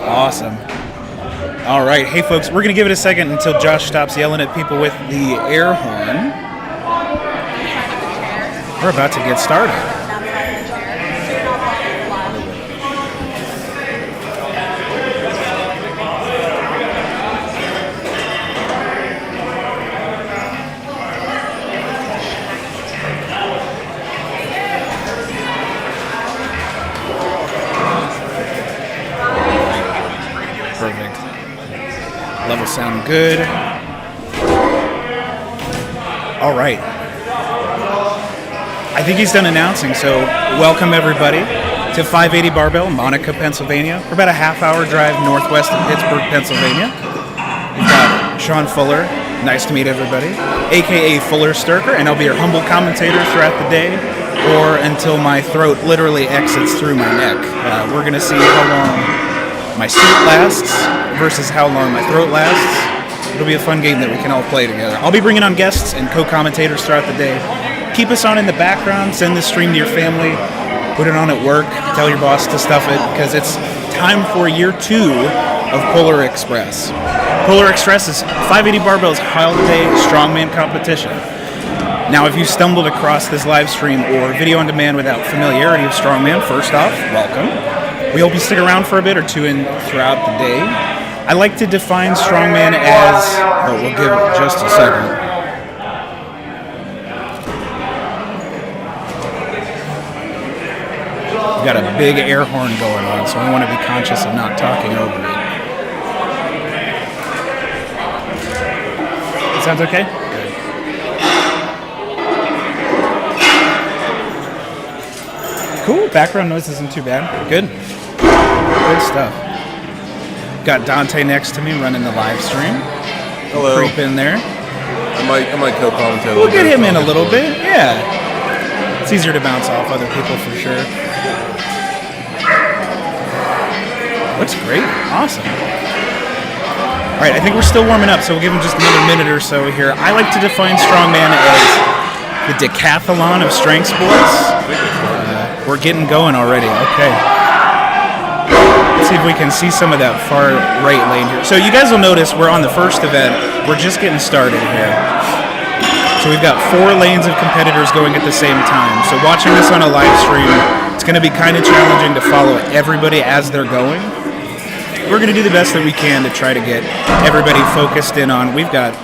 Awesome. All right. Hey, folks, we're going to give it a second until Josh stops yelling at people with the air horn. We're about to get started. Perfect. Levels sound good. All right. I think he's done announcing, so welcome everybody to 580 Barbell, Monica, Pennsylvania. We're about a half-hour drive northwest of Pittsburgh, Pennsylvania. We've got Sean Fuller. Nice to meet everybody. AKA Fuller Sturker, and I'll be your humble commentator throughout the day, or until my throat literally exits through my neck. We're going to see how long my seat lasts versus how long my throat lasts. It'll be a fun game that we can all play together. I'll be bringing on guests and co-commentators throughout the day. Keep us on in the background, send this stream to your family, put it on at work, tell your boss to stuff it, because it's time for year 2 of Polar Express. Polar Express is 580 Barbell's holiday strongman competition. Now, if you stumbled across this live stream or video on demand without familiarity of strongman, first off, welcome. We hope you stick around for a bit or two in throughout the day. I like to define strongman as, we'll give it just a second. We've got a big air horn going on, so I want to be conscious of not talking over it. That sounds okay? Good. Cool, background noise isn't too bad. Good. Good stuff. Got Dante next to me running the live stream. Hello. Creep in there. I might co-commentate. We'll get him in a little bit. Yeah. It's easier to bounce off other people for sure. Looks great. Awesome. All right, I think we're still warming up, so we'll give him just another minute or so here. I like to define strongman as the decathlon of strength sports. We're getting going already. Okay. Let's see if we can see some of that far right lane here. So you guys will notice we're on the first event. We're just getting started here. So we've got 4 lanes of competitors going at the same time. So watching this on a live stream, it's going to be kind of challenging to follow everybody as they're going. We're going to do the best that we can to try to get everybody focused in on. We've got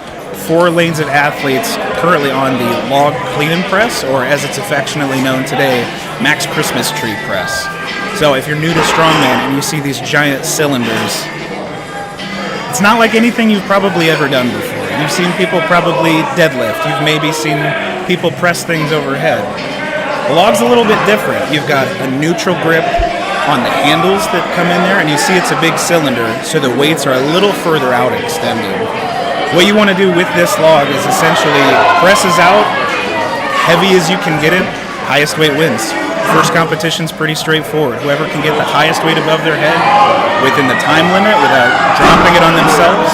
4 lanes of athletes currently on the log clean and press, or as it's affectionately known today, Max Christmas tree press. So if you're new to strongman and you see these giant cylinders, it's not like anything you've probably ever done before. You've seen people probably deadlift. You've maybe seen people press things overhead. The log's a little bit different. You've got a neutral grip on the handles that come in there, and you see it's a big cylinder, so the weights are a little further out extended. What you want to do with this log is essentially presses out, heavy as you can get it, highest weight wins. First competition's pretty straightforward. Whoever can get the highest weight above their head within the time limit without dropping it on themselves,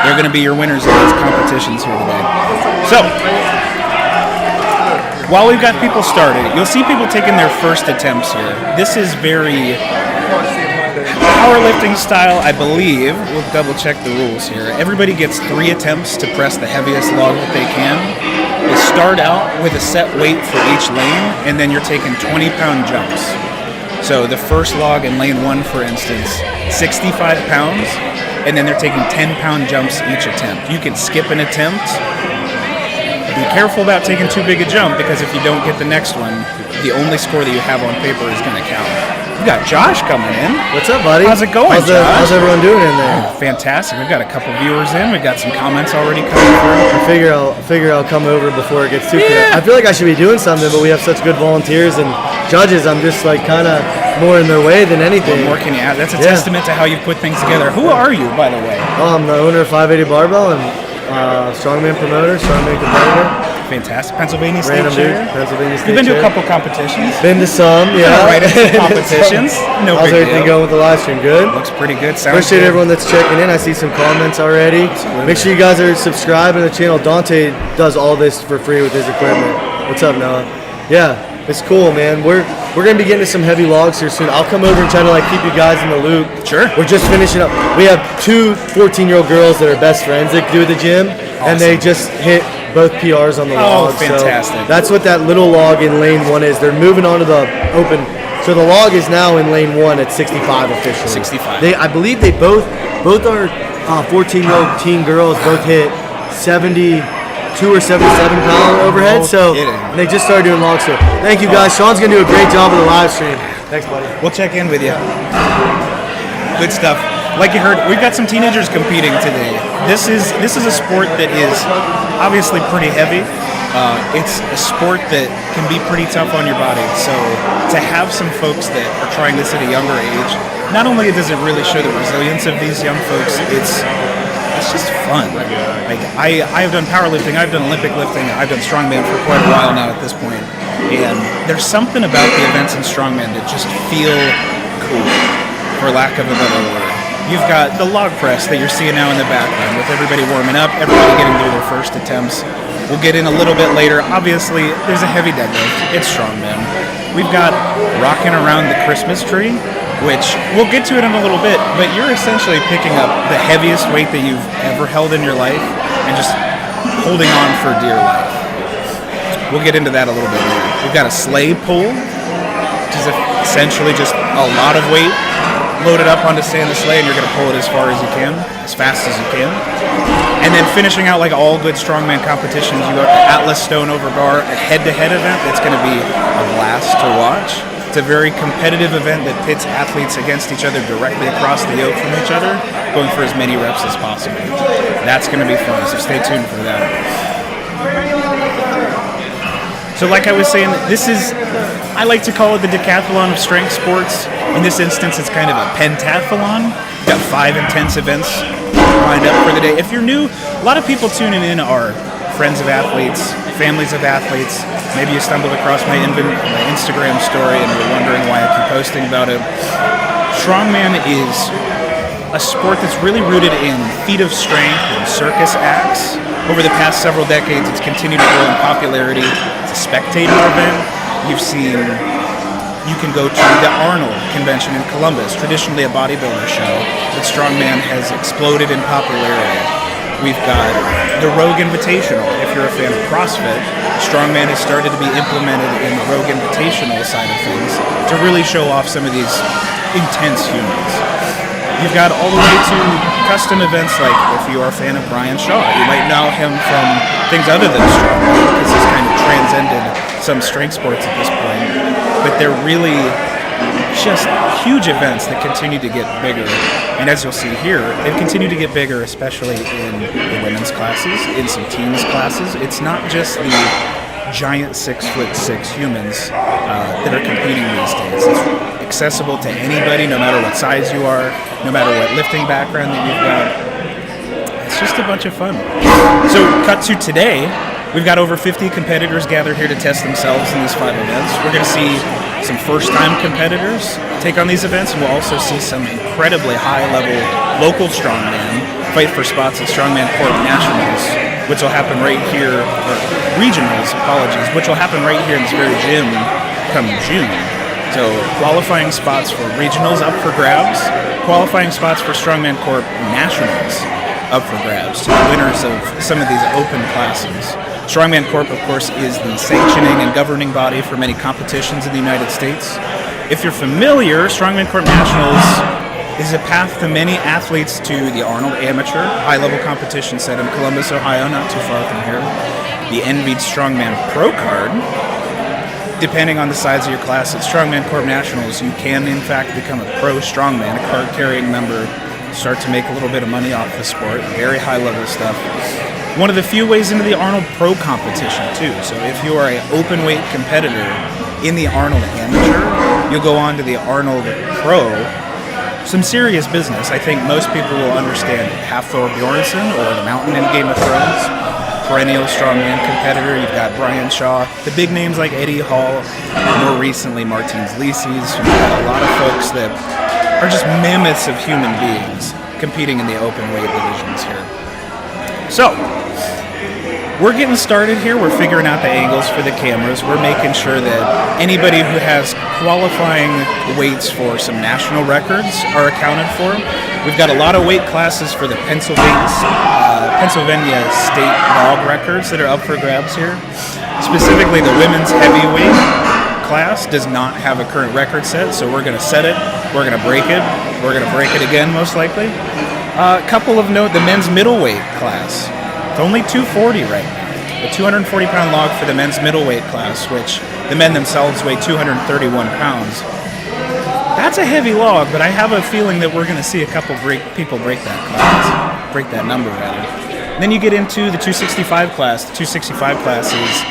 they're going to be your winners in these competitions here today. So, while we've got people started, you'll see people taking their first attempts here. This is very powerlifting style, I believe. We'll double check the rules here. Everybody gets 3 attempts to press the heaviest log that they can. They start out with a set weight for each lane, and then you're taking 20-pound jumps. So the first log in lane 1, for instance, 65 pounds, and then they're taking 10-pound jumps each attempt. You can skip an attempt. Be careful about taking too big a jump, because if you don't get the next one, the only score that you have on paper is going to count. We've got Josh coming in. What's up, buddy? How's it going, Josh? How's everyone doing in there? Oh, fantastic. We've got a couple viewers in. We've got some comments already coming through. I figure I'll come over before it gets too crazy. I feel like I should be doing something, but we have such good volunteers and judges. I'm just like kind of more in their way than anything. What more can you add? That's a testament to how you put things together. Who are you, by the way? Oh, I'm the owner of 580 Barbell and strongman promoter, strongman competitor. Fantastic. Pennsylvania State Random Chair. dude. Pennsylvania State You've been to a Chair. couple competitions. Been to some, yeah. Right into competitions. No How's big everything deal. going with the live stream? Good? Looks pretty good. Sounds Appreciate good. everyone that's checking in. I see some comments already. Absolutely. Make sure you guys are subscribing to the channel. Dante does all this for free with his equipment. What's up, Noah? Yeah. It's cool, man. We're gonna be getting to some heavy logs here soon. I'll come over and try to keep you guys in the loop. Sure. We're just finishing up. We have two 14-year-old girls that are best friends that do the gym, and they just hit both PRs on the log. Fantastic. So that's what that little log in lane 1 is. They're moving on to the open. So the log is now in lane 1 at 65 officially. 65. I believe they both our 14-year-old teen girls both hit 72 or 77 pound overhead. So they just started doing logs. So thank you guys. Sean's gonna do a great job of the live stream. Thanks, buddy. We'll check in with you. Good stuff. Like you heard, we've got some teenagers competing today. This is a sport that is obviously pretty heavy. It's a sport that can be pretty tough on your body. So to have some folks that are trying this at a younger age, not only does it really show the resilience of these young folks, it's just fun. Like I've done powerlifting, I've done Olympic lifting, I've done Strongman for quite a while now at this point, and there's something about the events in Strongman that just feel cool, for lack of a better word. You've got the log press that you're seeing now in the background with everybody warming up, everybody getting through their first attempts. We'll get in a little bit later. Obviously, there's a heavy deadlift. It's Strongman. We've got rocking around the Christmas tree, which we'll get to it in a little bit, but you're essentially picking up the heaviest weight that you've ever held in your life and just holding on for dear life. We'll get into that a little bit later. We've got a sleigh pull, which is essentially just a lot of weight loaded up onto say in the sleigh, and you're going to pull it as far as you can, as fast as you can. And then finishing out like all good Strongman competitions, you go to Atlas Stone Over Bar, a head-to-head event that's going to be a blast to watch. It's a very competitive event that pits athletes against each other directly across the yoke from each other, going for as many reps as possible. That's going to be fun, so stay tuned for that. So like I was saying, I like to call it the decathlon of strength sports. In this instance, it's kind of a pentathlon. We've got 5 intense events lined up for the day. If you're new, a lot of people tuning in are friends of athletes, families of athletes. Maybe you stumbled across my Instagram story and you're wondering why I keep posting about it. Strongman is a sport that's really rooted in feat of strength and circus acts. Over the past several decades, it's continued to grow in popularity. It's a spectator event. You can go to the Arnold convention in Columbus, traditionally a bodybuilder show, but Strongman has exploded in popularity. We've got the Rogue Invitational. If you're a fan of CrossFit, Strongman has started to be implemented in the Rogue Invitational side of things to really show off some of these intense humans. You've got all the way to custom events like if you are a fan of Brian Shaw, you might know him from things other than Strongman because he's kind of transcended some strength sports at this point. But they're really just huge events that continue to get bigger. And as you'll see here, they've continued to get bigger, especially in the women's classes, in some teens classes. It's not just the giant 6'6" humans that are competing these days. It's accessible to anybody, no matter what size you are, no matter what lifting background that you've got. It's just a bunch of fun. So cut to today, we've got over 50 competitors gathered here to test themselves in these 5 events. We're going to see some first-time competitors take on these events, and we'll also see some incredibly high-level local strongmen fight for spots at Strongman Corp Nationals, which will happen right here, or regionals, apologies, which will happen right here in this very gym come June. So qualifying spots for regionals up for grabs, qualifying spots for Strongman Corp Nationals up for grabs to the winners of some of these open classes. Strongman Corp, of course, is the sanctioning and governing body for many competitions in the United States. If you're familiar, Strongman Corp Nationals is a path to many athletes to the Arnold Amateur high-level competition set in Columbus, Ohio, not too far from here. The envied Strongman Pro card. Depending on the size of your class at Strongman Corp Nationals, you can, in fact, become a pro strongman, a card-carrying member, start to make a little bit of money off the sport. Very high-level stuff. One of the few ways into the Arnold Pro competition, too. So if you are an open-weight competitor in the Arnold Amateur, you'll go on to the Arnold Pro. Some serious business. I think most people will understand Hafthor Bjornsson or the Mountain in Game of Thrones. Perennial strongman competitor. You've got Brian Shaw. The big names like Eddie Hall. More recently, Martins Lises. You've got a lot of folks that are just mammoths of human beings competing in the open weight divisions here. So, we're getting started here. We're figuring out the angles for the cameras. We're making sure that anybody who has qualifying weights for some national records are accounted for. We've got a lot of weight classes for the Pennsylvania state log records that are up for grabs here. Specifically, the women's heavyweight class does not have a current record set, so we're going to set it, we're going to break it, we're going to break it again most likely. A couple of note, the men's middleweight class. It's only 240 right now. A 240-pound log for the men's middleweight class, which the men themselves weigh 231 pounds. That's a heavy log, but I have a feeling that we're going to see a couple people break that class, break that number rather. Then you get into the 265 class. The 265 class is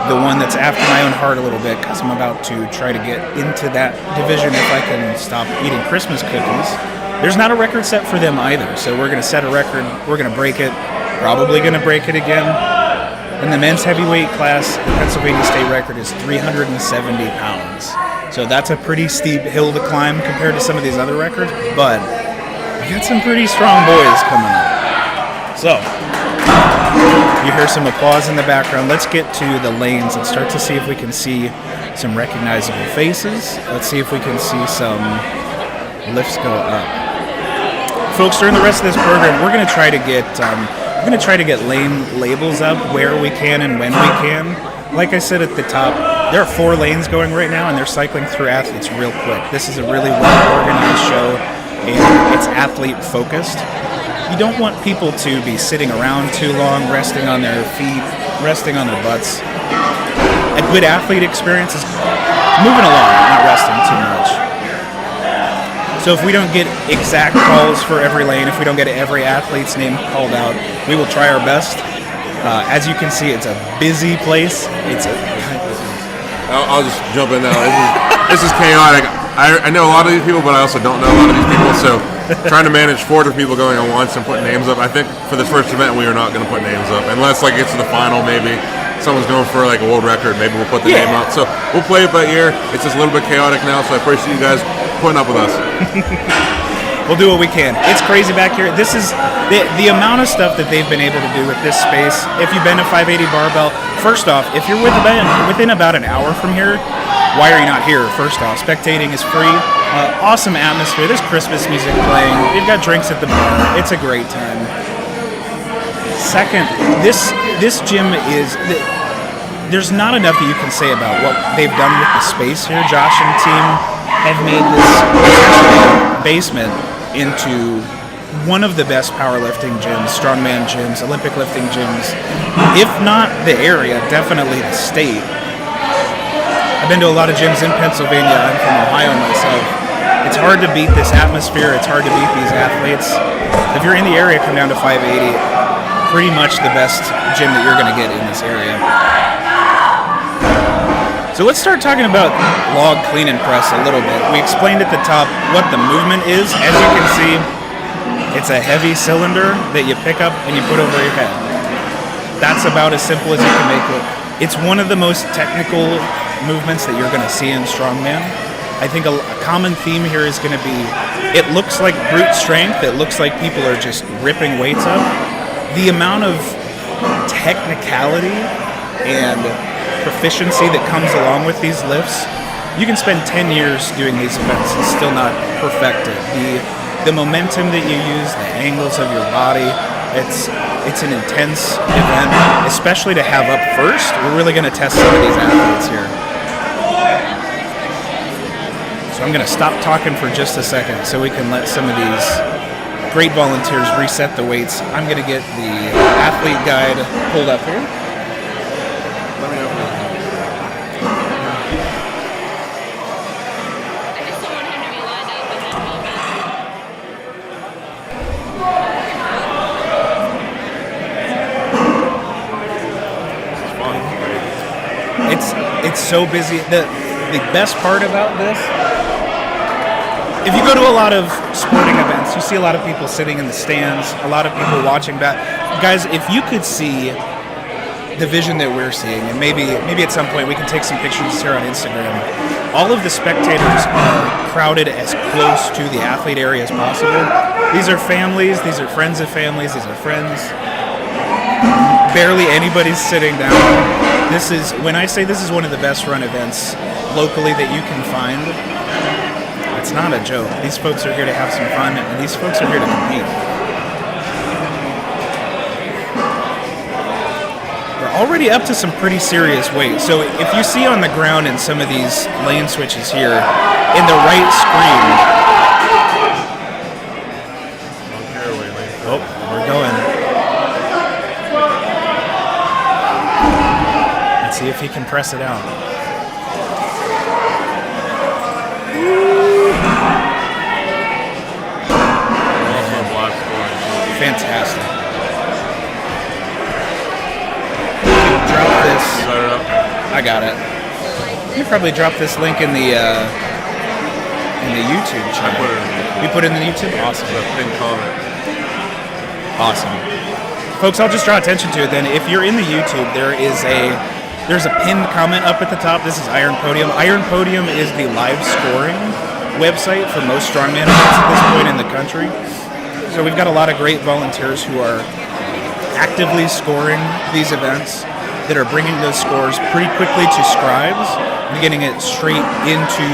the one that's after my own heart a little bit because I'm about to try to get into that division if I can stop eating Christmas cookies. There's not a record set for them either, so we're going to set a record. We're going to break it. Probably going to break it again. In the men's heavyweight class, the Pennsylvania state record is 370 pounds. So that's a pretty steep hill to climb compared to some of these other records, but we got some pretty strong boys coming up. So, you hear some applause in the background. Let's get to the lanes and start to see if we can see some recognizable faces. Let's see if we can see some lifts go up. Folks, during the rest of this program, we're going to try to get lane labels up where we can and when we can. Like I said at the top, there are 4 lanes going right now, and they're cycling through athletes real quick. This is a really well-organized show, and it's athlete-focused. You don't want people to be sitting around too long, resting on their feet, resting on their butts. A good athlete experience is moving along, not resting too much. So if we don't get exact calls for every lane, if we don't get every athlete's name called out, we will try our best. As you can see, it's a busy place. I'll just jump in now. This is chaotic. I know a lot of these people, but I also don't know a lot of these people. So trying to manage 4 different people going at once and putting names up. I think for this first event, we are not going to put names up unless like it gets to the final. Maybe someone's going for like a world record. Maybe we'll put the name up. So we'll play it by ear. It's just a little bit chaotic now. So I appreciate you guys putting up with us. We'll do what we can. It's crazy back here. This is the amount of stuff that they've been able to do with this space. If you've been to 580 Barbell, first off, if you're within about an hour from here, why are you not here? First off, spectating is free. Awesome atmosphere. There's Christmas music playing. They've got drinks at the bar. It's a great time. Second, this gym is... There's not enough that you can say about what they've done with the space here. Josh and team have made this basement into one of the best powerlifting gyms, strongman gyms, Olympic lifting gyms. If not the area, definitely the state. I've been to a lot of gyms in Pennsylvania. I'm from Ohio myself. It's hard to beat this atmosphere. It's hard to beat these athletes. If you're in the area, come down to 580. Pretty much the best gym that you're going to get in this area. So let's start talking about log clean and press a little bit. We explained at the top what the movement is. As you can see, it's a heavy cylinder that you pick up and you put over your head. That's about as simple as you can make it. It's one of the most technical movements that you're going to see in strongman. I think a common theme here is going to be, it looks like brute strength. It looks like people are just ripping weights up. The amount of technicality and proficiency that comes along with these lifts, you can spend 10 years doing these events and still not perfect it. The momentum that you use, the angles of your body, it's an intense event, especially to have up first. We're really going to test some of these athletes here. So I'm going to stop talking for just a second so we can let some of these great volunteers reset the weights. I'm going to get the athlete guide pulled up here. Let me know. It's so busy. The best part about this, if you go to a lot of sporting events, you see a lot of people sitting in the stands, a lot of people watching back. Guys, if you could see the vision that we're seeing, and maybe at some point we can take some pictures here on Instagram, all of the spectators are crowded as close to the athlete area as possible. These are families, these are friends of families, these are friends. Barely anybody's sitting down. This is, when I say this is one of the best run events locally that you can find, it's not a joke. These folks are here to have some fun, and these folks are here to compete. We're already up to some pretty serious weight. So if you see on the ground in some of these lane switches here, in the right screen, oh, we're going. Let's see if he can press it out. Fantastic. Drop this. I got it. You probably drop this link in the YouTube channel. You put it in the YouTube? Awesome. Pin comment. Awesome. Folks, I'll just draw attention to it then. If you're in the YouTube, there's a pinned comment up at the top. This is Iron Podium. Iron Podium is the live scoring website for most strongman events at this point in the country. So we've got a lot of great volunteers who are actively scoring these events, that are bringing those scores pretty quickly to scribes and getting it straight into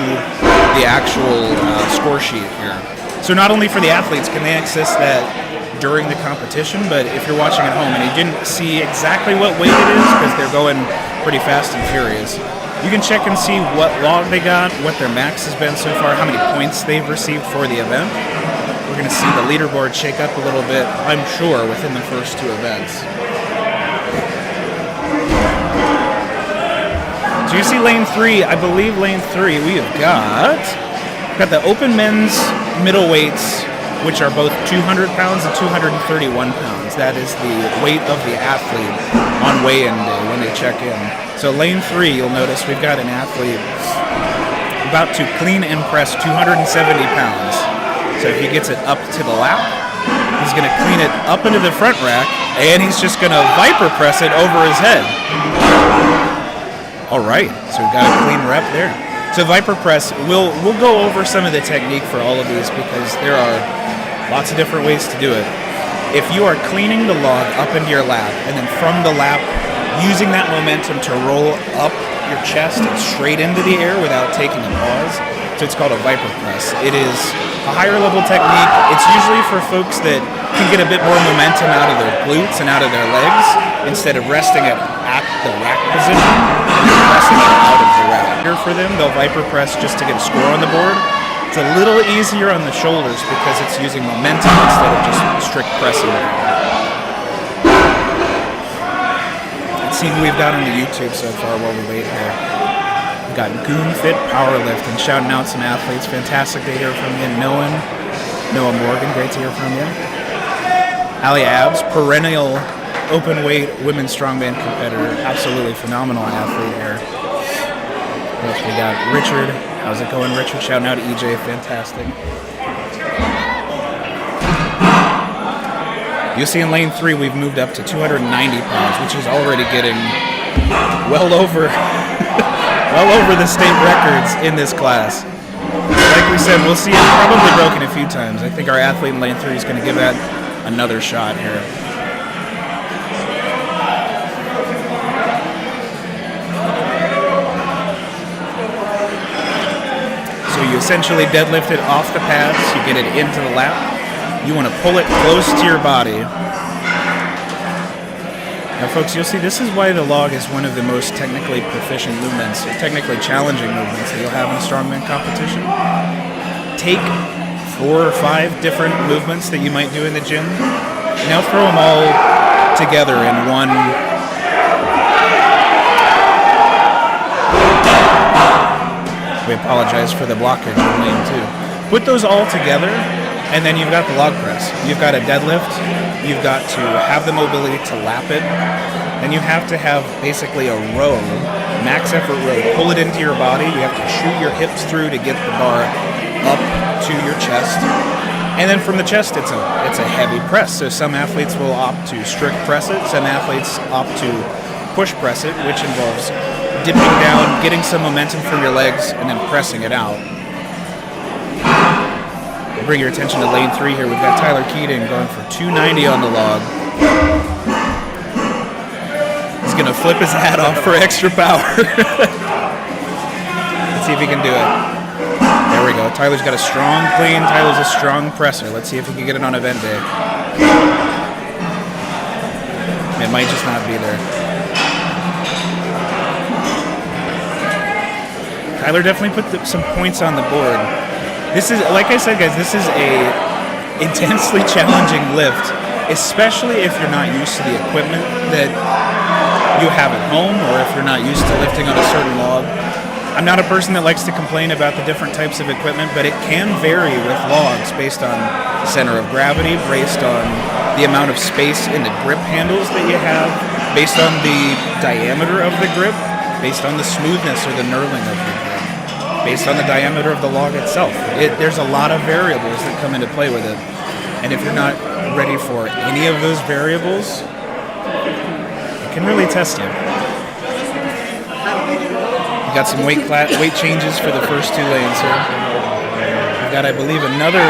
the actual score sheet here. So not only for the athletes can they access that during the competition, but if you're watching at home and you didn't see exactly what weight it is because they're going pretty fast and furious, you can check and see what log they got, what their max has been so far, how many points they've received for the event. We're going to see the leaderboard shake up a little bit, I'm sure, within the first two events. So you see lane 3, I believe lane 3, we've got the open men's middleweights, which are both 200 pounds and 231 pounds. That is the weight of the athlete on weigh-in day when they check in. So lane 3, you'll notice we've got an athlete about to clean and press 270 pounds. So if he gets it up to the lap, he's going to clean it up into the front rack, and he's just going to viper press it over his head. All right, so we've got a clean rep there. So viper press, we'll go over some of the technique for all of these because there are lots of different ways to do it. If you are cleaning the log up into your lap, and then from the lap, using that momentum to roll up your chest and straight into the air without taking a pause, so it's called a viper press. It is a higher level technique. It's usually for folks that can get a bit more momentum out of their glutes and out of their legs instead of resting it at the rack position and pressing it out of the rack. Here for them, they'll viper press just to get a score on the board. It's a little easier on the shoulders because it's using momentum instead of just strict pressing. Let's see who we've got on the YouTube so far while we wait here. We've got Goon Fit Powerlifting, shouting out some athletes. Fantastic to hear from you. Noah Morgan, great to hear from you. Ali Abs, perennial open weight women's strongman competitor, absolutely phenomenal athlete here. We got Richard. How's it going, Richard? Shouting out to EJ, fantastic. You see in lane 3, we've moved up to 290 pounds, which is already getting well over the state records in this class. Like we said, we'll see it probably broken a few times. I think our athlete in lane 3 is going to give that another shot here. So you essentially deadlift it off the pads, you get it into the lap. You want to pull it close to your body. Now folks, you'll see this is why the log is one of the most technically proficient movements, or technically challenging movements that you'll have in a strongman competition. Take 4 or 5 different movements that you might do in the gym. Now throw them all together in one. We apologize for the blockage in lane 2. Put those all together, and then you've got the log press. You've got a deadlift. You've got to have the mobility to lap it. Then you have to have basically a row, max effort row. Pull it into your body. You have to shoot your hips through to get the bar up to your chest. And then from the chest, it's a heavy press. So some athletes will opt to strict press it. Some athletes opt to push press it, which involves dipping down, getting some momentum from your legs, and then pressing it out. We'll bring your attention to lane 3 here. We've got Tyler Keating going for 290 on the log. gonna flip his hat off for extra power. Let's see if he can do it. There we go. Tyler's got a strong clean. Tyler's a strong presser. Let's see if he can get it on event day. It might just not be there. Tyler definitely put some points on the board. This is, like I said, guys, this is a intensely challenging lift, especially if you're not used to the equipment that you have at home, or if you're not used to lifting on a certain log. I'm not a person that likes to complain about the different types of equipment, but it can vary with logs based on center of gravity, based on the amount of space in the grip handles that you have, based on the diameter of the grip, based on the smoothness or the knurling of the grip, based on the diameter of the log itself. There's a lot of variables that come into play with it. And if you're not ready for any of those variables, it can really test you. We got some weight changes for the first 2 lanes here. We've got, I believe, another.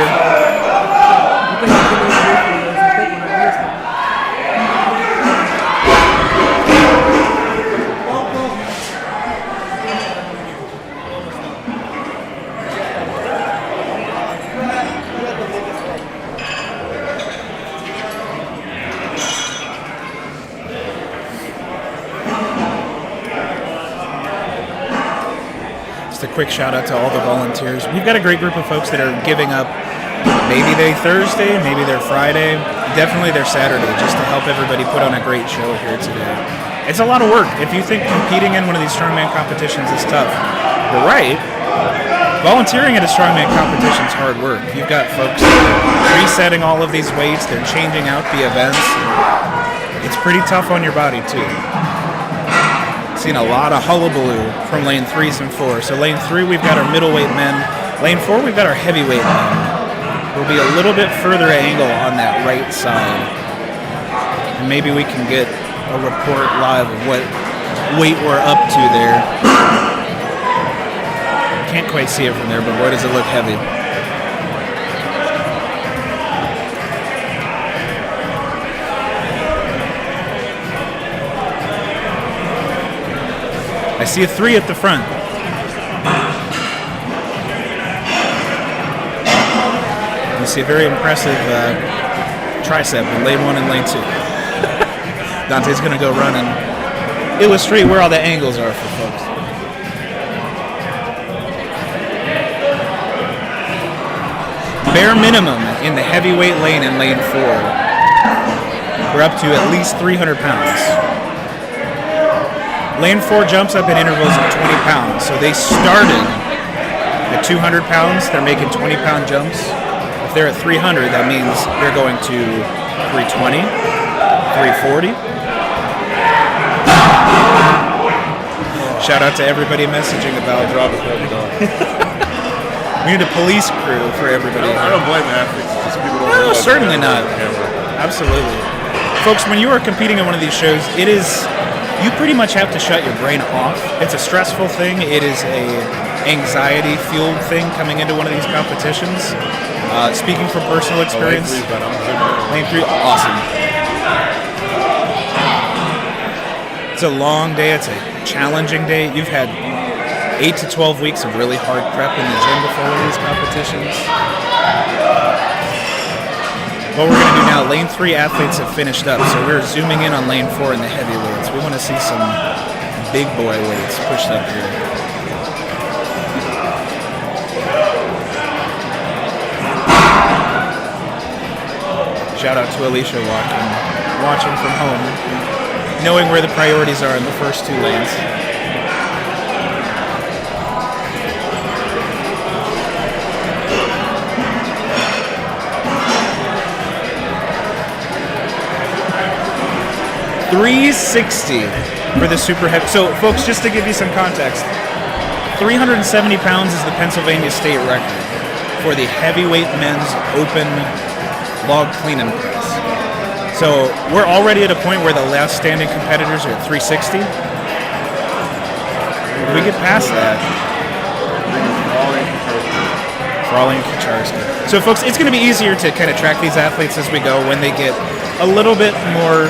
A quick shout out to all the volunteers. We've got a great group of folks that are giving up maybe their Thursday, maybe their Friday, definitely their Saturday, just to help everybody put on a great show here today. It's a lot of work. If you think competing in one of these strongman competitions is tough, you're right. Volunteering at a strongman competition is hard work. You've got folks resetting all of these weights, they're changing out the events. It's pretty tough on your body too. Seen a lot of hullabaloo from lane 3s and 4s. So lane 3, we've got our middleweight men. Lane 4, we've got our heavyweight men. We'll be a little bit further angle on that right side. And maybe we can get a report live of what weight we're up to there. Can't quite see it from there, but boy, does it look heavy. I see a 3 at the front. You see a very impressive tricep in lane 1 and lane 2. Dante's going to go run and illustrate where all the angles are for folks. Bare minimum in the heavyweight lane in lane 4. We're up to at least 300 pounds. Lane 4 jumps up in intervals of 20 pounds. So they started at 200 pounds. They're making 20-pound jumps. If they're at 300, that means they're going to 320, 340. Shout out to everybody messaging about we need a police crew for everybody. I don't blame the athletes. Just people don't realize certainly not. Absolutely. Folks, when you are competing in one of these shows, you pretty much have to shut your brain off. It's a stressful thing. It is a anxiety-fueled thing coming into one of these competitions. Speaking from personal experience, lane 3, awesome. It's a long day. It's a challenging day. You've had 8 to 12 weeks of really hard prep in the gym before one of these competitions. What we're going to do now, lane 3 athletes have finished up, so we're zooming in on lane 4 in the heavyweights. We want to see some big boy weights pushed up here. Shout out to Alicia watching from home, knowing where the priorities are in the first 2 lanes. $360 for the super heavy. So, folks, just to give you some context, 370 pounds is the Pennsylvania state record for the heavyweight men's open log clean and press. So, we're already at a point where the last standing competitors are at 360. If we get past that, Frawley and Kucharski. So, folks, it's going to be easier to kind of track these athletes as we go when they get a little bit more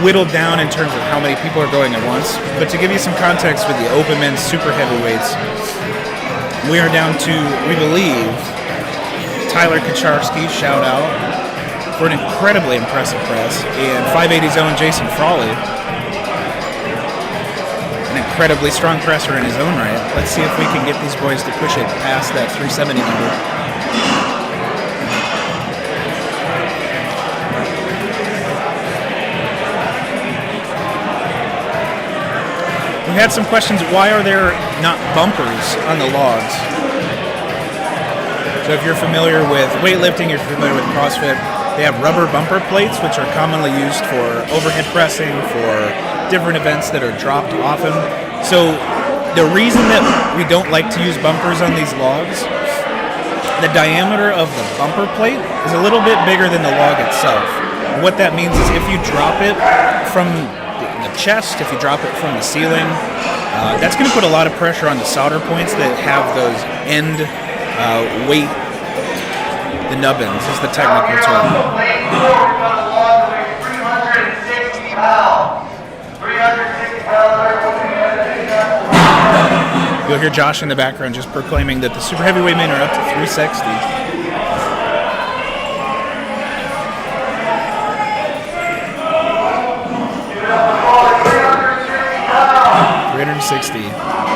whittled down in terms of how many people are going at once. But to give you some context with the open men's super heavyweights, we are down to, we believe, Tyler Kacharski, shout out, for an incredibly impressive press, and 580's own Jason Frawley, an incredibly strong presser in his own right. Let's see if we can get these boys to push it past that 370 number. We had some questions, why are there not bumpers on the logs? So if you're familiar with weightlifting, you're familiar with CrossFit, they have rubber bumper plates, which are commonly used for overhead pressing, for different events that are dropped often. So the reason that we don't like to use bumpers on these logs, the diameter of the bumper plate is a little bit bigger than the log itself. What that means is if you drop it from the chest, if you drop it from the ceiling, that's going to put a lot of pressure on the solder points that have those end weight. The nubbins is the technical term. You'll hear Josh in the background just proclaiming that the super heavyweight men are up to 360. 360.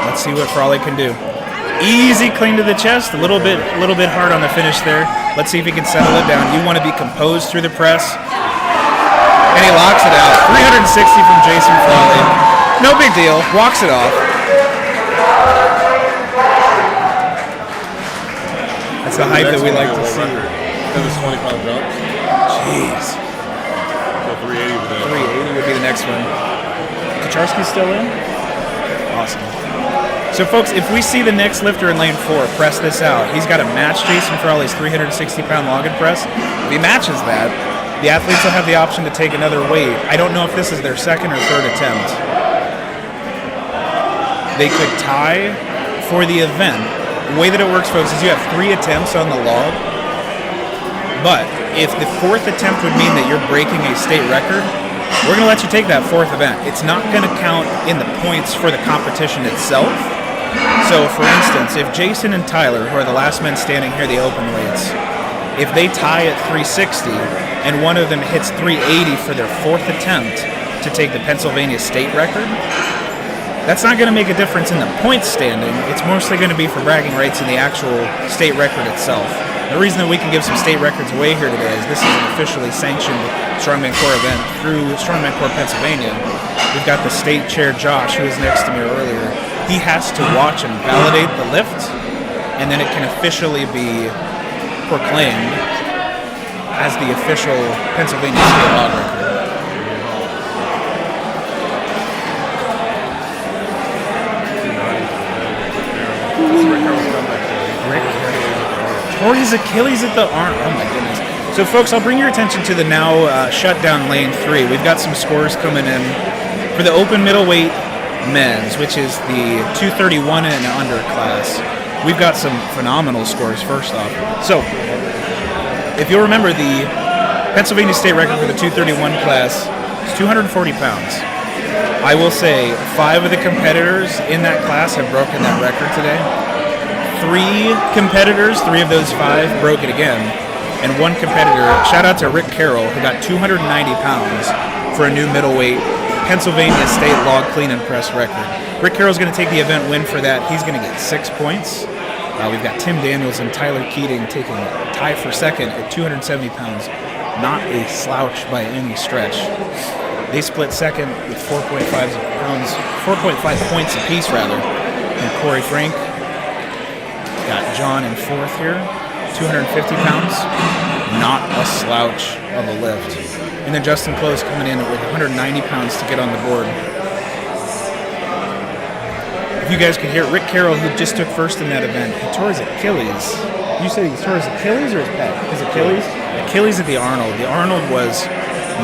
Let's see what Frawley can do. Easy clean to the chest, a little bit hard on the finish there. Let's see if he can settle it down. You want to be composed through the press. And he locks it out. 360 from Jason Frawley. No big deal. Walks it off. That's the hype that we like to see. Because it's 20-pound jumps. Jeez. So 380 would be 380 would be the next one. Kacharski's still in? Awesome. So folks, if we see the next lifter in lane 4 press this out, he's got to match Jason Frawley's 360-pound log and press. If he matches that, the athletes will have the option to take another weight. I don't know if this is their second or third attempt. They could tie for the event. The way that it works, folks, is you have 3 attempts on the log, but if the 4th attempt would mean that you're breaking a state record, we're going to let you take that 4th event. It's not going to count in the points for the competition itself. So, for instance, if Jason and Tyler, who are the last men standing here, the open weights, if they tie at 360 and one of them hits 380 for their 4th attempt to take the Pennsylvania state record, that's not going to make a difference in the points standing. It's mostly going to be for bragging rights in the actual state record itself. The reason that we can give some state records away here today is this is an officially sanctioned Strongman Core event through Strongman Core Pennsylvania. We've got the state chair, Josh, who was next to me earlier. He has to watch and validate the lift, and then it can officially be proclaimed as the official Pennsylvania state log record. Or his Achilles at the arm. Oh my goodness. So folks, I'll bring your attention to the now shut down lane 3. We've got some scores coming in for the open middleweight men's, which is the 231 and under class. We've got some phenomenal scores first off. So, if you'll remember, the Pennsylvania state record for the 231 class is 240 pounds. I will say 5 of the competitors in that class have broken that record today. 3 competitors, 3 of those 5 broke it again. And 1 competitor, shout out to Rick Carroll, who got 290 pounds for a new middleweight Pennsylvania state log clean and press record. Rick Carroll's going to take the event win for that. He's going to get 6 points. We've got Tim Daniels and Tyler Keating taking a tie for second at 270 pounds. Not a slouch by any stretch. They split second with 4.5 points apiece, rather. And Corey Frank got John in 4th here, 250 pounds. Not a slouch of a lift. And then Justin Close coming in with 190 pounds to get on the board. If you guys could hear, Rick Carroll, who just took first in that event, he tore his Achilles. You said he tore his Achilles or his pec? His Achilles? Achilles at the Arnold. The Arnold was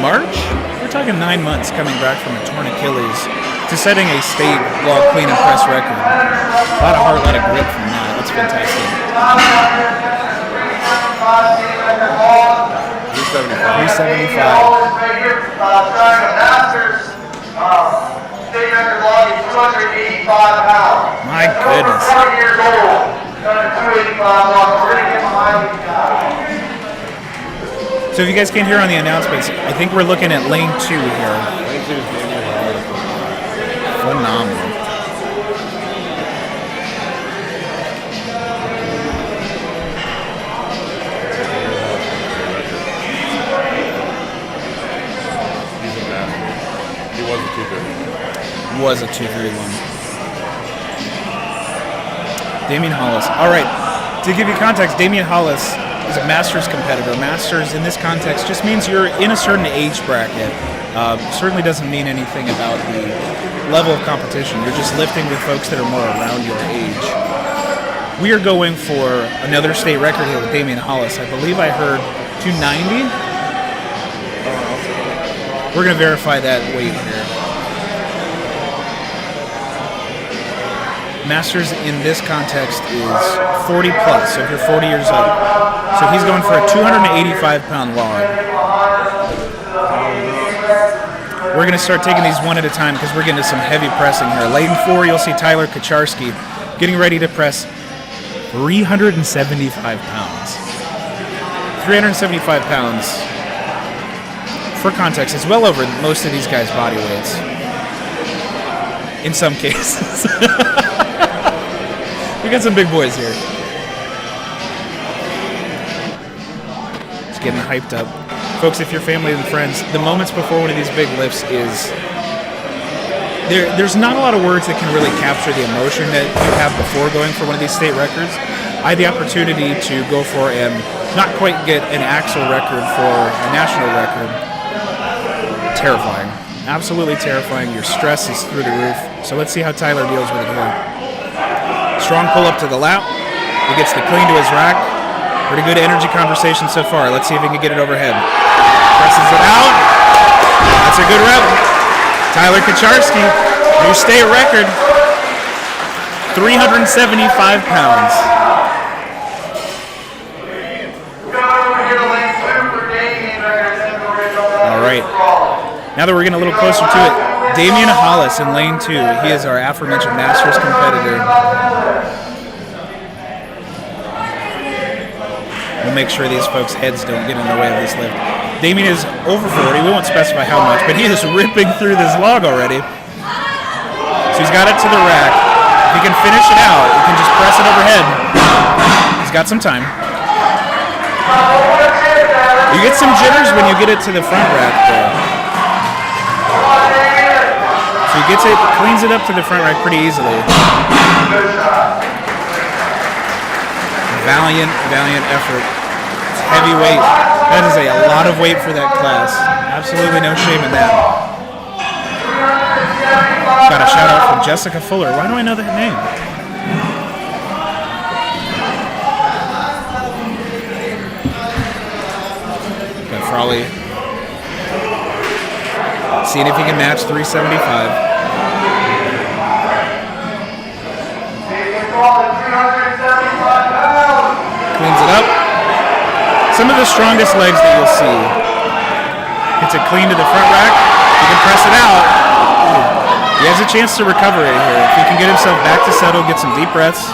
March? We're talking 9 months coming back from a torn Achilles to setting a state log clean and press record. A lot of heart, a lot of grit from that. That's fantastic. 375. 375. My goodness. So if you guys can't hear on the announcements, I think we're looking at lane 2 here. Lane 2 is Daniel. Phenomenal. He's a master. He was a 231. Was a 231. Damian Hollis. All right. To give you context, Damian Hollis is a Masters competitor. Masters in this context just means you're in a certain age bracket. Certainly doesn't mean anything about the level of competition. You're just lifting with folks that are more around your age. We are going for another state record here with Damian Hollis. I believe I heard 290. We're going to verify that weight here. Masters in this context is 40 plus, so if you're 40 years old. So he's going for a 285-pound log. We're going to start taking these one at a time because we're getting to some heavy pressing here. Lane 4, you'll see Tyler Kacharski getting ready to press 375 pounds. 375 pounds, for context, is well over most of these guys' body weights. In some cases. We got some big boys here. Just getting hyped up. Folks, if you're family and friends, the moments before one of these big lifts is... There's not a lot of words that can really capture the emotion that you have before going for one of these state records. I had the opportunity to go for and not quite get an axle record for a national record. Terrifying. Absolutely terrifying. Your stress is through the roof. So let's see how Tyler deals with it here. Strong pull up to the lap. He gets the clean to his rack. Pretty good energy conversation so far. Let's see if he can get it overhead. Presses it out. That's a good rep. Tyler Kacharski, new state record. 375 pounds. All right. Now that we're getting a little closer to it, Damian Hollis in lane 2. He is our aforementioned Masters competitor. We'll make sure these folks' heads don't get in the way of this lift. Damian is over 40. We won't specify how much, but he is ripping through this log already. So he's got it to the rack. If he can finish it out, he can just press it overhead. He's got some time. You get some jitters when you get it to the front rack, though. So he gets it, cleans it up to the front rack pretty easily. Valiant effort. It's heavy weight. That is a lot of weight for that class. Absolutely no shame in that. Got a shout out from Jessica Fuller. Why do I know that name? Got Frawley. Seeing if he can match 375. Cleans it up. Some of the strongest legs that you'll see. Gets it clean to the front rack. He can press it out. He has a chance to recover it here. If he can get himself back to settle, get some deep breaths.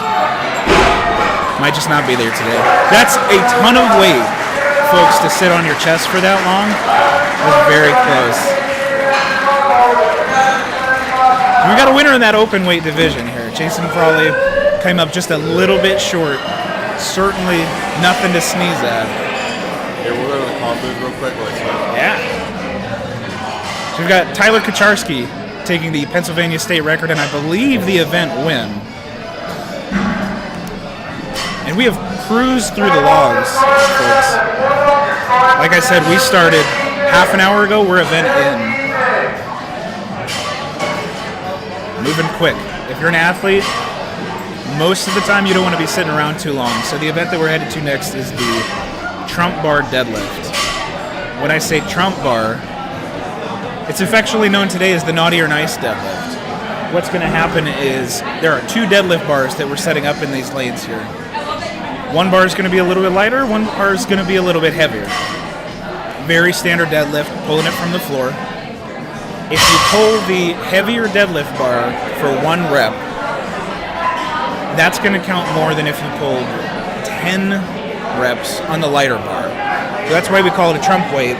Might just not be there today. That's a ton of weight, folks, to sit on your chest for that long. That's very close. We got a winner in that open weight division here. Jason Frawley came up just a little bit short. Certainly nothing to sneeze at. Here, we'll go to the combos real quick. Yeah. So we've got Tyler Kacharski taking the Pennsylvania state record and I believe the event win. And we have cruised through the logs, folks. Like I said, we started half an hour ago. We're event in. Moving quick. If you're an athlete, most of the time you don't want to be sitting around too long. So the event that we're headed to next is the Trump Bar deadlift. When I say Trump Bar, it's affectionately known today as the Naughty or Nice deadlift. What's going to happen is there are 2 deadlift bars that we're setting up in these lanes here. One bar is going to be a little bit lighter, one bar is going to be a little bit heavier. very standard deadlift, pulling it from the floor. If you pull the heavier deadlift bar for 1 rep, that's going to count more than if you pulled 10 reps on the lighter bar. So that's why we call it a trump weight.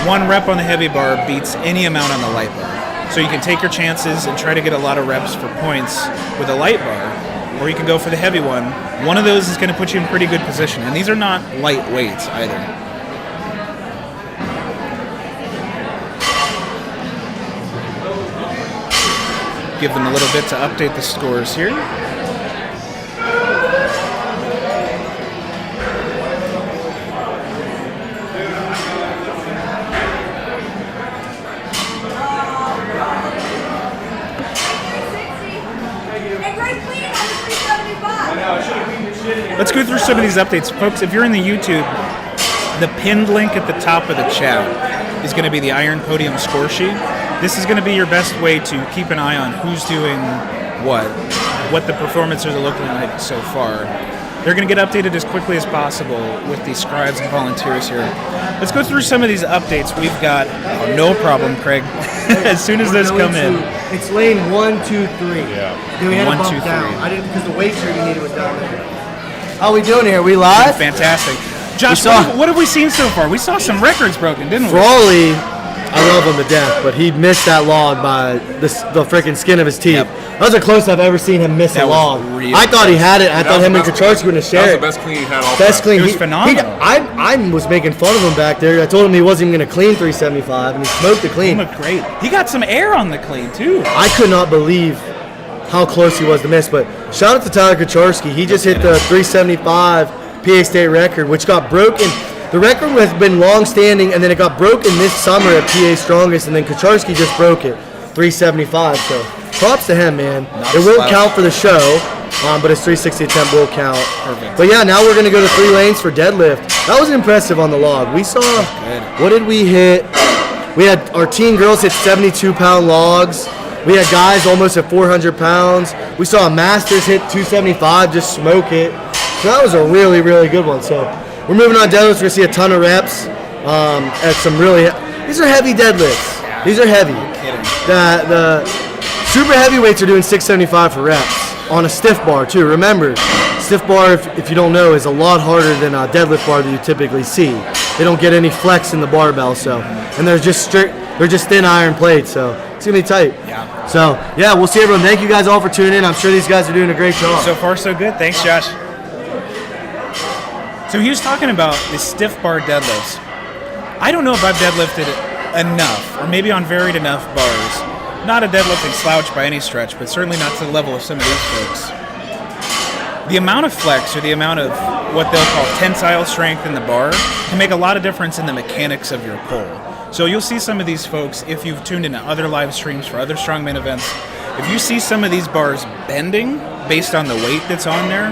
1 rep on the heavy bar beats any amount on the light bar. So you can take your chances and try to get a lot of reps for points with a light bar, or you can go for the heavy one. One of those is going to put you in pretty good position. And these are not light weights either. Give them a little bit to update the scores here. Let's go through some of these updates. Folks, if you're in the YouTube, the pinned link at the top of the chat is going to be the Iron Podium score sheet. This is going to be your best way to keep an eye on who's doing what the performances are looking like so far. They're going to get updated as quickly as possible with the scribes and volunteers here. Let's go through some of these updates. We've got, no problem, Craig, as soon as those come in. It's lane 1, 2, 3. Yeah. Then we had 1, to bump 2, 3. down. I didn't, because the weight shirt you needed was down there. How are we doing here? We live? Fantastic. Josh, what have we seen so far? We saw some records broken, didn't we? Frawley, I love him to death, but he missed that log by the freaking skin of his teeth. Yep. That was the closest I've ever seen him miss That a was log. really I thought he had it. I That thought was him the and best Kacharski would have That shared. was the best clean he had all Best time. clean. It was phenomenal. I was making fun of him back there. I told him he wasn't even going to clean 375, and he smoked the He clean. looked great. He got some air on the clean, too. I could not believe how close he was to miss, but shout out to Tyler Kacharski. He just hit the 375 PA state record, which got broken. The record has been long-standing, and then it got broken this summer at PA Strongest, and then Kacharski just broke it, 375. So props to him, man. It won't count for the show, but his 360 attempt will count. Perfect. But yeah, now we're going to go to 3 lanes for deadlift. That was impressive on the log. We saw, what did we hit? We had our teen girls hit 72-pound logs. We had guys almost at 400 pounds. We saw a Masters hit 275, just smoke it. So that was a really, really good one. So we're moving on deadlifts. We're going to see a ton of reps at some really, these are heavy deadlifts. These are heavy. The super heavyweights are doing 675 for reps on a stiff bar too. Remember, stiff bar, if you don't know, is a lot harder than a deadlift bar that you typically see. They don't get any flex in the barbell, so, and they're just thin iron plates, so it's gonna be tight. Yeah. So yeah, we'll see everyone. Thank you guys all for tuning in. I'm sure these guys are doing a great job. So far, so good. Thanks, Josh. So he was talking about the stiff bar deadlifts. I don't know if I've deadlifted enough, or maybe on varied enough bars. Not a deadlifting slouch by any stretch, but certainly not to the level of some of these folks. The amount of flex, or the amount of what they'll call tensile strength in the bar, can make a lot of difference in the mechanics of your pull. So you'll see some of these folks, if you've tuned into other live streams for other Strongman events, if you see some of these bars bending based on the weight that's on there,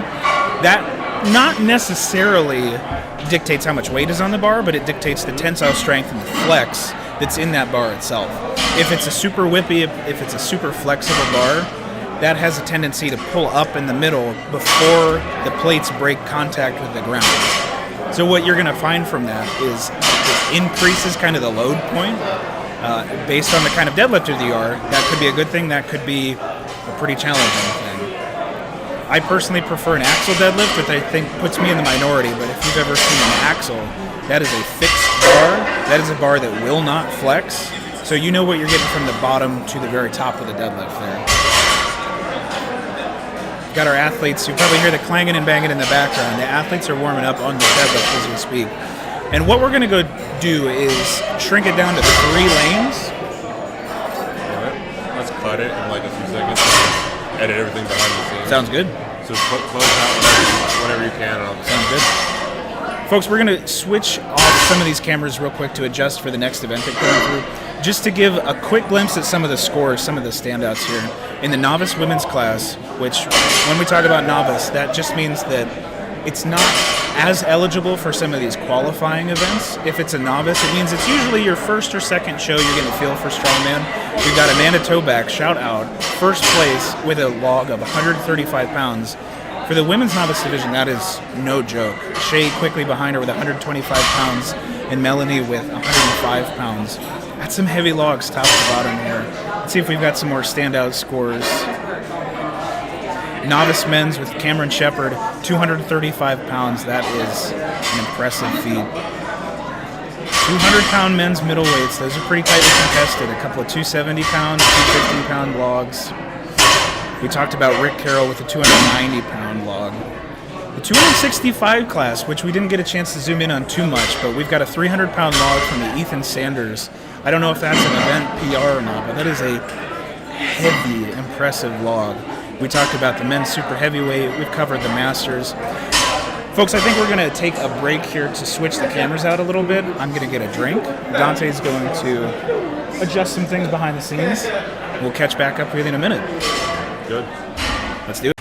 that not necessarily dictates how much weight is on the bar, but it dictates the tensile strength and the flex that's in that bar itself. If it's a super whippy, if it's a super flexible bar, that has a tendency to pull up in the middle before the plates break contact with the ground. So what you're going to find from that is it increases kind of the load point based on the kind of deadlifter you are. That could be a good thing. That could be a pretty challenging thing. I personally prefer an axle deadlift, which I think puts me in the minority, but if you've ever seen an axle, that is a fixed bar. That is a bar that will not flex. So you know what you're getting from the bottom to the very top of the deadlift there. Got our athletes, you probably hear the clanging and banging in the background. The athletes are warming up on the deadlift as we speak. And what we're going to go do is shrink it down to 3 lanes. Let's cut it in like a few seconds. Edit everything behind the scenes. Sounds good. So close out whenever you can. Sounds good. Folks, we're going to switch off some of these cameras real quick to adjust for the next event that we're going through. Just to give a quick glimpse at some of the scores, some of the standouts here. In the novice women's class, which when we talk about novice, that just means that it's not as eligible for some of these qualifying events. If it's a novice, it means it's usually your first or second show you're getting a feel for Strongman. We've got Amanda Toback, shout out, first place with a log of 135 pounds. For the women's novice division, that is no joke. Shay quickly behind her with 125 pounds. and Melanie with 105 pounds. That's some heavy logs top to bottom here. Let's see if we've got some more standout scores. Novice men's with Cameron Shepard, 235 pounds. That is an impressive feat. 200-pound men's middleweights. Those are pretty tightly contested. A couple of 270-pound, 250-pound logs. We talked about Rick Carroll with a 290-pound log. The 265 class, which we didn't get a chance to zoom in on too much, but we've got a 300-pound log from the Ethan Sanders. I don't know if that's an event PR or not, but that is a heavy, impressive log. We talked about the men's super heavyweight. We've covered the masters. Folks, I think we're going to take a break here to switch the cameras out a little bit. I'm going to get a drink. Dante's going to adjust some things behind the scenes. We'll catch back up with you in a minute. Good. Let's do it.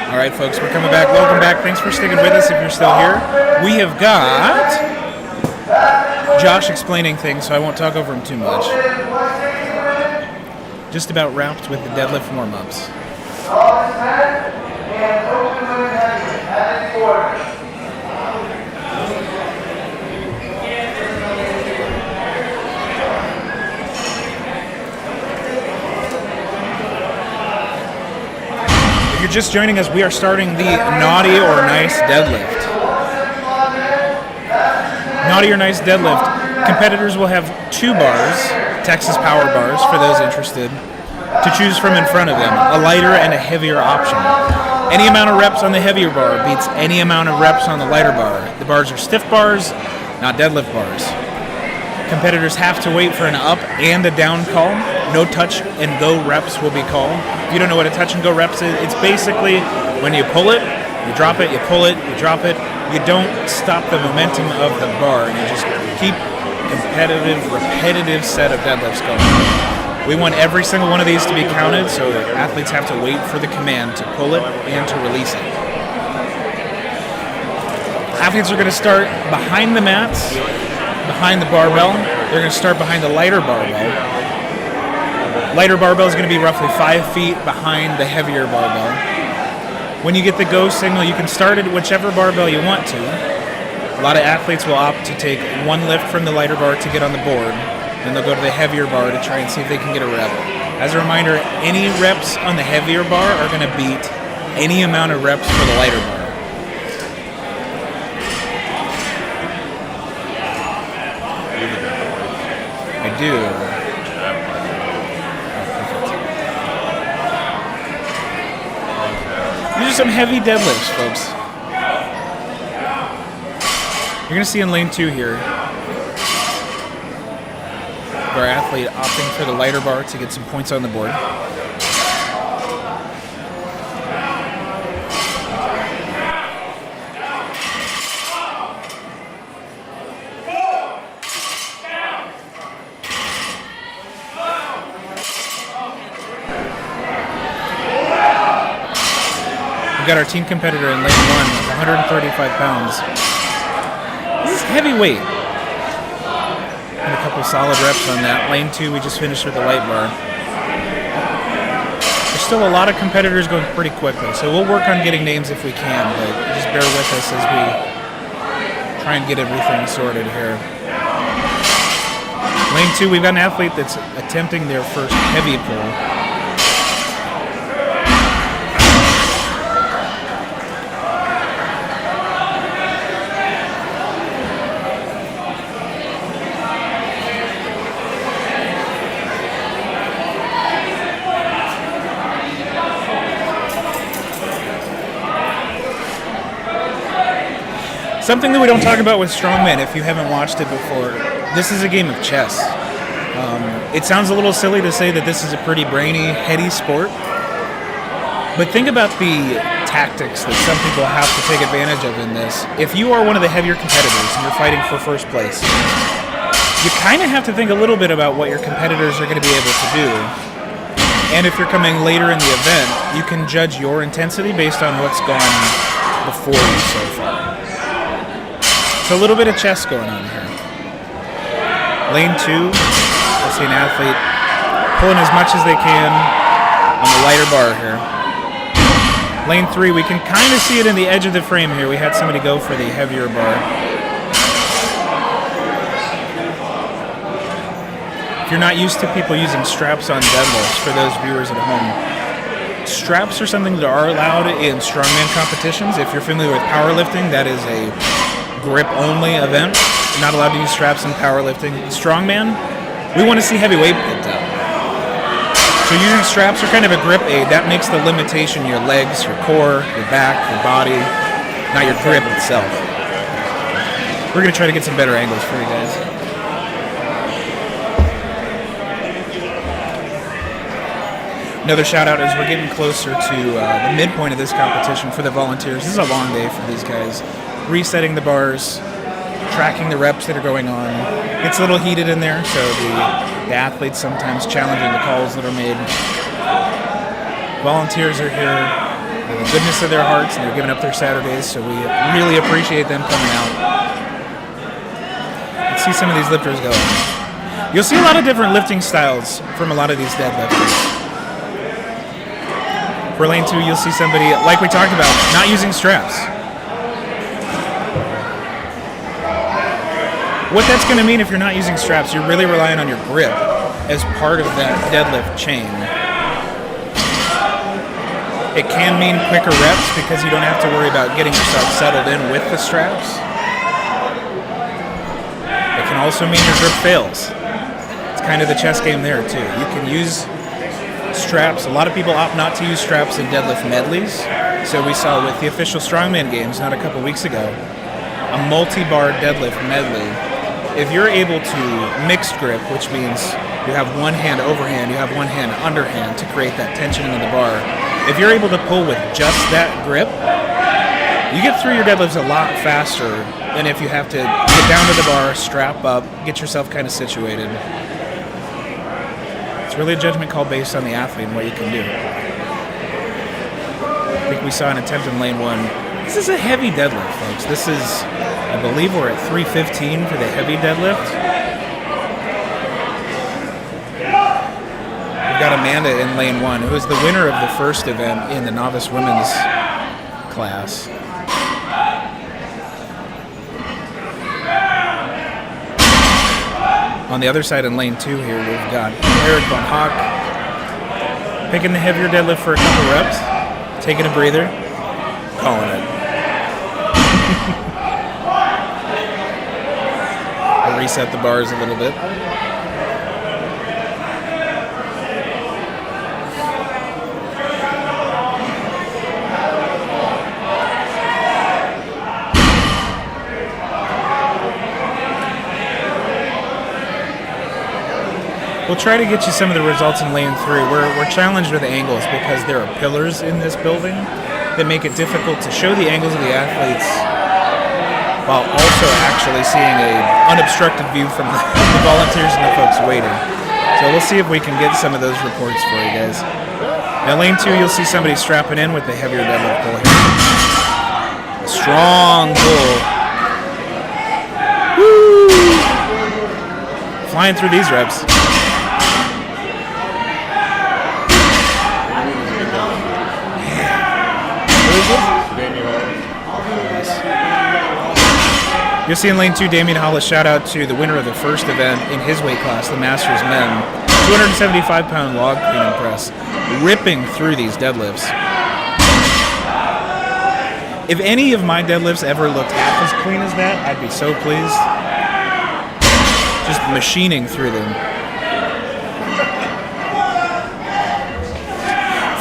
All right, folks, we're coming back. Welcome back. Thanks for sticking with us if you're still here. We have got Josh explaining things, so I won't talk over him too much. Just about wrapped with the deadlift warm-ups. If you're just joining us, we are starting the Naughty or Nice deadlift. Naughty or Nice deadlift. Competitors will have 2 bars, Texas power bars for those interested, to choose from in front of them, a lighter and a heavier option. Any amount of reps on the heavier bar beats any amount of reps on the lighter bar. The bars are stiff bars, not deadlift bars. Competitors have to wait for an up and a down call. No touch and go reps will be called. If you don't know what a touch and go reps is, it's basically when you pull it, you drop it, you pull it, you drop it. You don't stop the momentum of the bar. You just keep competitive, repetitive set of deadlifts going. We want every single one of these to be counted, so athletes have to wait for the command to pull it and to release it. Athletes are going to start behind the mats, behind the barbell. They're going to start behind the lighter barbell. Lighter barbell is going to be roughly 5 feet behind the heavier barbell. When you get the go signal, you can start at whichever barbell you want to. A lot of athletes will opt to take one lift from the lighter bar to get on the board. Then they'll go to the heavier bar to try and see if they can get a rep. As a reminder, any reps on the heavier bar are going to beat any amount of reps for the lighter bar. I do. These are some heavy deadlifts, folks. You're going to see in lane 2 here, our athlete opting for the lighter bar to get some points on the board. We've got our team competitor in lane 1 with 135 pounds. This is heavyweight. And a couple solid reps on that. Lane 2, we just finished with the light bar. There's still a lot of competitors going pretty quickly, so we'll work on getting names if we can, but just bear with us as we try and get everything sorted here. Lane 2, we've got an athlete that's attempting their first heavy pull. Something that we don't talk about with Strongman, if you haven't watched it before, this is a game of chess. It sounds a little silly to say that this is a pretty brainy, heady sport, but think about the tactics that some people have to take advantage of in this. If you are one of the heavier competitors and you're fighting for first place, you kind of have to think a little bit about what your competitors are going to be able to do. And if you're coming later in the event, you can judge your intensity based on what's gone before you so far. So a little bit of chess going on here. Lane 2. I see an athlete pulling as much as they can on the lighter bar here. Lane 3, we can kind of see it in the edge of the frame here. We had somebody go for the heavier bar. If you're not used to people using straps on deadlifts, for those viewers at home, straps are something that are allowed in strongman competitions. If you're familiar with powerlifting, that is a grip-only event. You're not allowed to use straps in powerlifting. Strongman, we want to see heavy weight picked up. So using straps are kind of a grip aid. That makes the limitation your legs, your core, your back, your body, not your grip itself. We're going to try to get some better angles for you guys. Another shout out as we're getting closer to the midpoint of this competition for the volunteers. This is a long day for these guys. Resetting the bars, tracking the reps that are going on. It's a little heated in there, so the athletes sometimes challenging the calls that are made. Volunteers are here in the goodness of their hearts, and they're giving up their Saturdays, so we really appreciate them coming out. Let's see some of these lifters go. You'll see a lot of different lifting styles from a lot of these deadlifters. For lane 2, you'll see somebody, like we talked about, not using straps. What that's going to mean if you're not using straps, you're really relying on your grip as part of that deadlift chain. It can mean quicker reps because you don't have to worry about getting yourself settled in with the straps. It can also mean your grip fails. It's kind of the chess game there too. You can use straps. A lot of people opt not to use straps in deadlift medleys. So we saw with the official Strongman games not a couple weeks ago, a multi-bar deadlift medley. If you're able to mixed grip, which means you have one hand overhand, you have one hand underhand to create that tension in the bar. If you're able to pull with just that grip, you get through your deadlifts a lot faster than if you have to get down to the bar, strap up, get yourself kind of situated. It's really a judgment call based on the athlete and what you can do. I think we saw an attempt in lane 1. This is a heavy deadlift, folks. This is, I believe we're at 315 for the heavy deadlift. We've got Amanda in lane 1, who is the winner of the first event in the novice women's class. On the other side in lane 2 here, we've got Eric Von Hock picking the heavier deadlift for a couple reps, taking a breather, calling it. I'll reset the bars a little bit. We'll try to get you some of the results in lane 3. We're challenged with angles because there are pillars in this building that make it difficult to show the angles of the athletes while also actually seeing an unobstructed view from the volunteers and the folks waiting. So we'll see if we can get some of those reports for you guys. Now lane 2, you'll see somebody strapping in with the heavier deadlift pull here. A strong pull. Woo! Flying through these reps. You'll see in lane 2, Damian Hollis, shout out to the winner of the first event in his weight class, the Masters Men, 275-pound log clean and press, ripping through these deadlifts. If any of my deadlifts ever looked half as clean as that, I'd be so pleased. Just machining through them.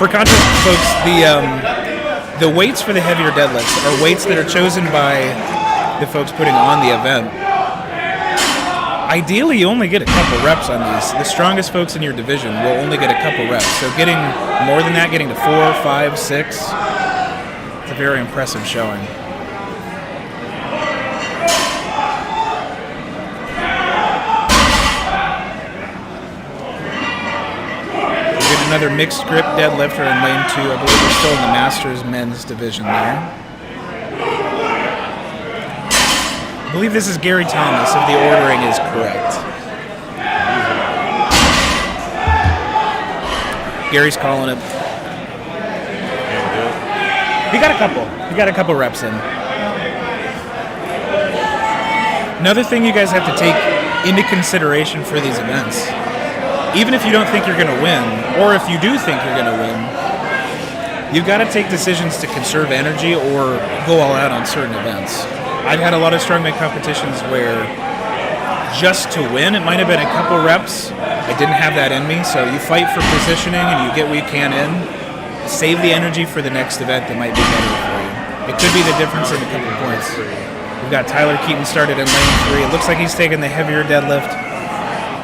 For context, folks, the weights for the heavier deadlifts are weights that are chosen by the folks putting on the event. I Ideally, you only get a couple reps on these. The strongest folks in your division will only get a couple reps. So getting more than that, getting to 4, 5, 6, it's a very impressive showing. We get another mixed grip deadlifter in lane 2. I believe we're still in the Masters men's division there. I believe this is Gary Thomas, if the ordering is correct. Gary's calling it. He got a couple. He got a couple reps in. Another thing you guys have to take into consideration for these events, even if you don't think you're going to win, or if you do think you're going to win, you've got to take decisions to conserve energy or go all out on certain events. I've had a lot of strongman competitions where just to win, it might have been a couple reps. I didn't have that in me, so you fight for positioning and you get what you can in. Save the energy for the next event that might be better for you. It could be the difference in a couple of points. We've got Tyler Keaton started in lane 3. It looks like he's taking the heavier deadlift.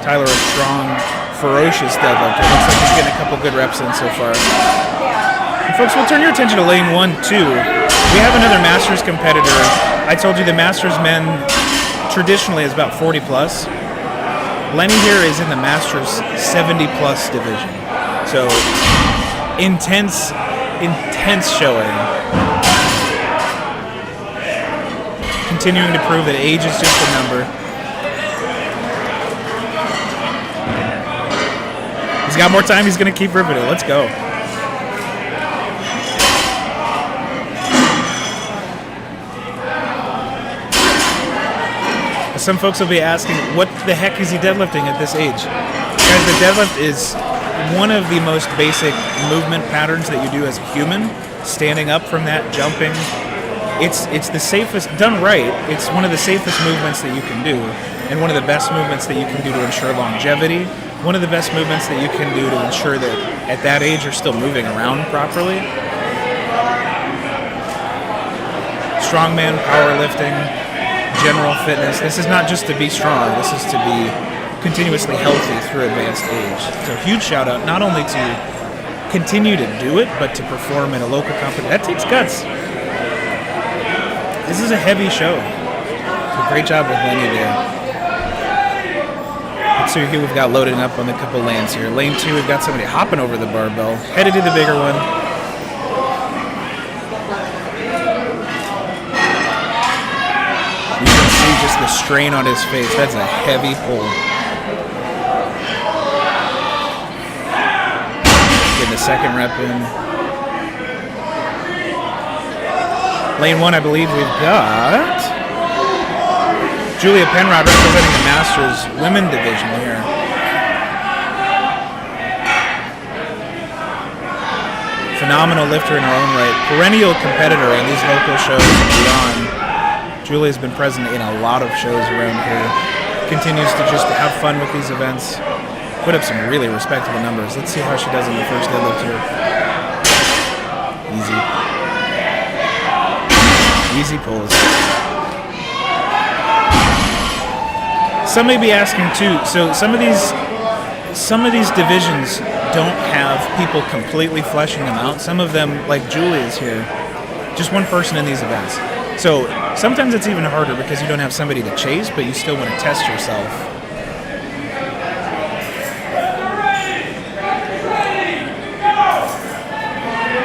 Tyler, a strong, ferocious deadlifter. It looks like he's getting a couple good reps in so far. And folks, we'll turn your attention to lane 1, 2. We have another Masters competitor. I told you the Masters men traditionally is about 40 plus. Lenny here is in the Masters 70 plus division. So intense showing. Continuing to prove that age is just a number. He's got more time, he's going to keep ripping it. Let's go. Some folks will be asking, what the heck is he deadlifting at this age? Guys, the deadlift is one of the most basic movement patterns that you do as a human. Standing up from that, jumping. It's the safest, done right, it's one of the safest movements that you can do, and one of the best movements that you can do to ensure longevity. One of the best movements that you can do to ensure that at that age you're still moving around properly. Strongman, powerlifting, general fitness. This is not just to be strong, this is to be continuously healthy through advanced age. So huge shout out not only to continue to do it, but to perform in a local company. That takes guts. This is a heavy show. So great job with Lenny there. Let's see who we've got loading up on the couple lanes here. Lane 2, we've got somebody hopping over the barbell, headed to the bigger one. Just the strain on his face. That's a heavy pull. Getting the second rep in. Lane 1, I believe we've got Julia Penrod representing the Masters women division here. Phenomenal lifter in her own right. Perennial competitor in these local shows and beyond. Julia's been present in a lot of shows around here. Continues to just have fun with these events. Put up some really respectable numbers. Let's see how she does in the first deadlift here. Easy. Easy pulls. Some may be asking too, so some of these divisions don't have people completely fleshing them out. Some of them, like Julia's here, just one person in these events. So sometimes it's even harder because you don't have somebody to chase, but you still want to test yourself.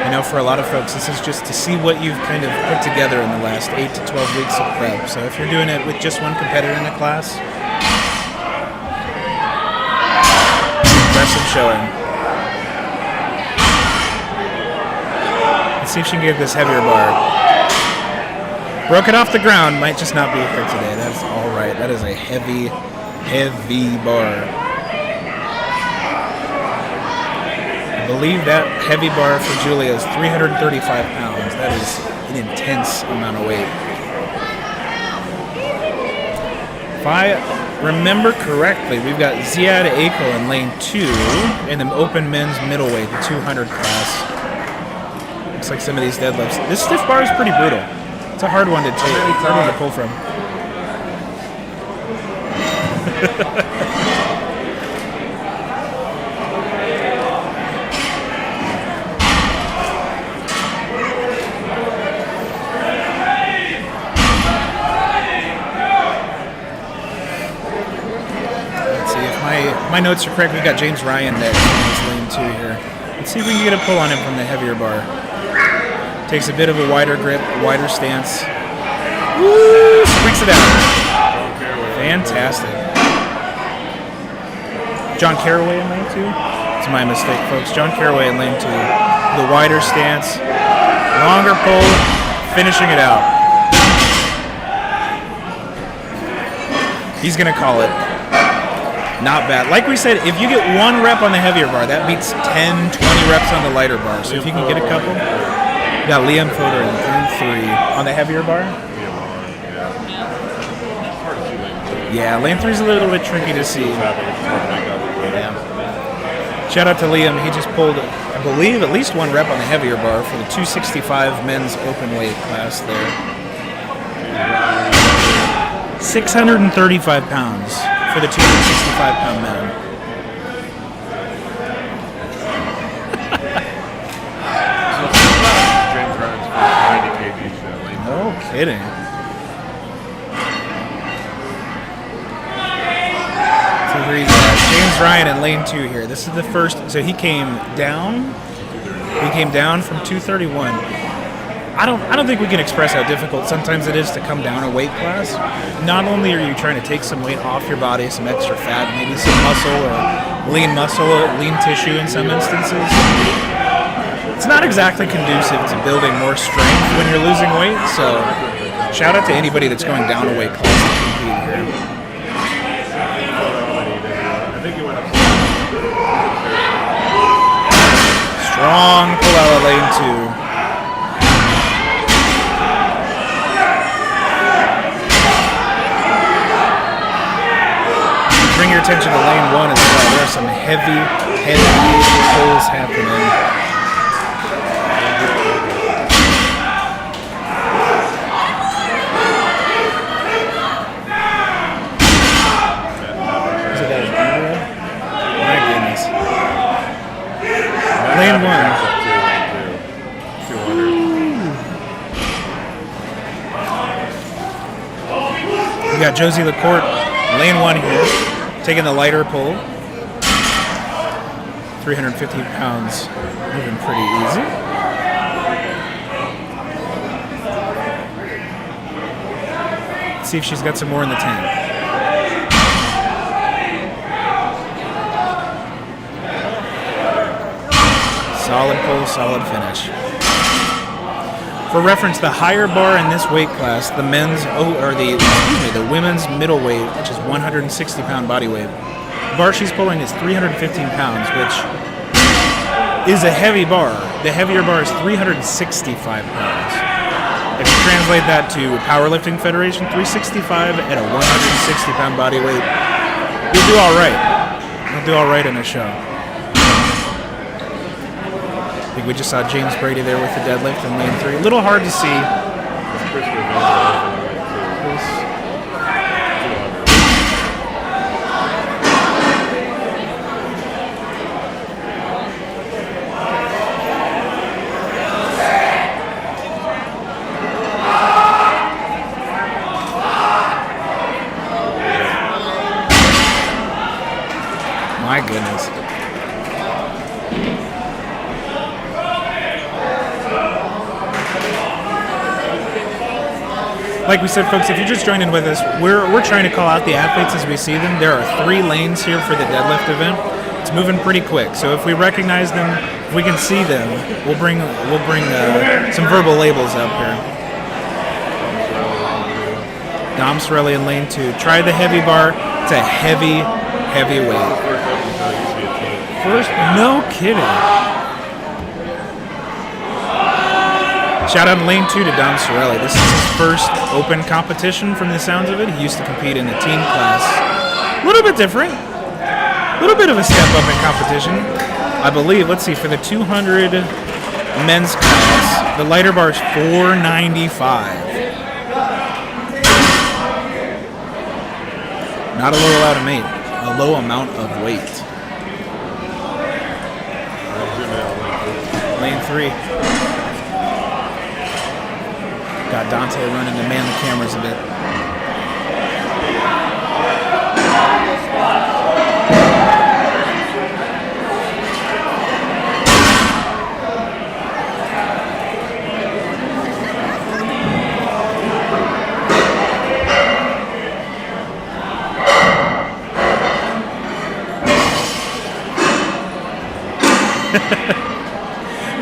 I know for a lot of folks, this is just to see what you've kind of put together in the last 8 to 12 weeks of prep. So if you're doing it with just one competitor in the class, impressive showing. Let's see if she can get this heavier bar. Broke it off the ground, might just not be here today. That's all right. That is a heavy, heavy bar. I believe that heavy bar for Julia is 335 pounds. That is an intense amount of weight. If I remember correctly, we've got Ziad Akel in lane 2 in the open men's middleweight, the 200 class. Looks like some of these deadlifts. This stiff bar is pretty brutal. It's a hard one to take. It's a hard one to pull from. Let's see if my notes are correct. We got James Ryan next in his lane 2 here. Let's see if we can get a pull on him from the heavier bar. Takes a bit of a wider grip, wider stance. Woo! Squeaks it out. Fantastic. John Caraway in lane 2? It's my mistake, folks. John Caraway in lane 2. The wider stance, longer pull, finishing it out. He's going to call it. Not bad. Like we said, if you get 1 rep on the heavier bar, that beats 10, 20 reps on the lighter bar. So if you can get a couple. You got Liam Fodor in lane 3 on the heavier bar. Yeah, lane 3 is a little bit tricky to see. Yeah. Shout out to Liam. He just pulled, I believe, at least 1 rep on the heavier bar for the 265 men's open weight class there. 635 pounds for the 265-pound men. No kidding. So here he's James Ryan in lane 2 here. This is the first. So he came down. He came down from 231. I don't think we can express how difficult sometimes it is to come down a weight class. Not only are you trying to take some weight off your body, some extra fat, maybe some muscle or lean tissue in some instances. It's not exactly conducive to building more strength when you're losing weight, so shout out to anybody that's going down a weight class to compete here. Strong pull out of lane 2. Bring your attention to lane 1 as well. There are some heavy pulls happening. My goodness. Lane 1. We got Josie LaCourte, lane 1 here, taking the lighter pull. 350 pounds, moving pretty easy. Let's see if she's got some more in the tank. Solid pull, solid finish. For reference, the higher bar in this weight class, the women's middleweight, which is 160-pound body weight. The bar she's pulling is 315 pounds, which is a heavy bar. The heavier bar is 365 pounds. If you translate that to Powerlifting Federation, 365 at a 160-pound body weight, you'll do all right. You'll do all right in a show. I think we just saw James Brady there with the deadlift in lane 3. A little hard to see. My goodness. Like we said, folks, if you're just joining with us, we're trying to call out the athletes as we see them. There are 3 lanes here for the deadlift event. It's moving pretty quick. So if we recognize them, if we can see them, we'll bring some verbal labels up here. Dom Sorelli in lane 2. Try the heavy bar. It's a heavy weight. First, no kidding. Shout out in lane 2 to Dom Sorelli. This is his first open competition from the sounds of it. He used to compete in the teen class. A little bit different. A little bit of a step up in competition. I believe, let's see, for the 200 men's class, the lighter bar is 495. Not a low amount of weight. Lane 3. Got Dante running to man the cameras a bit.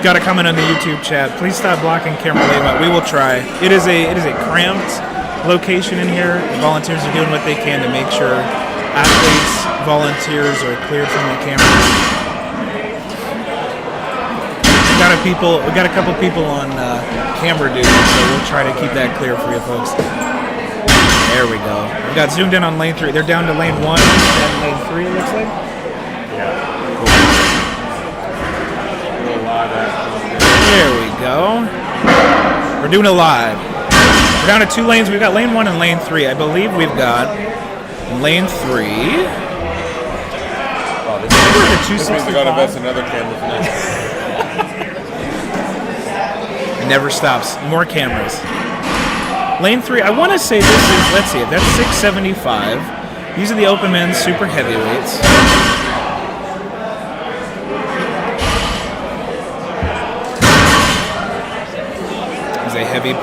Got a comment on the YouTube chat. Please stop blocking camera layout. We will try. It is a cramped location in here. The volunteers are doing what they can to make sure athletes, volunteers are cleared from the camera. We got a couple people on camera duty, so we'll try to keep that clear for you folks. There we go. We got zoomed in on lane 3. They're down to lane 1 and lane 3. It looks like. There we go. We're doing it live. We're down to 2 lanes. We've got lane 1 and lane 3. I believe we've got lane 3. Oh, this means we got to invest in another camera for this. It never stops. More cameras. Lane 3. I want to say this is, let's see, if that's 675. These are the open men's super heavyweights. A heavy pull.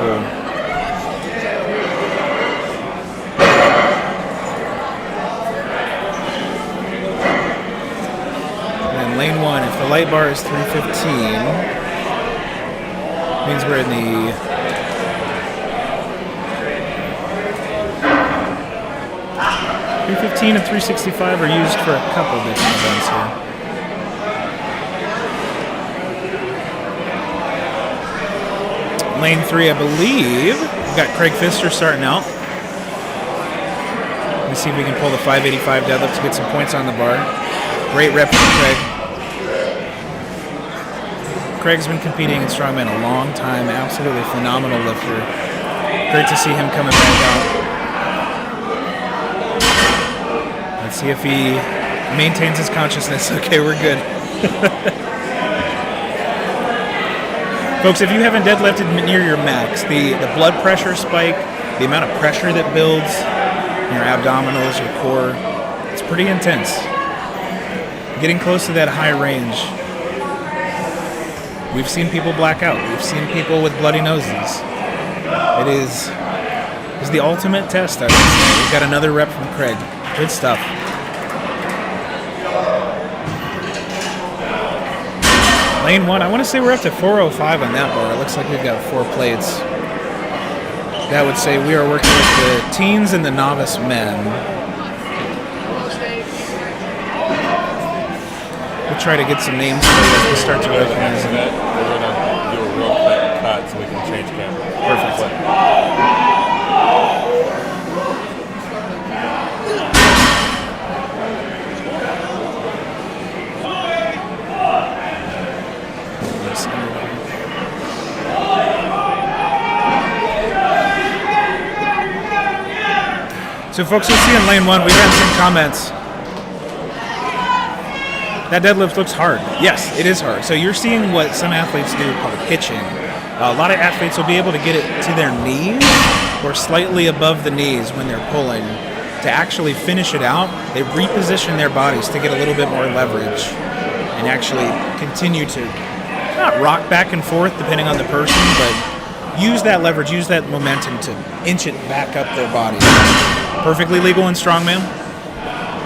And then lane 1, if the light bar is 315, means we're in the 315 and 365 are used for a couple different events here. Lane 3, I believe. We've got Craig Pfister starting out. Let's see if we can pull the 585 deadlift to get some points on the bar. Great rep from Craig. Craig's been competing in Strongman a long time. Absolutely phenomenal lifter. Great to see him coming back out. Let's see if he maintains his consciousness. Okay, we're good. Folks, if you haven't deadlifted near your max, the blood pressure spike, the amount of pressure that builds in your abdominals, your core, it's pretty intense. Getting close to that high range. We've seen people black out. We've seen people with bloody noses. It is the ultimate test, I would say. We've got another rep from Craig. Good stuff. Lane 1, I want to say we're up to 405 on that bar. It looks like we've got 4 plates. That would say we are working with the teens and the novice men. We'll try to get some names for you as we start to recognize them. We're going to do a real quick cut so we can change camera. Perfect. So folks, you'll see in lane 1, we've had some comments. That deadlift looks hard. Yes, it is hard. So you're seeing what some athletes do called hitching. A lot of athletes will be able to get it to their knees or slightly above the knees when they're pulling. To actually finish it out, they reposition their bodies to get a little bit more leverage and actually continue to not rock back and forth depending on the person, but use that leverage, use that momentum to inch it back up their body. Perfectly legal in Strongman.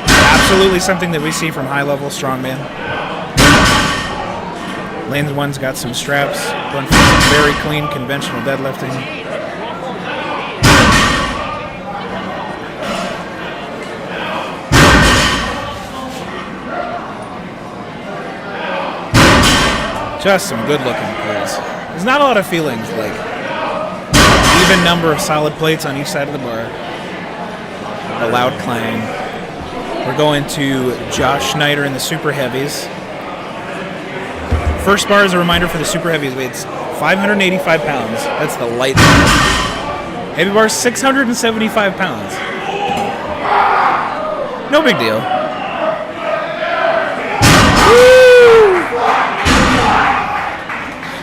Absolutely something that we see from high-level Strongman. Lane 1's got some straps, going for some very clean conventional deadlifting. Just some good-looking pulls. There's not a lot of feelings, like even number of solid plates on each side of the bar. A loud clang. We're going to Josh Schneider in the super heavies. First bar is a reminder for the super heavies. It's 585 pounds. That's the light bar. Heavy bar is 675 pounds. No big deal.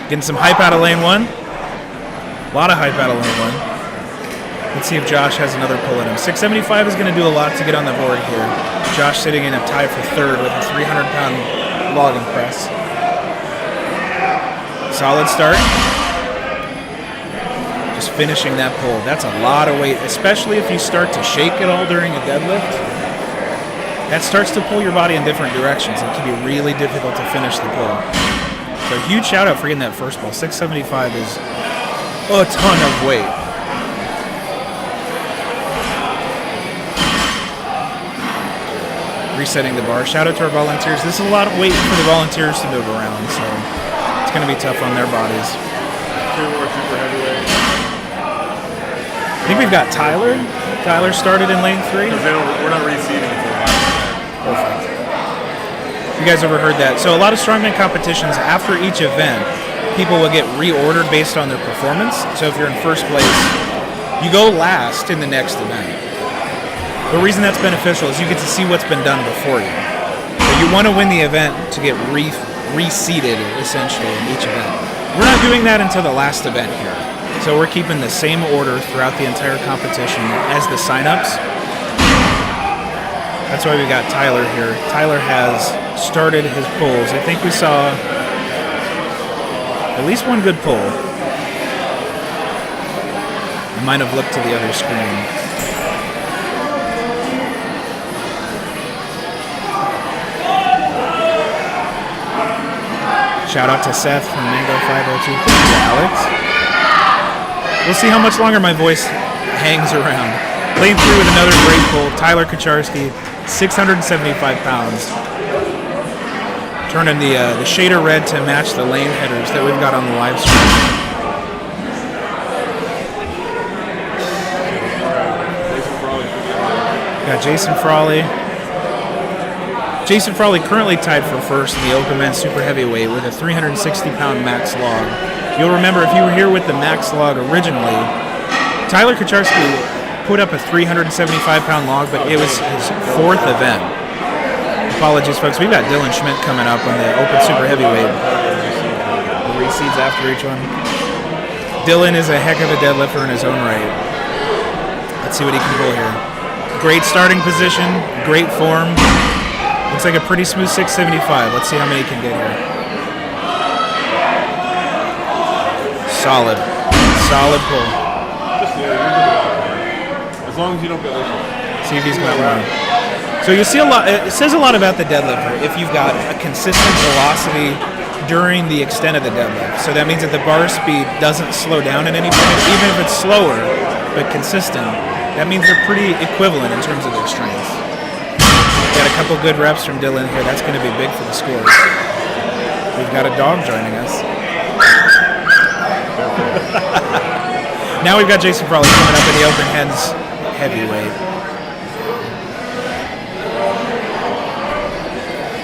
Getting some hype out of lane 1. A lot of hype out of lane 1. Let's see if Josh has another pull in him. 675 is going to do a lot to get on the board here. Josh sitting in a tie for third with a 300-pound log and press. Solid start. Just finishing that pull. That's a lot of weight, especially if you start to shake it all during a deadlift. That starts to pull your body in different directions. It can be really difficult to finish the pull. So huge shout out for getting that first pull. 675 is a ton of weight. Resetting the bar. Shout out to our volunteers. This is a lot of weight for the volunteers to move around, so it's going to be tough on their bodies. 2 more super heavyweight. I think we've got Tyler. Tyler started in lane 3. We're not reseeding until Perfect. You guys overheard that. So a lot of strongman competitions, after each event, people will get reordered based on their performance. So if you're in first place, you go last in the next event. The reason that's beneficial is you get to see what's been done before you. So you want to win the event to get reseeded, essentially, in each event. We're not doing that until the last event here. So we're keeping the same order throughout the entire competition as the signups. That's why we got Tyler here. Tyler has started his pulls. I think we saw at least one good pull. I might have looked to the other screen. Shout out to Seth from Mango 502. Thank you, Alex. We'll see how much longer my voice hangs around. Lane 3 with another great pull. Tyler Kucharski, 675 pounds. Turning the shader red to match the lane headers that we've got on the live stream. Got Jason Frawley. Jason Frawley currently tied for first in the open men's super heavyweight with a 360-pound max log. You'll remember if you were here with the max log originally, Tyler Kucharski put up a 375-pound log, but it was his 4th event. Apologies, folks. We've got Dylan Schmidt coming up on the open super heavyweight. The reseeds after each one. Dylan is a heck of a deadlifter in his own right. Let's see what he can pull here. Great starting position, great form. Looks like a pretty smooth 675. Let's see how many he can get here. Solid. Solid pull. As long as you don't get this one. See if he's got one. So you see a lot. It says a lot about the deadlifter if you've got a consistent velocity during the extent of the deadlift. So that means that the bar speed doesn't slow down at any point, even if it's slower but consistent. That means they're pretty equivalent in terms of their strength. Got a couple good reps from Dylan here. That's going to be big for the scores. We've got a dog joining us. Now we've got Jason Frawley coming up in the open heads heavyweight.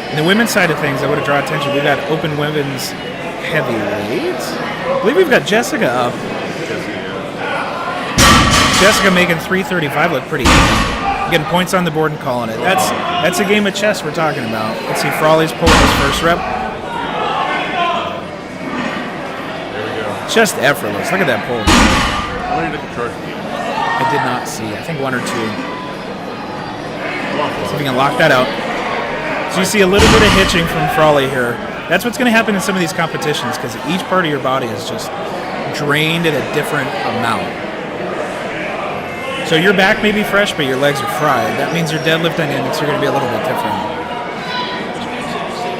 In the women's side of things, I want to draw attention. We've got open women's heavyweight. I believe we've got Jessica up. Jessica making 335 look pretty easy. Getting points on the board and calling it. That's a game of chess we're talking about. Let's see, Frawley's pulling his first rep. There we go. Just effortless. Look at that pull. How many did Kucharski? I did not see. I think 1 or 2. See if we can lock that out. So you see a little bit of hitching from Frawley here. That's what's going to happen in some of these competitions because each part of your body is just drained at a different amount. So your back may be fresh, but your legs are fried. That means your deadlift dynamics are going to be a little bit different.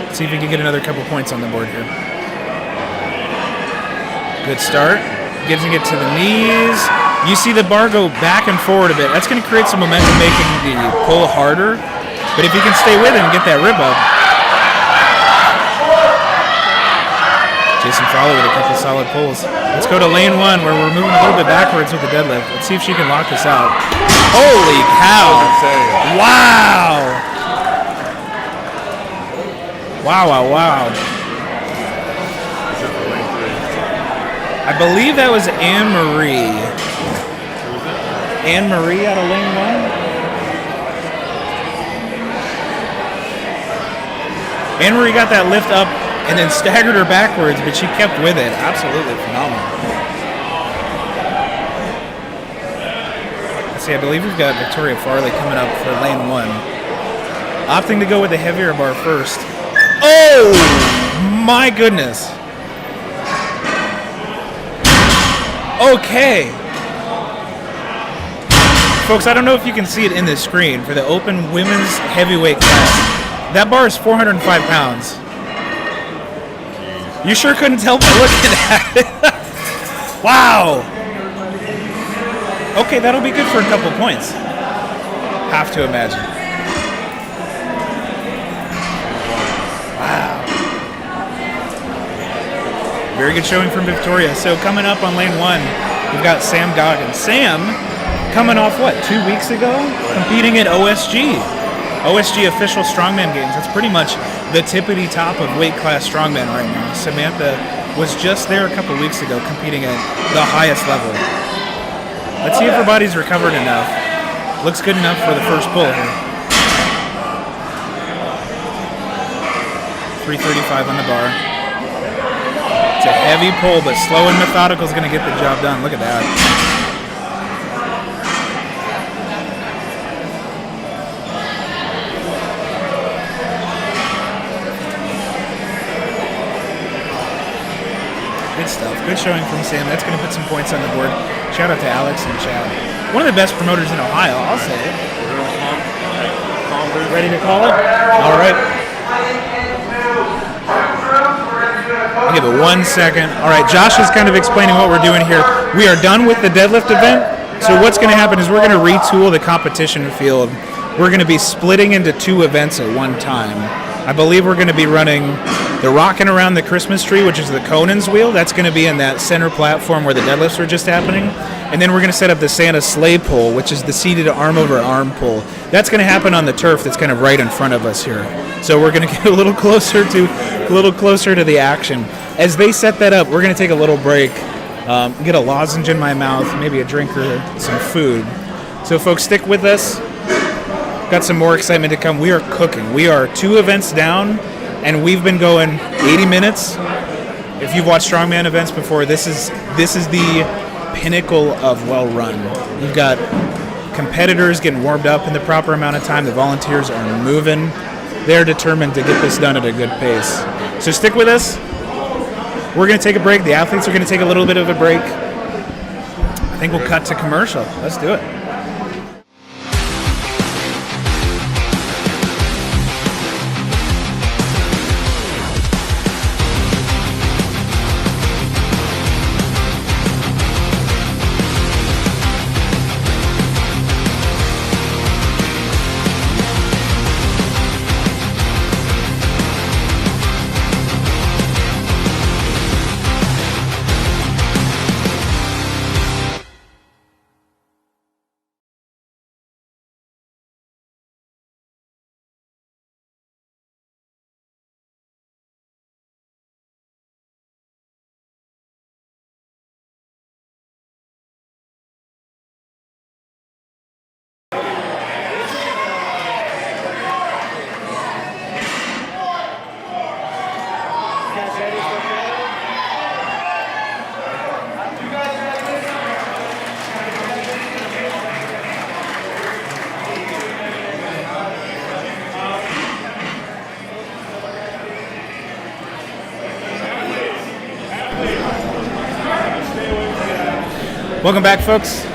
Let's see if we can get another couple points on the board here. Good start. Getting it to the knees. You see the bar go back and forward a bit. That's going to create some momentum, making the pull harder. But if you can stay with it and get that rib up. Jason Frawley with a couple solid pulls. Let's go to lane 1 where we're moving a little bit backwards with the deadlift. Let's see if she can lock this out. Holy cow! Wow! Wow. I believe that was Anne-Marie. Anne-Marie out of lane 1? Anne-Marie got that lift up and then staggered her backwards, but she kept with it. Absolutely phenomenal. Let's see, I believe we've got Victoria Farley coming up for lane 1. Opting to go with the heavier bar first. Oh, my goodness. Okay. Folks, I don't know if you can see it in this screen for the open women's heavyweight class. That bar is 405 pounds. You sure couldn't tell by looking at it. Wow. Okay, that'll be good for a couple points. Have to imagine. Wow. Very good showing from Victoria. So coming up on lane 1, we've got Sam Goggins. Sam, coming off, what, 2 weeks ago? Competing at OSG. OSG official Strongman games. That's pretty much the tippity top of weight class Strongman right now. Samantha was just there a couple weeks ago competing at the highest level. Let's see if her body's recovered enough. Looks good enough for the first pull here. 335 on the bar. It's a heavy pull, but slow and methodical is going to get the job done. Look at that. Good stuff. Good showing from Sam. That's going to put some points on the board. Shout out to Alex and Chad. One of the best promoters in Ohio, I'll say it. Ready to call it? All right. I'll give it 1 second. All right, Josh is kind of explaining what we're doing here. We are done with the deadlift event. So what's going to happen is we're going to retool the competition field. We're going to be splitting into 2 events at one time. I believe we're going to be running the Rockin' Around the Christmas Tree, which is the Conan's wheel. That's going to be in that center platform where the deadlifts were just happening. And then we're going to set up the Santa sleigh pull, which is the seated arm-over-arm pull. That's going to happen on the turf that's kind of right in front of us here. So we're going to get a little closer to the action. As they set that up, we're going to take a little break, get a lozenge in my mouth, maybe a drink or some food. So folks, stick with us. Got some more excitement to come. We are cooking. We are 2 events down, and we've been going 80 minutes. If you've watched Strongman events before, this is the pinnacle of well run. We've got competitors getting warmed up in the proper amount of time. The volunteers are moving. They're determined to get this done at a good pace. So stick with us. We're going to take a break. The athletes are going to take a little bit of a break. I think we'll cut to commercial. Let's do it. Welcome back, folks.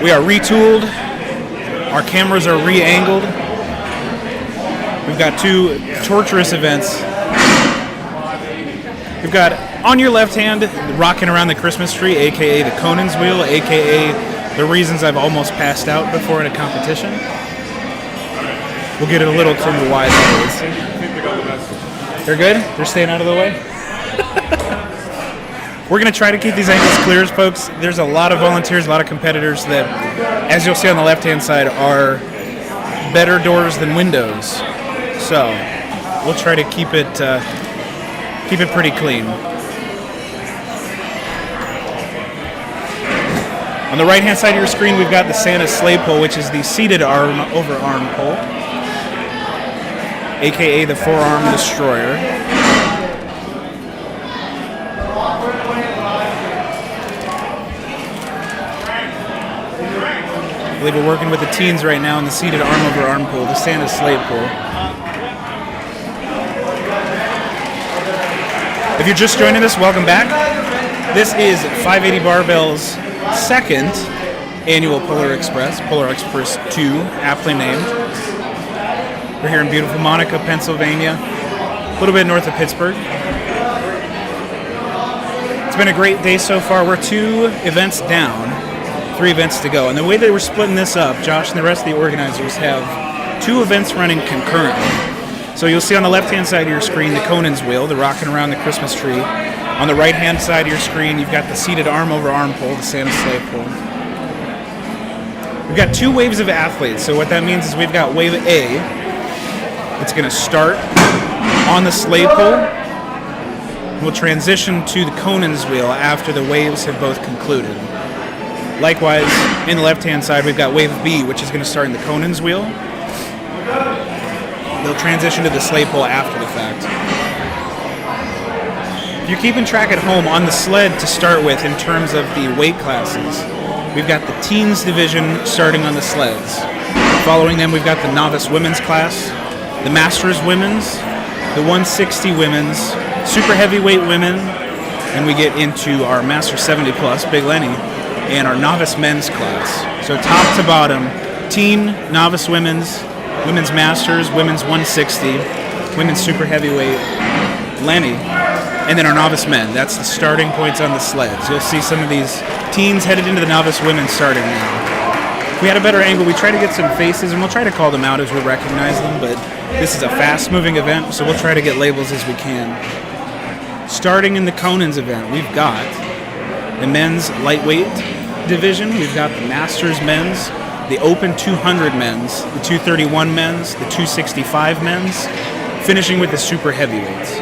We are retooled. Our cameras are re-angled. We've got 2 torturous events. We've got, on your left hand, Rockin' Around the Christmas Tree, a.k.a. the Conan's Wheel, a.k.a. the reasons I've almost passed out before in a competition. We'll get it a little to the wide areas. They're good? They're staying out of the way? We're going to try to keep these angles clear, folks. There's a lot of volunteers, a lot of competitors that, as you'll see on the left-hand side, are better doors than windows. So we'll try to keep it pretty clean. On the right-hand side of your screen, we've got the Santa sleigh pull, which is the seated arm-over-arm pull. aka the Forearm Destroyer. I believe we're working with the teens right now in the seated arm-over-arm pull, the Santa slate pull. If you're just joining us, welcome back. This is 580 Barbell's second annual Polar Express 2, aptly named. We're here in beautiful Monaco, Pennsylvania, a little bit north of Pittsburgh. It's been a great day so far. We're 2 events down, 3 events to go. And the way that we're splitting this up, Josh and the rest of the organizers have 2 events running concurrently. So you'll see on the left-hand side of your screen the Conan's wheel, the rocking around the Christmas tree. On the right-hand side of your screen, you've got the seated arm-over-arm pull, the Santa sleigh pull. We've got 2 waves of athletes. So what that means is we've got wave A. It's going to start on the sleigh pull. We'll transition to the Conan's wheel after the waves have both concluded. Likewise, in the left-hand side, we've got wave B, which is going to start in the Conan's wheel. They'll transition to the sleigh pull after the fact. If you're keeping track at home, on the sled to start with in terms of the weight classes, we've got the teens division starting on the sleds. Following them, we've got the novice women's class, the masters women's, the 160 women's, super heavyweight women, and we get into our master 70 plus, Big Lenny, and our novice men's class. So top to bottom, teen, novice women's, women's masters, women's 160, women's super heavyweight, Lenny, and then our novice men. That's the starting points on the sleds. You'll see some of these teens headed into the novice women starting now. If we had a better angle, we try to get some faces, and we'll try to call them out as we recognize them, but this is a fast-moving event, so we'll try to get labels as we can. Starting in the Conan's event, we've got the men's lightweight division, we've got the masters men's, the open 200 men's, the 231 men's, the 265 men's, finishing with the super heavyweights.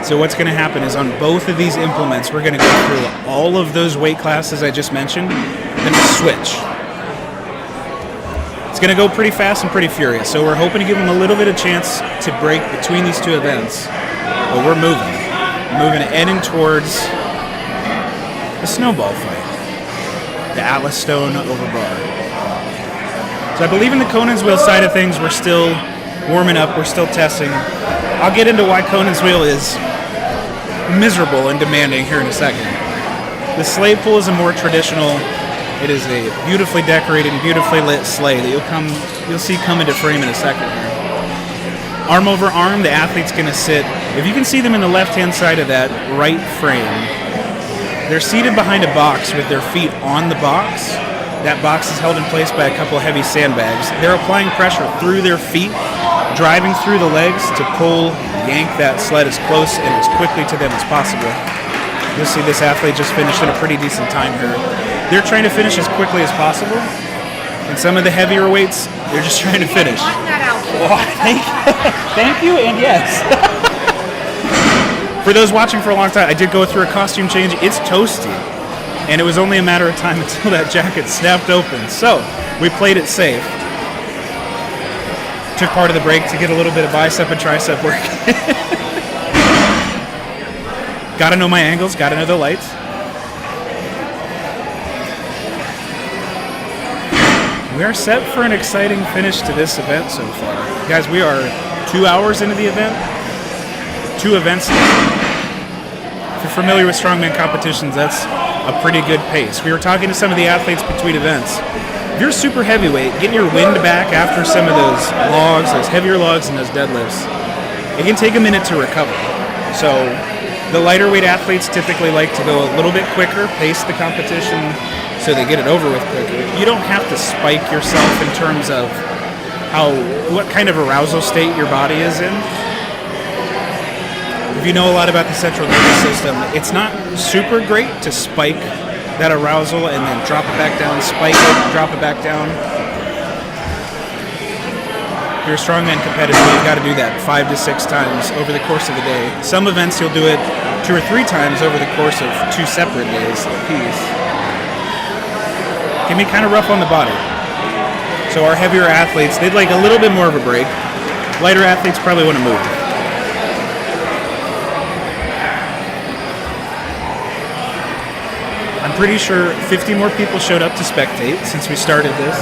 So what's going to happen is on both of these implements, we're going to go through all of those weight classes I just mentioned, then we'll switch. It's going to go pretty fast and pretty furious, so we're hoping to give them a little bit of chance to break between these 2 events, but we're moving heading towards the Snowball fight, the Atlas Stone over bar. So I believe in the Conan's wheel side of things, we're still warming up, we're still testing. I'll get into why Conan's wheel is miserable and demanding here in a second. The sleigh pull is a more traditional, it is a beautifully decorated and beautifully lit sleigh that you'll see come into frame in a second here. Arm over arm, the athlete's going to sit, if you can see them in the left-hand side of that right frame, they're seated behind a box with their feet on the box. That box is held in place by a couple of heavy sandbags. They're applying pressure through their feet, driving through the legs to pull, yank that sled as close and as quickly to them as possible. You'll see this athlete just finished in a pretty decent time here. They're trying to finish as quickly as possible, and some of the heavier weights, they're just trying to finish. Oh, thank you, and yes. For those watching for a long time, I did go through a costume change. It's toasty, and it was only a matter of time until that jacket snapped open. So we played it safe. Took part of the break to get a little bit of bicep and tricep work. Gotta know my angles, gotta know the lights. We are set for an exciting finish to this event so far. Guys, we are 2 hours into the event. 2 events now. If you're familiar with strongman competitions, that's a pretty good pace. We were talking to some of the athletes between events. If you're super heavyweight, getting your wind back after some of those logs, those heavier logs and those deadlifts, it can take a minute to recover. So the lighter weight athletes typically like to go a little bit quicker, pace the competition so they get it over with quicker. You don't have to spike yourself in terms of what kind of arousal state your body is in. If you know a lot about the central nervous system, it's not super great to spike that arousal and then drop it back down, spike it, drop it back down. If you're a strongman competitor, you've got to do that 5 to 6 times over the course of the day. Some events you'll do it 2 or 3 times over the course of 2 separate days apiece. Can be kind of rough on the body. So our heavier athletes, they'd like a little bit more of a break. Lighter athletes probably want to move. I'm pretty sure 50 more people showed up to spectate since we started this.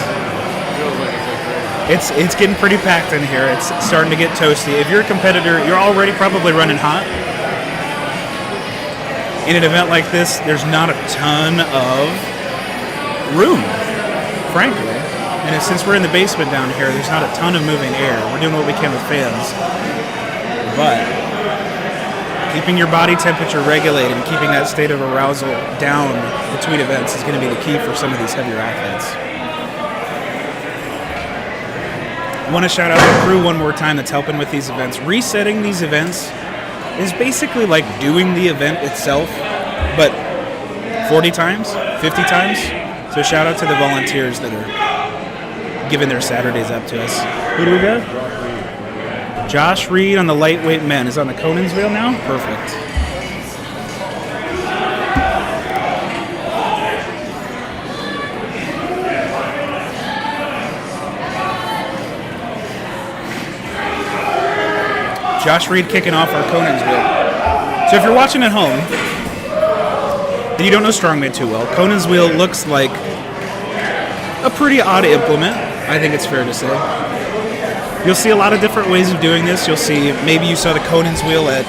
It's getting pretty packed in here. It's starting to get toasty. If you're a competitor, you're already probably running hot. In an event like this, there's not a ton of room, frankly. And since we're in the basement down here, there's not a ton of moving air. We're doing what we can with fans. But keeping your body temperature regulated and keeping that state of arousal down between events is going to be the key for some of these heavier athletes. I want to shout out the crew one more time that's helping with these events. Resetting these events is basically like doing the event itself, but 40 times, 50 times. So shout out to the volunteers that are giving their Saturdays up to us. Who do we got? Josh Reed on the lightweight men is on the Conan's wheel now? Perfect. Josh Reed kicking off our Conan's wheel. So if you're watching at home and you don't know Strongman too well, Conan's wheel looks like a pretty odd implement, I think it's fair to say. You'll see a lot of different ways of doing this. You'll see, maybe you saw the Conan's wheel at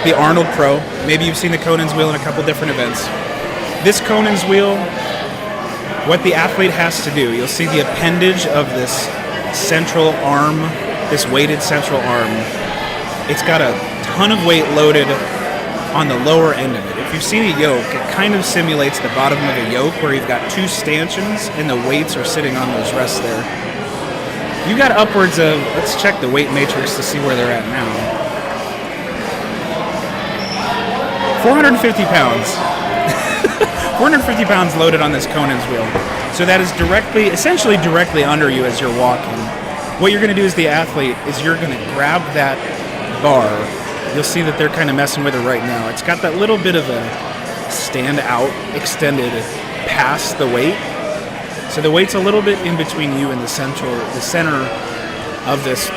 the Arnold Pro. Maybe you've seen the Conan's wheel in a couple different events. This Conan's wheel, what the athlete has to do, you'll see the appendage of this central arm, this weighted central arm. It's got a ton of weight loaded on the lower end of it. If you see the yoke, it kind of simulates the bottom of a yoke where you've got two stanchions and the weights are sitting on those rests there. You got upwards of, let's check the weight matrix to see where they're at now. 450 pounds. 450 pounds loaded on this Conan's wheel. So that is essentially directly under you as you're walking. What you're going to do as the athlete is you're going to grab that bar. You'll see that they're kind of messing with it right now. It's got that little bit of a stand out, extended past the weight. So the weight's a little bit in between you and the center of this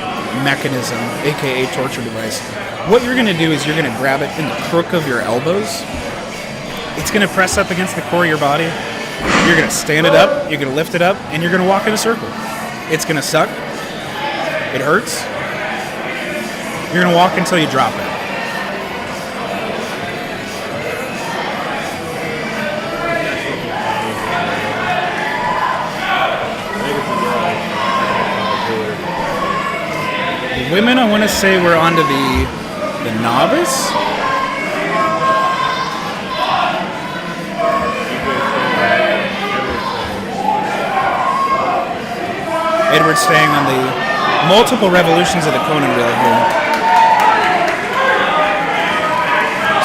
mechanism, aka torture device. What you're going to do is you're going to grab it in the crook of your elbows. It's going to press up against the core of your body. You're going to stand it up, you're going to lift it up, and you're going to walk in a circle. It's going to suck. It hurts. You're going to walk until you drop it. The women, I want to say we're on to the novice. Edward's staying on the multiple revolutions of the Conan wheel here.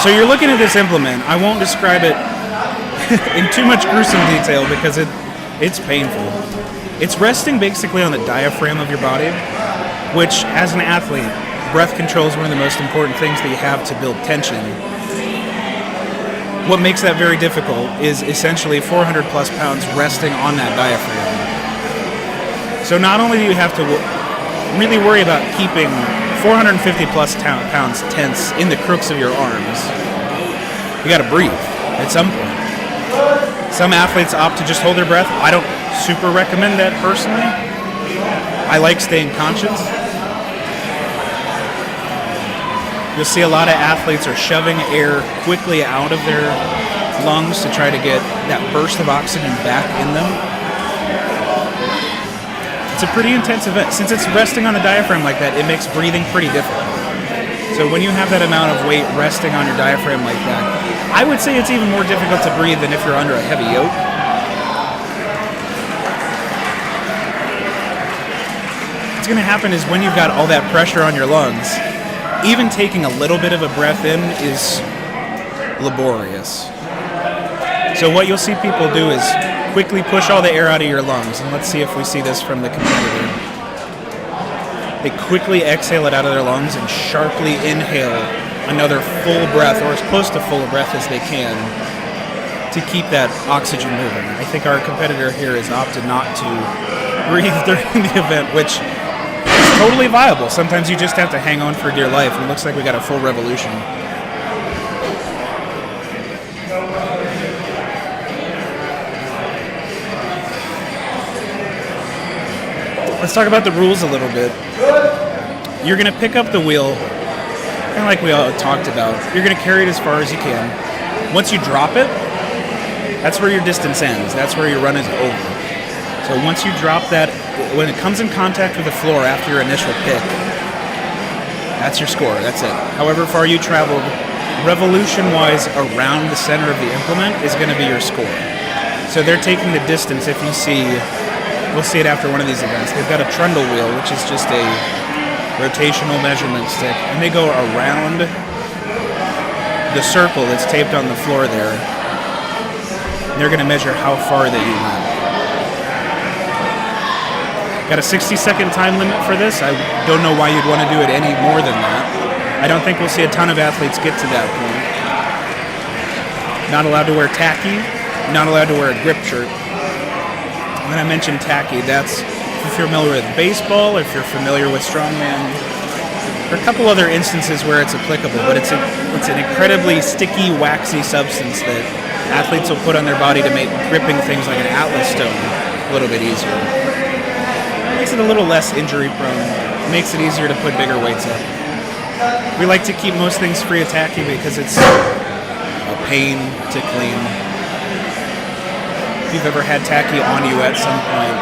So you're looking at this implement. I won't describe it in too much gruesome detail because it's painful. It's resting basically on the diaphragm of your body, which as an athlete, breath control is one of the most important things that you have to build tension. What makes that very difficult is essentially 400 plus pounds resting on that diaphragm. So not only do you have to really worry about keeping 450 plus pounds tense in the crooks of your arms, you got to breathe at some point. Some athletes opt to just hold their breath. I don't super recommend that personally. I like staying conscious. You'll see a lot of athletes are shoving air quickly out of their lungs to try to get that burst of oxygen back in them. It's a pretty intense event. Since it's resting on the diaphragm like that, it makes breathing pretty difficult. So when you have that amount of weight resting on your diaphragm like that, I would say it's even more difficult to breathe than if you're under a heavy yoke. What's going to happen is when you've got all that pressure on your lungs, even taking a little bit of a breath in is laborious. So what you'll see people do is quickly push all the air out of your lungs, and let's see if we see this from the competitor. They quickly exhale it out of their lungs and sharply inhale another full breath, or as close to full breath as they can, to keep that oxygen moving. I think our competitor here has opted not to breathe during the event, which is totally viable. Sometimes you just have to hang on for dear life, and it looks like we got a full revolution. Let's talk about the rules a little bit. You're going to pick up the wheel, kind of like we all talked about. You're going to carry it as far as you can. Once you drop it, that's where your distance ends. That's where your run is over. So once you drop that, when it comes in contact with the floor after your initial pick, that's your score. That's it. However far you traveled, revolution-wise around the center of the implement is going to be your score. So they're taking the distance. If you see, we'll see it after one of these events. They've got a trundle wheel, which is just a rotational measurement stick, and they go around the circle that's taped on the floor there. They're going to measure how far that you went. Got a 60-second time limit for this. I don't know why you'd want to do it any more than that. I don't think we'll see a ton of athletes get to that point. Not allowed to wear tacky, not allowed to wear a grip shirt. When I mentioned tacky, that's if you're familiar with baseball, if you're familiar with Strongman. There are a couple other instances where it's applicable, but it's an incredibly sticky, waxy substance that athletes will put on their body to make gripping things like an Atlas stone a little bit easier. Makes it a little less injury prone. Makes it easier to put bigger weights up. We like to keep most things free of tacky because it's a pain to clean. If you've ever had tacky on you at some point,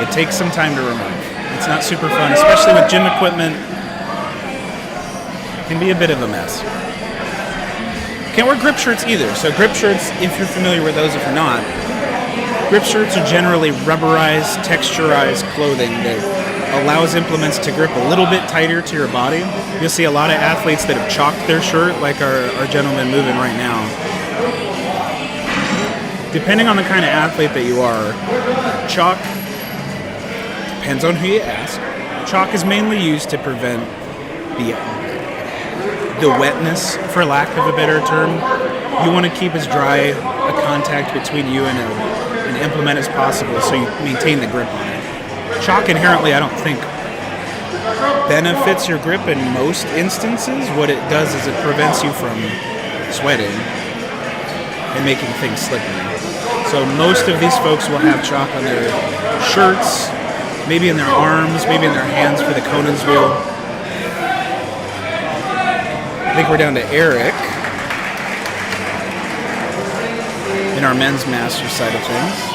it takes some time to remove. It's not super fun, especially with gym equipment. It can be a bit of a mess. Can't wear grip shirts either. So grip shirts, if you're familiar with those, if you're not, grip shirts are generally rubberized, texturized clothing that allows implements to grip a little bit tighter to your body. You'll see a lot of athletes that have chalked their shirt, like our gentleman moving right now. Depending on the kind of athlete that you are, chalk, depends on who you ask. Chalk is mainly used to prevent the wetness, for lack of a better term. You want to keep as dry a contact between you and an implement as possible so you maintain the grip on it. Chalk inherently, I don't think, benefits your grip in most instances. What it does is it prevents you from sweating and making things slippery. So most of these folks will have chalk on their shirts, maybe in their arms, maybe in their hands for the Conan's wheel. I think we're down to Eric in our men's master side of things.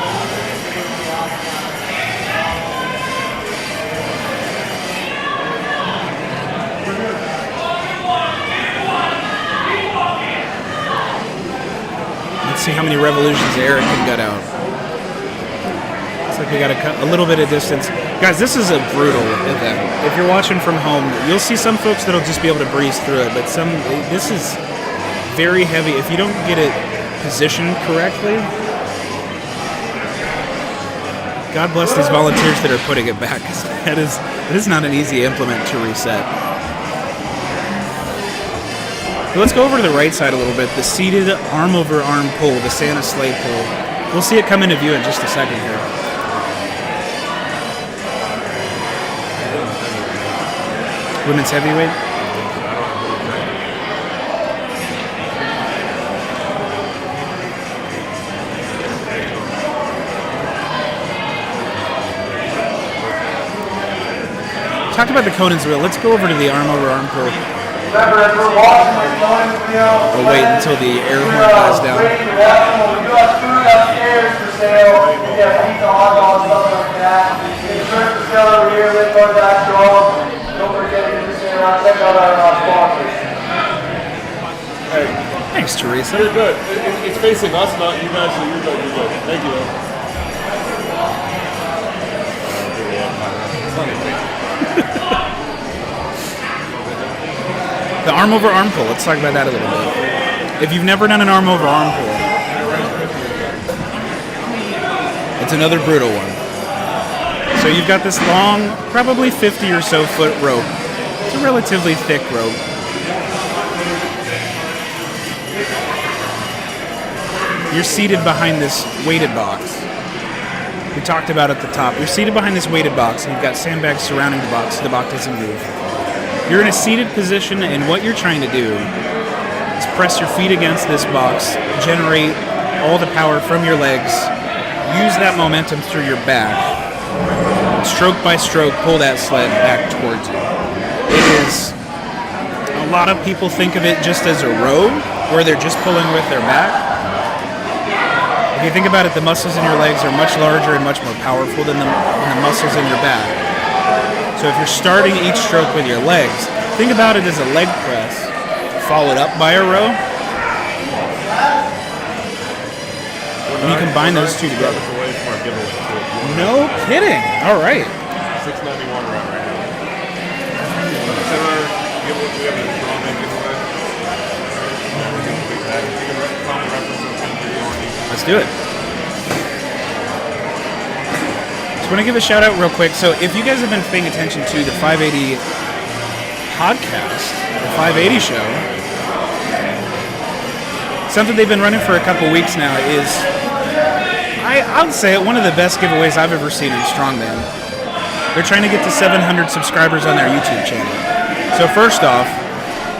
Let's see how many revolutions Eric can get out. Looks like we got a little bit of distance. Guys, this is a brutal event. If you're watching from home, you'll see some folks that'll just be able to breeze through it, but this is very heavy. If you don't get it positioned correctly, God bless these volunteers that are putting it back. It is not an easy implement to reset. So let's go over to the right side a little bit. The seated arm-over-arm pull, the Santa sled pull. We'll see it come into view in just a second here. Women's heavyweight. Talked about the Conan's wheel. Let's go over to the arm-over-arm pull. Remember, as we're watching the Conan's wheel, we'll wait until the air horn dies down. We do have food upstairs for sale. We have pizza, hot dogs, stuff like that. It's first for sale over here. Live by that dog. Don't forget to check out our sponsors. Hey, thanks, Teresa. you're good. It's facing us, not you guys, so you're good. You're good. Thank you. The arm-over-arm pull. Let's talk about that a little bit. If you've never done an arm-over-arm pull, it's another brutal one. So you've got this long, probably 50 or so foot rope. It's a relatively thick rope. You're seated behind this weighted box. we talked about at the top. You're seated behind this weighted box, and you've got sandbags surrounding the box so the box doesn't move. You're in a seated position, and what you're trying to do is press your feet against this box, generate all the power from your legs, use that momentum through your back, stroke by stroke, pull that sled back towards you. It is, a lot of people think of it just as a row, where they're just pulling with their back. If you think about it, the muscles in your legs are much larger and much more powerful than the muscles in your back. So if you're starting each stroke with your legs, think about it as a leg press, followed up by a row. And you combine those two together. No kidding. All right. 691 right now. We have a Strongman giveaway. Let's do it. Just want to give a shout out real quick. So if you guys have been paying attention to the 580 podcast, the 580 show, something they've been running for a couple weeks now is, I would say it, one of the best giveaways I've ever seen in Strongman. They're trying to get to 700 subscribers on their YouTube channel. So first off,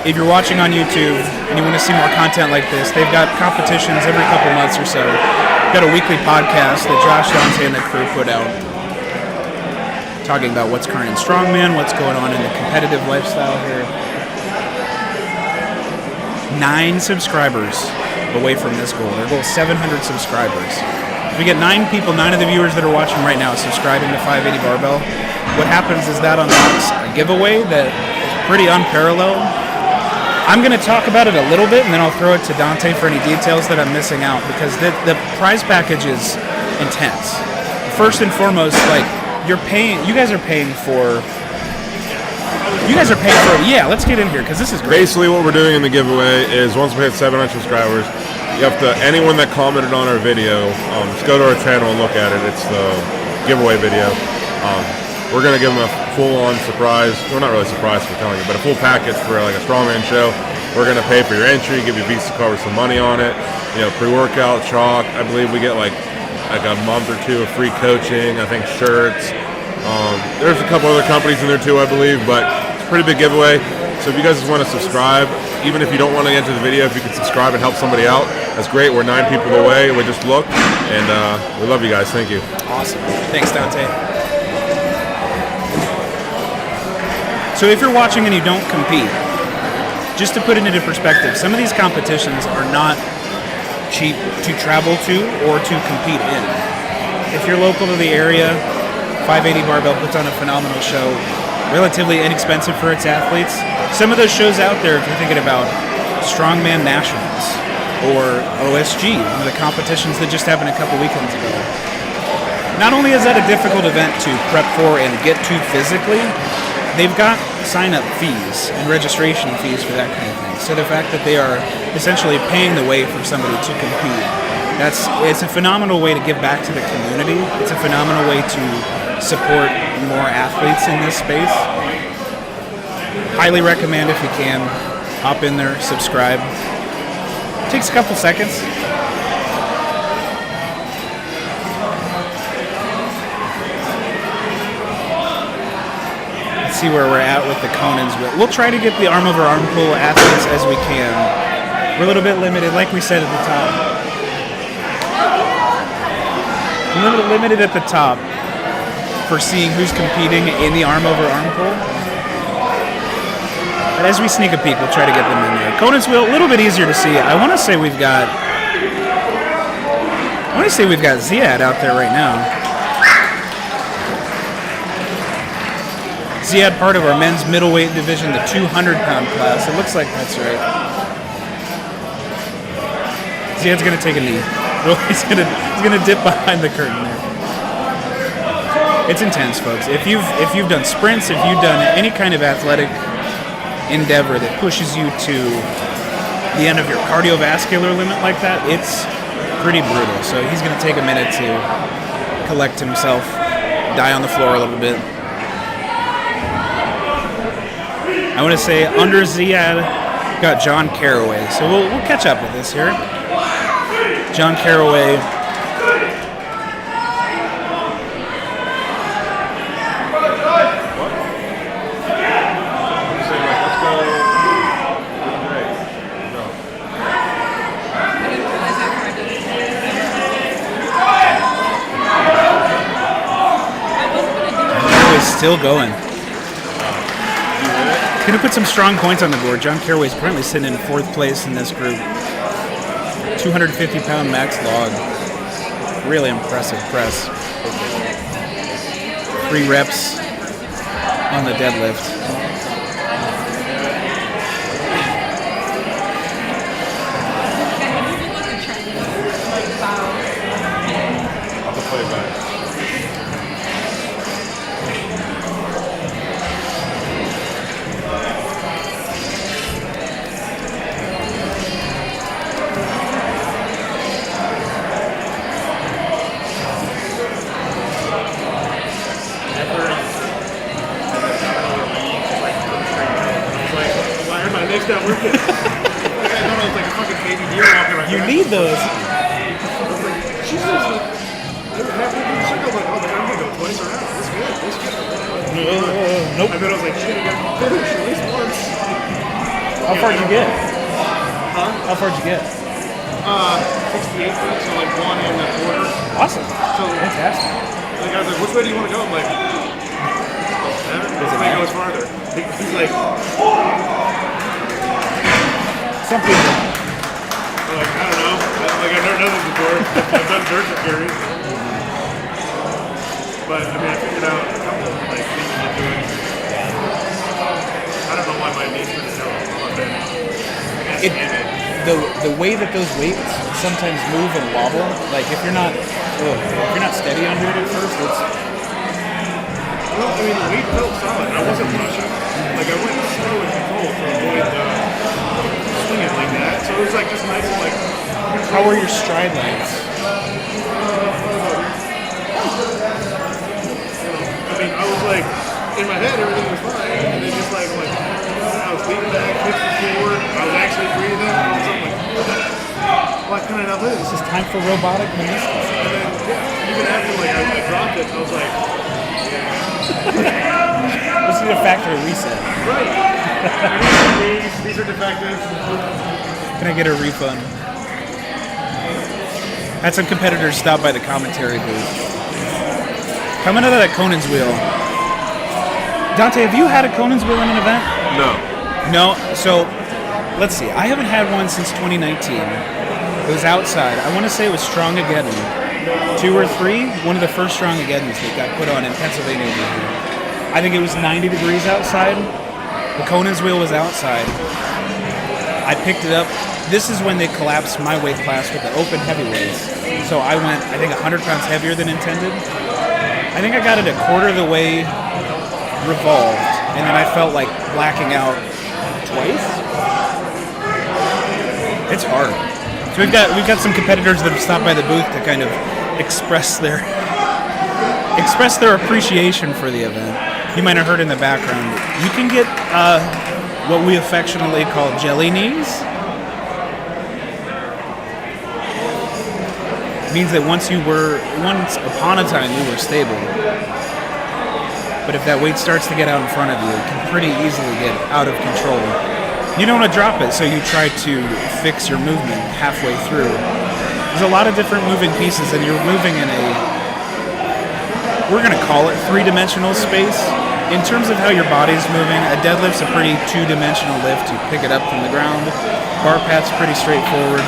if you're watching on YouTube and you want to see more content like this, they've got competitions every couple months or so. They've got a weekly podcast that Josh, Dante, and the crew put out, talking about what's current in Strongman, what's going on in the competitive lifestyle here. 9 subscribers away from this goal. Their goal is 700 subscribers. If we get 9 people, 9 of the viewers that are watching right now subscribing to 580 Barbell, what happens is that unlocks a giveaway that is pretty unparalleled. I'm going to talk about it a little bit, and then I'll throw it to Dante for any details that I'm missing out, because the prize package is intense. First and foremost, like, you guys are paying for, yeah, let's get in here, because this is great. Basically what we're doing in the giveaway is once we hit 700 subscribers, you have to, anyone that commented on our video, just go to our channel and look at it. It's the giveaway video. We're going to give them a full-on surprise, well, not really surprise for telling you, but a full package for like a Strongman show. We're going to pay for your entry, give you Visa card with some money on it, pre-workout, chalk. I believe we get like a month or 2 of free coaching, I think shirts. There's a couple other companies in there too, I believe, but it's a pretty big giveaway. So if you guys just want to subscribe, even if you don't want to enter the video, if you can subscribe and help somebody out, that's great. We're 9 people away. We just looked, and we love you guys. Thank you. Awesome. Thanks, Dante. So if you're watching and you don't compete, just to put it into perspective, some of these competitions are not cheap to travel to or to compete in. If you're local to the area, 580 Barbell puts on a phenomenal show, relatively inexpensive for its athletes. Some of those shows out there, if you're thinking about Strongman Nationals or OSG, one of the competitions that just happened a couple weekends ago. Not only is that a difficult event to prep for and get to physically, they've got sign-up fees and registration fees for that kind of thing. So the fact that they are essentially paying the way for somebody to compete, it's a phenomenal way to give back to the community. It's a phenomenal way to support more athletes in this space. Highly recommend, if you can, hop in there, subscribe. It takes a couple seconds. Let's see where we're at with the Conans. We'll try to get the arm-over-arm pull athletes as we can. We're a little bit limited, like we said at the top. A little limited at the top for seeing who's competing in the arm-over-arm pull. But as we sneak a peek, we'll try to get them in there. Conan's wheel, a little bit easier to see. I want to say we've got Ziad out there right now. Ziad, part of our men's middleweight division, the 200-pound class. It looks like that's right. Ziad's going to take a knee. He's going to dip behind the curtain there. It's intense, folks. If you've done sprints, if you've done any kind of athletic endeavor that pushes you to the end of your cardiovascular limit like that, it's pretty brutal. So he's going to take a minute to collect himself, die on the floor a little bit. I want to say under Ziad, got John Caraway. So we'll catch up with this here. John Caraway still going. Gonna put some strong points on the board. John Caraway's currently sitting in 4th place in this group. 250-pound max log. Really impressive press. 3 reps on the deadlift. Not working. I thought I was like a fucking baby deer walking around. You need those. I was like, Jesus. I was halfway through the circle. I'm like, I'm gonna go twice around. That's good. That's good. Nope. And then I was like, shit, I got to finish at least once. How far did you get? Huh? How far did you get? 68 feet, so like 1.25. Awesome. So Fantastic. like, I was like, which way do you want to go? I'm like, this way goes farther. He's like, Something. I'm like, I don't know. I've never done this before. I've done dirt for carries. But I mean, I figured out a couple of like things to do it. I don't know why my knees were so The way that those weights sometimes move and wobble, like if you're not steady under it at first, it's. Well, I mean, the weight felt solid. I wasn't rushing. Like I went slow and controlled to avoid swinging like that. So it was like just nice and like. How were your stride lengths? I mean, I was like, in my head, everything was fine, and then just like I was leaning back, hips forward, I was actually breathing, and I was like, what can I not lose? This is time for robotic meniscus. And then, yeah, even after like I dropped it, I was like, This is a factory reset. right. These are defective. Can I get a refund? Had some competitors stop by the commentary booth. Coming out of that Conan's wheel. Dante, have you had a Conan's wheel in an event? No. No? So, let's see. I haven't had one since 2019. It was outside. I want to say it was Strongageddon. 2 or 3? One of the first Strongageddons that got put on in Pennsylvania. I think it was 90 degrees outside. The Conan's wheel was outside. I picked it up. This is when they collapsed my weight class with the open heavyweights. So I went, I think, 100 pounds heavier than intended. I think I got it a quarter of the way revolved, and then I felt like blacking out twice. It's hard. So we've got some competitors that have stopped by the booth to kind of express their appreciation for the event. You might have heard in the background. You can get what we affectionately call jelly knees. It means that once upon a time you were stable. But if that weight starts to get out in front of you, it can pretty easily get out of control. You don't want to drop it, so you try to fix your movement halfway through. There's a lot of different moving pieces, and you're moving in we're going to call it 3-dimensional space. In terms of how your body's moving, a deadlift's a pretty 2-dimensional lift. You pick it up from the ground. Bar path's pretty straightforward.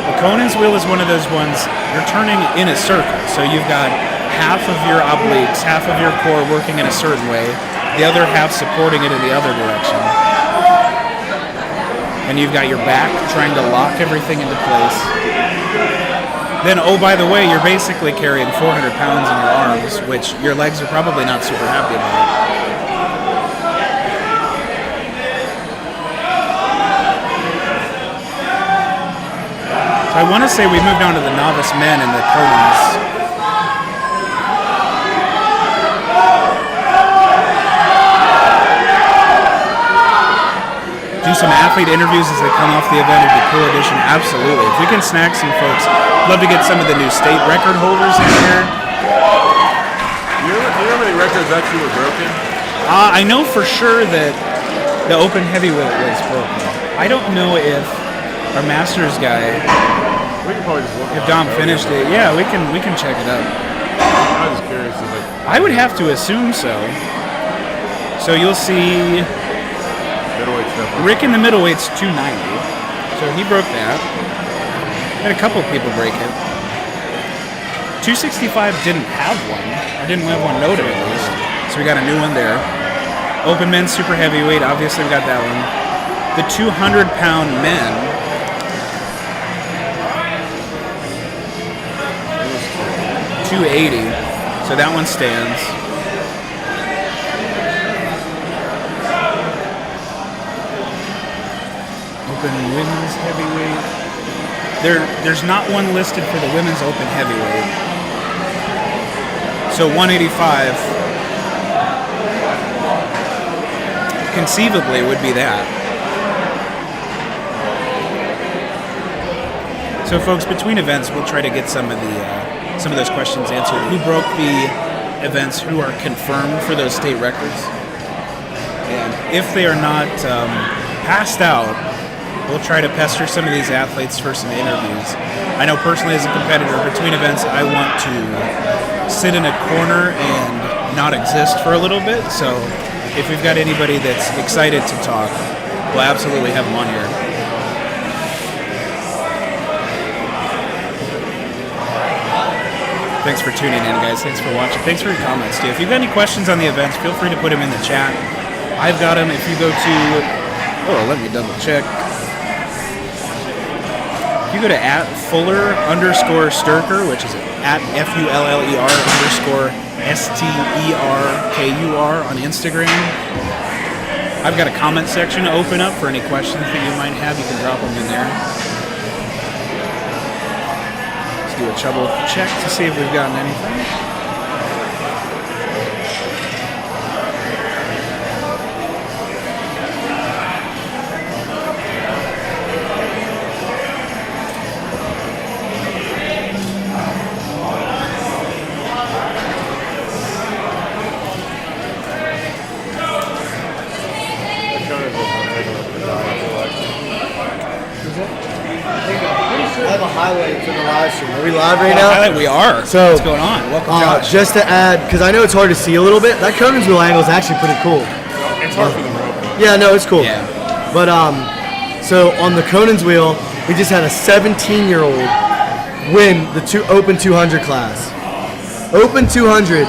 The Conan's wheel is one of those ones, you're turning in a circle. So you've got half of your obliques, half of your core working in a certain way, the other half supporting it in the other direction. And you've got your back trying to lock everything into place. Then, oh, by the way, you're basically carrying 400 pounds in your arms, which your legs are probably not super happy about. So I want to say we moved on to the novice men and the Conans. Do some athlete interviews as they come off the event would be a cool addition. Absolutely. If we can snag some folks, love to get some of the new state record holders in here. Do you know how many records actually were broken? I know for sure that the open heavyweight was broken. I don't know if our Masters guy, We can probably just look. if Dom finished it. Yeah, we can check it up. I was just curious. I would have to assume so. So you'll see Middleweight stuff. Rick in the middleweight's 290. So he broke that. Had a couple of people break it. 265 didn't have one. I didn't have one noted at least. So we got a new one there. Open men's super heavyweight, obviously we got that one. The 200-pound men. $280. So that one stands. Open women's heavyweight. There's not one listed for the women's open heavyweight. So 185 conceivably would be that. So folks, between events, we'll try to get some of those questions answered. Who broke the events? Who are confirmed for those state records? And if they are not passed out, we'll try to pester some of these athletes for some interviews. I know personally as a competitor, between events, I want to sit in a corner and not exist for a little bit. So if we've got anybody that's excited to talk, we'll absolutely have them on here. Thanks for tuning in, guys. Thanks for watching. Thanks for your comments, too. If you've got any questions on the events, feel free to put them in the chat. I've got them. If you go to... Oh, let me double check. If you go to @Fuller_Sturker, which is @FULLER_STERKUR on Instagram, I've got a comment section open up for any questions that you might have. You can drop them in there. Do a trouble check to see if we've gotten anything. I have a highlight for the live stream. Are we live right now? Highlight, we are. So, what's going on? Welcome, Josh. Just to add, because I know it's hard to see a little bit, that Conan's wheel angle is actually pretty cool. It's hard for them to open. Yeah, no, it's cool. Yeah. But so on the Conan's wheel, we just had a 17-year-old win the Open 200 class. Open 200.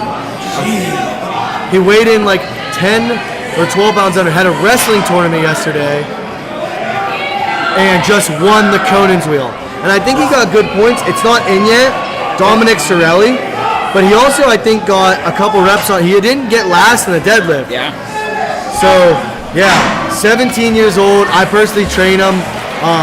He weighed in like 10 or 12 pounds under. Had a wrestling tournament yesterday, and just won the Conan's wheel. And I think he got good points. It's not in yet, Dominic Sorelli, but he also, I think, got a couple reps on. He didn't get last in the deadlift. Yeah. So, yeah, 17 years old. I personally train him,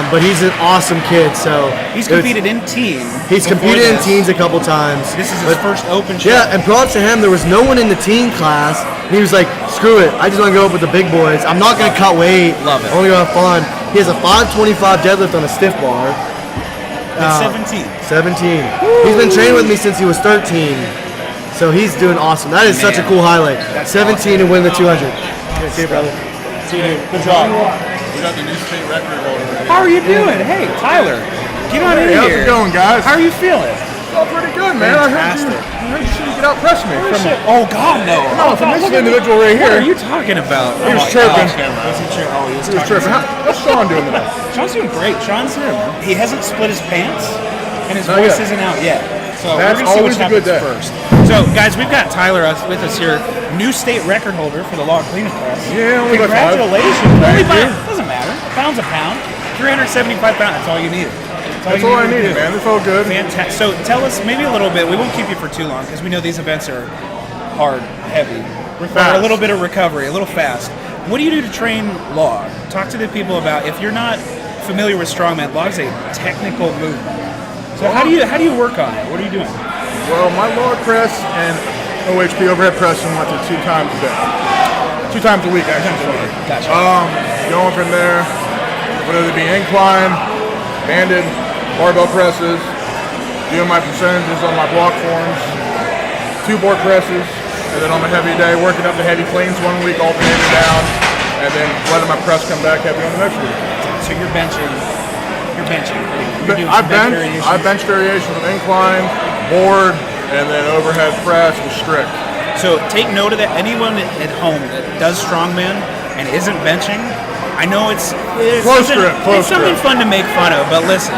but he's an awesome kid. So He's competed in teen. He's competed in teens a couple times. This is his first open show. Yeah, and props to him. There was no one in the teen class. And he was like, screw it. I just want to go up with the big boys. I'm not going to cut weight. Love it. I want to go have fun. He has a 525 deadlift on a stiff bar. At 17. 17. Woo. He's been training with me since he was 13. So he's doing awesome. That is such a cool highlight. That's 17 awesome. and win the 200. See you, brother. See you, dude. Good job. We got the new state record holder. How are you doing? Hey, Tyler. Get on in Hey, here. how's it going, guys? How are you feeling? Oh, pretty good, man. Fantastic. I heard you get out press me. Oh, God, no. No, from this individual right What are here. you talking about? He was chirping. He was Chirping. What's Sean doing today? Sean's doing great. He hasn't split his pants, and his Not voice yet. isn't out yet. So That's we're going to see always what a good happens day. first. So, guys, we've got Tyler with us here, new state record holder for the log cleanup press. Yeah, only by 5. Congratulations. Thank Only by, you. doesn't matter. A pound's a pound. 375 pounds. That's all you needed. That's all I needed, man. It's all good. Fantastic. So tell us maybe a little bit. We won't keep you for too long because we know these events are hard, heavy, require a little bit of recovery, a little fast. What do you do to train log? Talk to the people about, if you're not familiar with strongman, log's a technical movement. So how do you work on it? What are you doing? Well, my log press and OHP overhead pressing went to 2 times a day. 2 times a week, actually. Gotcha. Going from there, whether it be incline, banded, barbell presses, doing my percentages on my block forms, 2 board presses, and then on my heavy day, working up the heavy cleans 1 week, alternating down, and then letting my press come back heavy on the next week. So you're benching. You're doing I bench variations. variations with incline, board, and then overhead press was strict. So take note of that. Anyone at home that does strongman and isn't benching, I know it's Close grip. something fun to make fun of, but listen,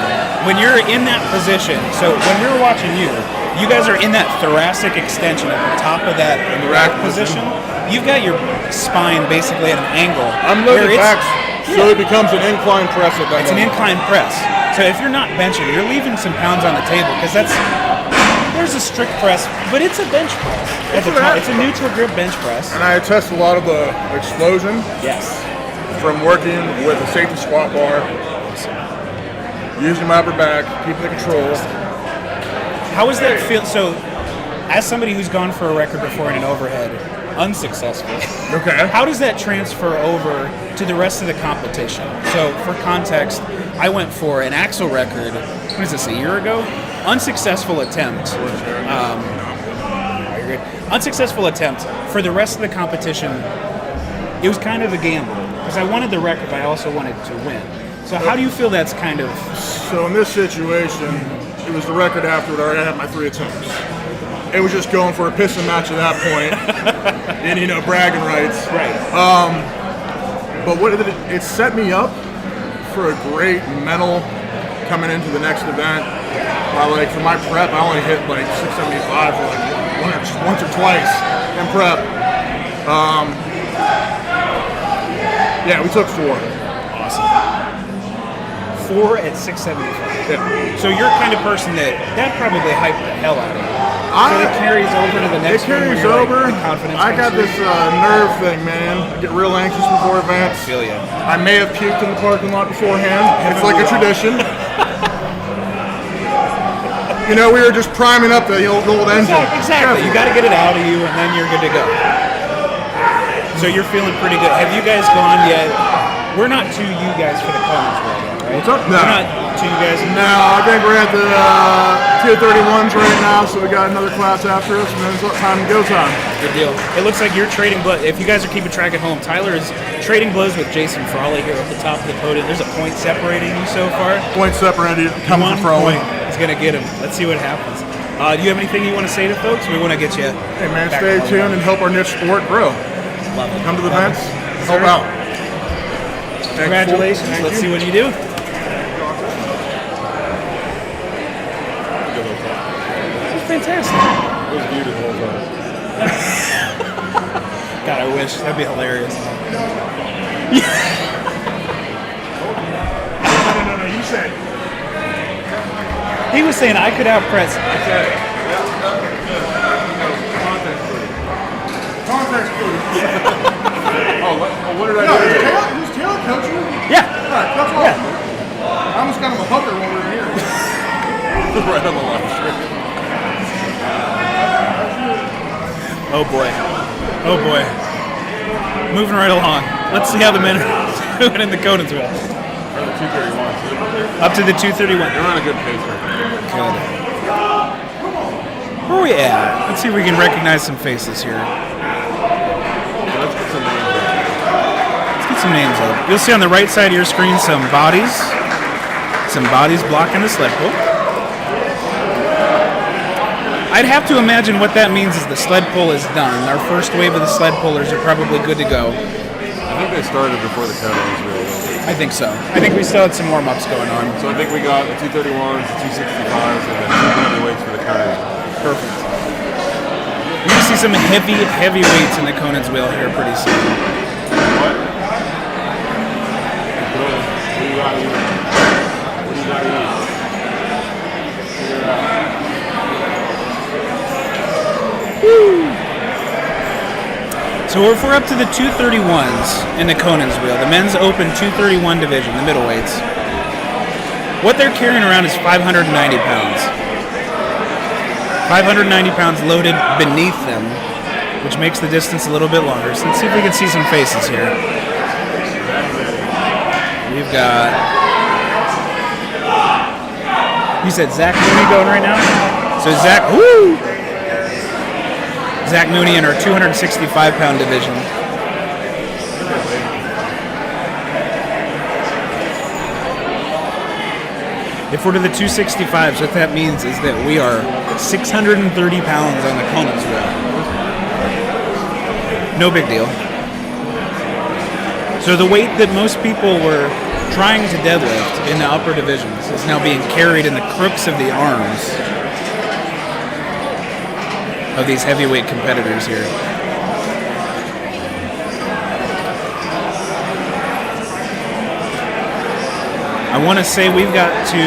when you're in that position, so when we were watching you guys are in that thoracic extension at the top of that rack position. You've got your spine basically at an angle. I'm looking back, so it becomes an incline press at that It's an moment. incline press. So if you're not benching, you're leaving some pounds on the table because there's a strict press, but it's a bench press. At the top. It's a neutral grip bench press. And I test a lot of the explosion Yes. from working with a safety squat bar, using my upper back, keeping the control. How does that feel? So, as somebody who's gone for a record before in an overhead, unsuccessful. Okay. How does that transfer over to the rest of the competition? So, for context, I went for an axle record. What is this? A year ago? Unsuccessful attempt. Unsuccessful attempt. For the rest of the competition, it was kind of a gamble because I wanted the record, but I also wanted to win. So, how do you feel that's kind of? So in this situation, it was the record afterward. I already had my 3 attempts. It was just going for a piston match at that point, and bragging rights. Right. But what it set me up for a great mental coming into the next event. For my prep, I only hit 675 for once or twice in prep. Yeah, we took 4. Awesome. 4 at 675. Yeah. So you're the kind of person that probably hyped the hell out of you. So it carries over to the next one. It carries where over. the confidence I got comes this nerve thing, man. I get real anxious before events. I feel ya. I may have puked in the parking lot beforehand. It's like a tradition. We were just priming up the old engine. Exactly. You got to get it out of you, and then you're good to go. So you're feeling pretty good. Have you guys gone yet? We're not to you guys for the Conan's yet, right? What's up? No. We're not to you guys. No, I think we're at the tier 31s right now, so we got another class after us, and then it's time to go time. Good deal. It looks like you're trading blows. If you guys are keeping track at home, Tyler is trading blows with Jason Frawley here at the top of the podium. There's a point separating you so far. Point separated, coming One from Frawley. point is going to get him. Let's see what happens. Do you have anything you want to say to folks? We want to get you. Hey man, back stay on the tuned line. and help our niche sport grow. Love it. Come to the Love events, it. help out. Congratulations. Thank Let's you. see what you do. This is fantastic. It was beautiful. God, I wish. That'd be hilarious. No, you said. He was saying I could outpress. Context clue. What did I do? Who's Taylor coaching? Yeah. Alright, that's awesome. I almost got him a hooker when we were here. Right on the line. Oh boy. Oh boy. Moving right along. Let's see how the men are doing in the Conan's wheel. Up to the 231. They're on a good pace right now. Good. Where are we at? Let's see if we can recognize some faces here. Let's get some names up. Let's get some names up. You'll see on the right side of your screen some bodies. Some bodies blocking the sled pull. I'd have to imagine what that means is the sled pull is done. Our first wave of the sled pullers are probably good to go. I think they started before the Conan was really over. I think so. I think we still had some warm-ups going on. So I think we got the 231s, the 265s, and then 200 weights for the Conan. Perfect. You're going to see some heavy weights in the Conan's wheel here pretty soon. What? What do you got to eat? What do you got to eat? Figure it out. So if we're up to the 231s in the Conan's wheel, the men's open 231 division, the middleweights, what they're carrying around is 590 pounds. 590 pounds loaded beneath them, which makes the distance a little bit longer. So let's see if we can see some faces here. We've got, you said Zach Mooney going right now? So Zach, woo! Zach Mooney in our 265-pound division. If we're to the 265s, what that means is that we are 630 pounds on the Conan's wheel. No big deal. So the weight that most people were trying to deadlift in the upper divisions is now being carried in the crooks of the arms of these heavyweight competitors here. I want to say we've got to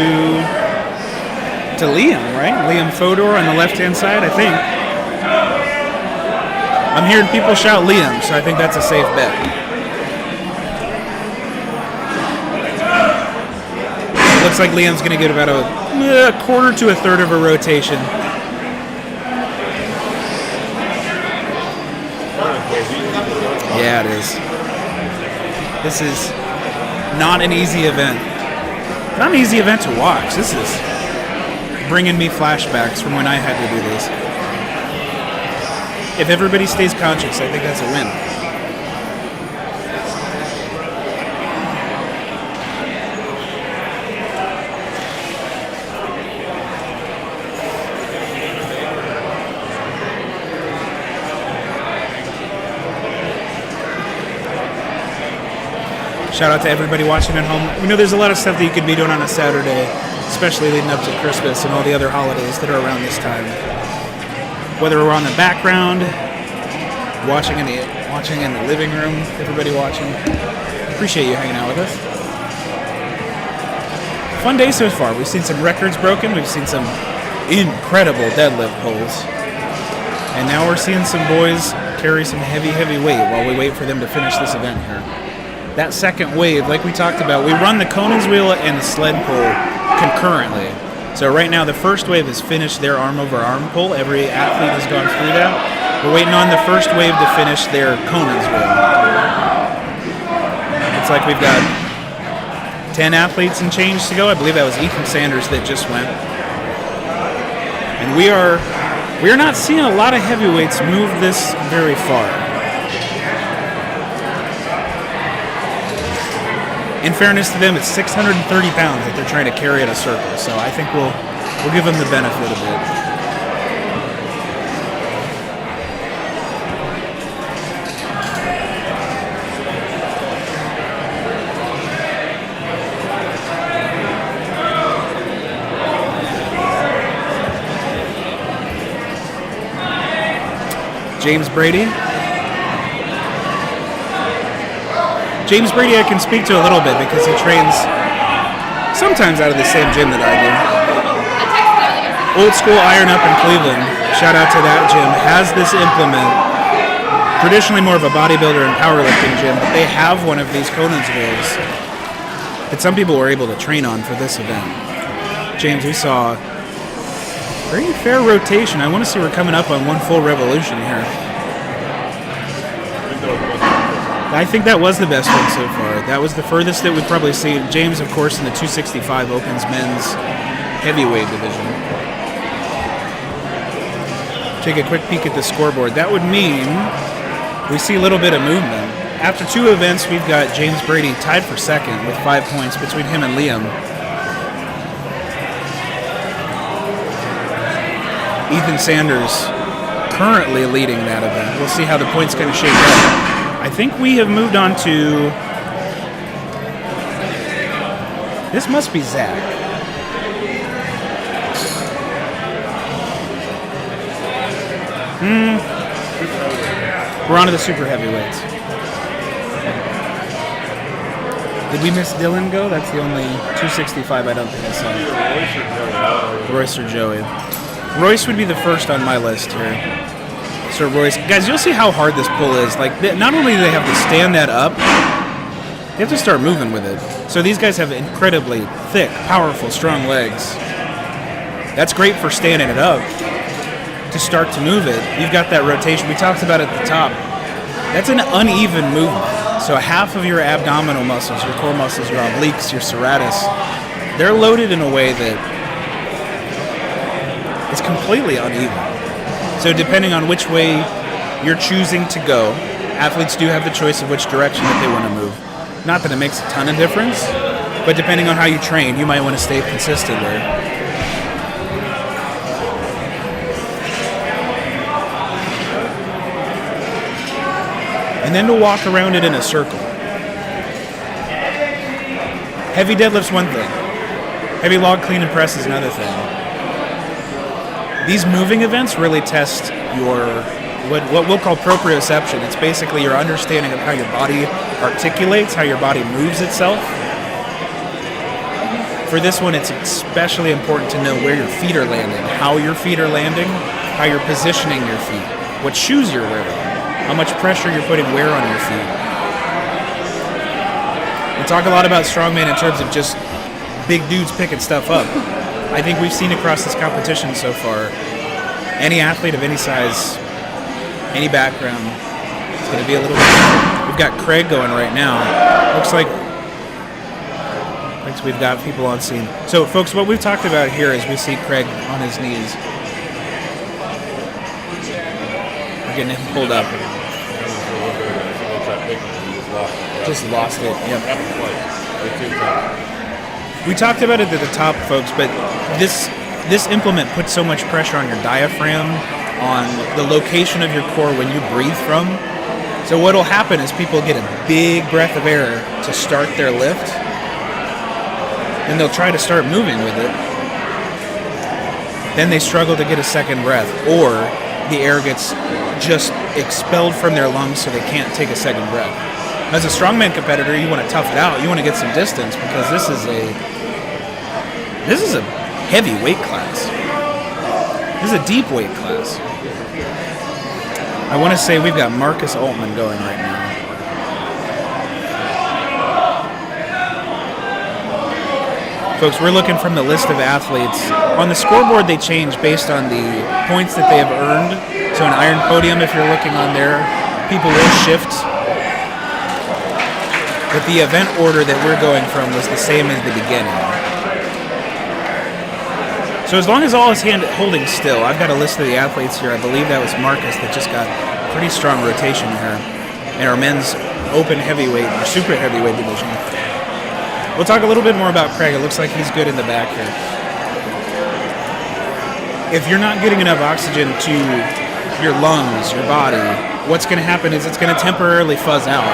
Liam, right? Liam Fodor on the left-hand side, I think. I'm hearing people shout Liam, so I think that's a safe bet. Looks like Liam's going to get about a quarter to a third of a rotation. Yeah, it is. This is not an easy event. Not an easy event to watch. This is bringing me flashbacks from when I had to do this. If everybody stays conscious, I think that's a win. Shout out to everybody watching at home. We know there's a lot of stuff that you could be doing on a Saturday, especially leading up to Christmas and all the other holidays that are around this time. Whether we're on the background, watching in the living room, everybody watching. Appreciate you hanging out with us. Fun day so far. We've seen some records broken. We've seen some incredible deadlift pulls. And now we're seeing some boys carry some heavy, heavy weight while we wait for them to finish this event here. That second wave, like we talked about, we run the Conan's wheel and the sled pull concurrently. So right now the first wave has finished their arm over arm pull. Every athlete has gone through that. We're waiting on the first wave to finish their Conan's wheel. Looks like we've got 10 athletes and change to go. I believe that was Ethan Sanders that just went. And we are not seeing a lot of heavyweights move this very far. In fairness to them, it's 630 pounds that they're trying to carry in a circle, so I think we'll give them the benefit of it. James Brady. James Brady I can speak to a little bit because he trains sometimes out of the same gym that I do. Old School Iron Up in Cleveland, shout out to that gym, has this implement. Traditionally more of a bodybuilder and powerlifting gym, but they have one of these Conan's wheels that some people were able to train on for this event. James, we saw pretty fair rotation. I want to see we're coming up on one full revolution here. I think that was the best one so far. That was the furthest that we've probably seen. James, of course, in the 265 Opens men's heavyweight division. Take a quick peek at the scoreboard. That would mean we see a little bit of movement. After two events, we've got James Brady tied for second with 5 points between him and Liam. Ethan Sanders currently leading that event. We'll see how the points kind of shake out. I think we have moved on to... This must be Zach. We're on to the super heavyweights. Did we miss Dylan go? That's the only 265 I don't think I saw. Royce or Joey. Royce would be the first on my list here. So Royce, guys, you'll see how hard this pull is. Like, not only do they have to stand that up, they have to start moving with it. So these guys have incredibly thick, powerful, strong legs. That's great for standing it up. To start to move it, you've got that rotation. We talked about it at the top. That's an uneven movement. So half of your abdominal muscles, your core muscles, your obliques, your serratus, they're loaded in a way that is completely uneven. So depending on which way you're choosing to go, athletes do have the choice of which direction that they want to move. Not that it makes a ton of difference, But depending on how you train, you might want to stay consistent there. And then to walk around it in a circle. Heavy deadlift's one thing. Heavy log clean and press is another thing. These moving events really test your, what we'll call proprioception. It's basically your understanding of how your body articulates, how your body moves itself. For this one, it's especially important to know where your feet are landing, how your feet are landing, how you're positioning your feet, what shoes you're wearing, how much pressure you're putting where on your feet. We talk a lot about strongman in terms of just big dudes picking stuff up. I think we've seen across this competition so far, any athlete of any size, any background, it's going to be a little bit different. We've got Craig going right now. Looks like we've got people on scene. So, folks, what we've talked about here is we see Craig on his knees. We're getting him pulled up. Just lost it. Yep. We talked about it at the top, folks, but this implement puts so much pressure on your diaphragm, on the location of your core when you breathe from. So what will happen is people get a big breath of air to start their lift, and they'll try to start moving with it. Then they struggle to get a second breath, or the air gets just expelled from their lungs so they can't take a second breath. As a strongman competitor, you want to tough it out. You want to get some distance because this is a heavy weight class. This is a deep weight class. I want to say we've got Marcus Altman going right now. Folks, we're looking from the list of athletes. On the scoreboard, they change based on the points that they have earned. So an iron podium, if you're looking on there, people will shift. But the event order that we're going from was the same as the beginning. So as long as all is holding still, I've got a list of the athletes here. I believe that was Marcus that just got pretty strong rotation here in our men's open heavyweight or super heavyweight division. We'll talk a little bit more about Craig. It looks like he's good in the back here. If you're not getting enough oxygen to your lungs, your body, what's going to happen is it's going to temporarily fuzz out,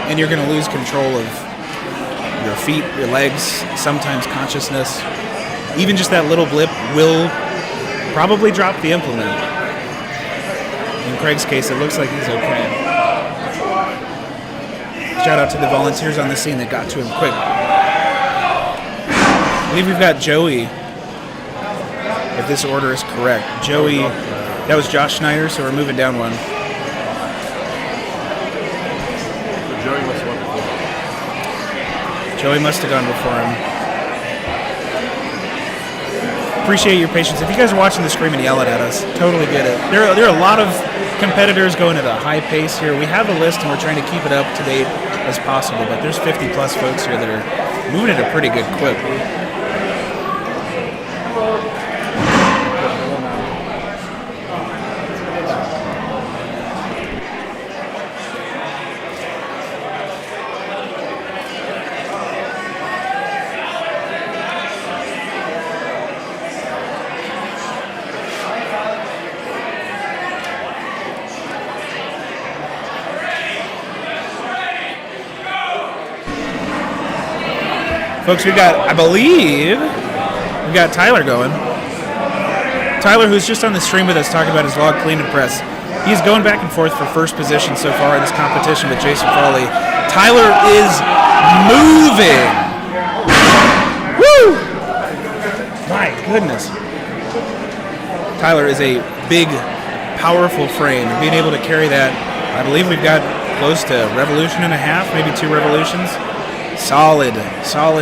and you're going to lose control of your feet, your legs, sometimes consciousness. Even just that little blip will probably drop the implement. In Craig's case, it looks like he's okay. Shout out to the volunteers on the scene that got to him quick. I believe we've got Joey, if this order is correct. Joey, that was Josh Schneider, so we're moving down one. Joey must have gone before him. Appreciate your patience. If you guys are watching the scream and yelling at us, totally get it. There are a lot of competitors going at a high pace here. We have a list and we're trying to keep it up to date as possible, but there's 50 plus folks here that are moving at a pretty good clip. Folks, I believe we've got Tyler going. Tyler, who's just on the stream with us, talking about his log clean and press. He's going back and forth for first position so far in this competition with Jason Frawley. Tyler is moving. Woo! My goodness. Tyler is a big, powerful frame. And being able to carry that, I believe we've got close to a revolution and a half, maybe 2 revolutions. Solid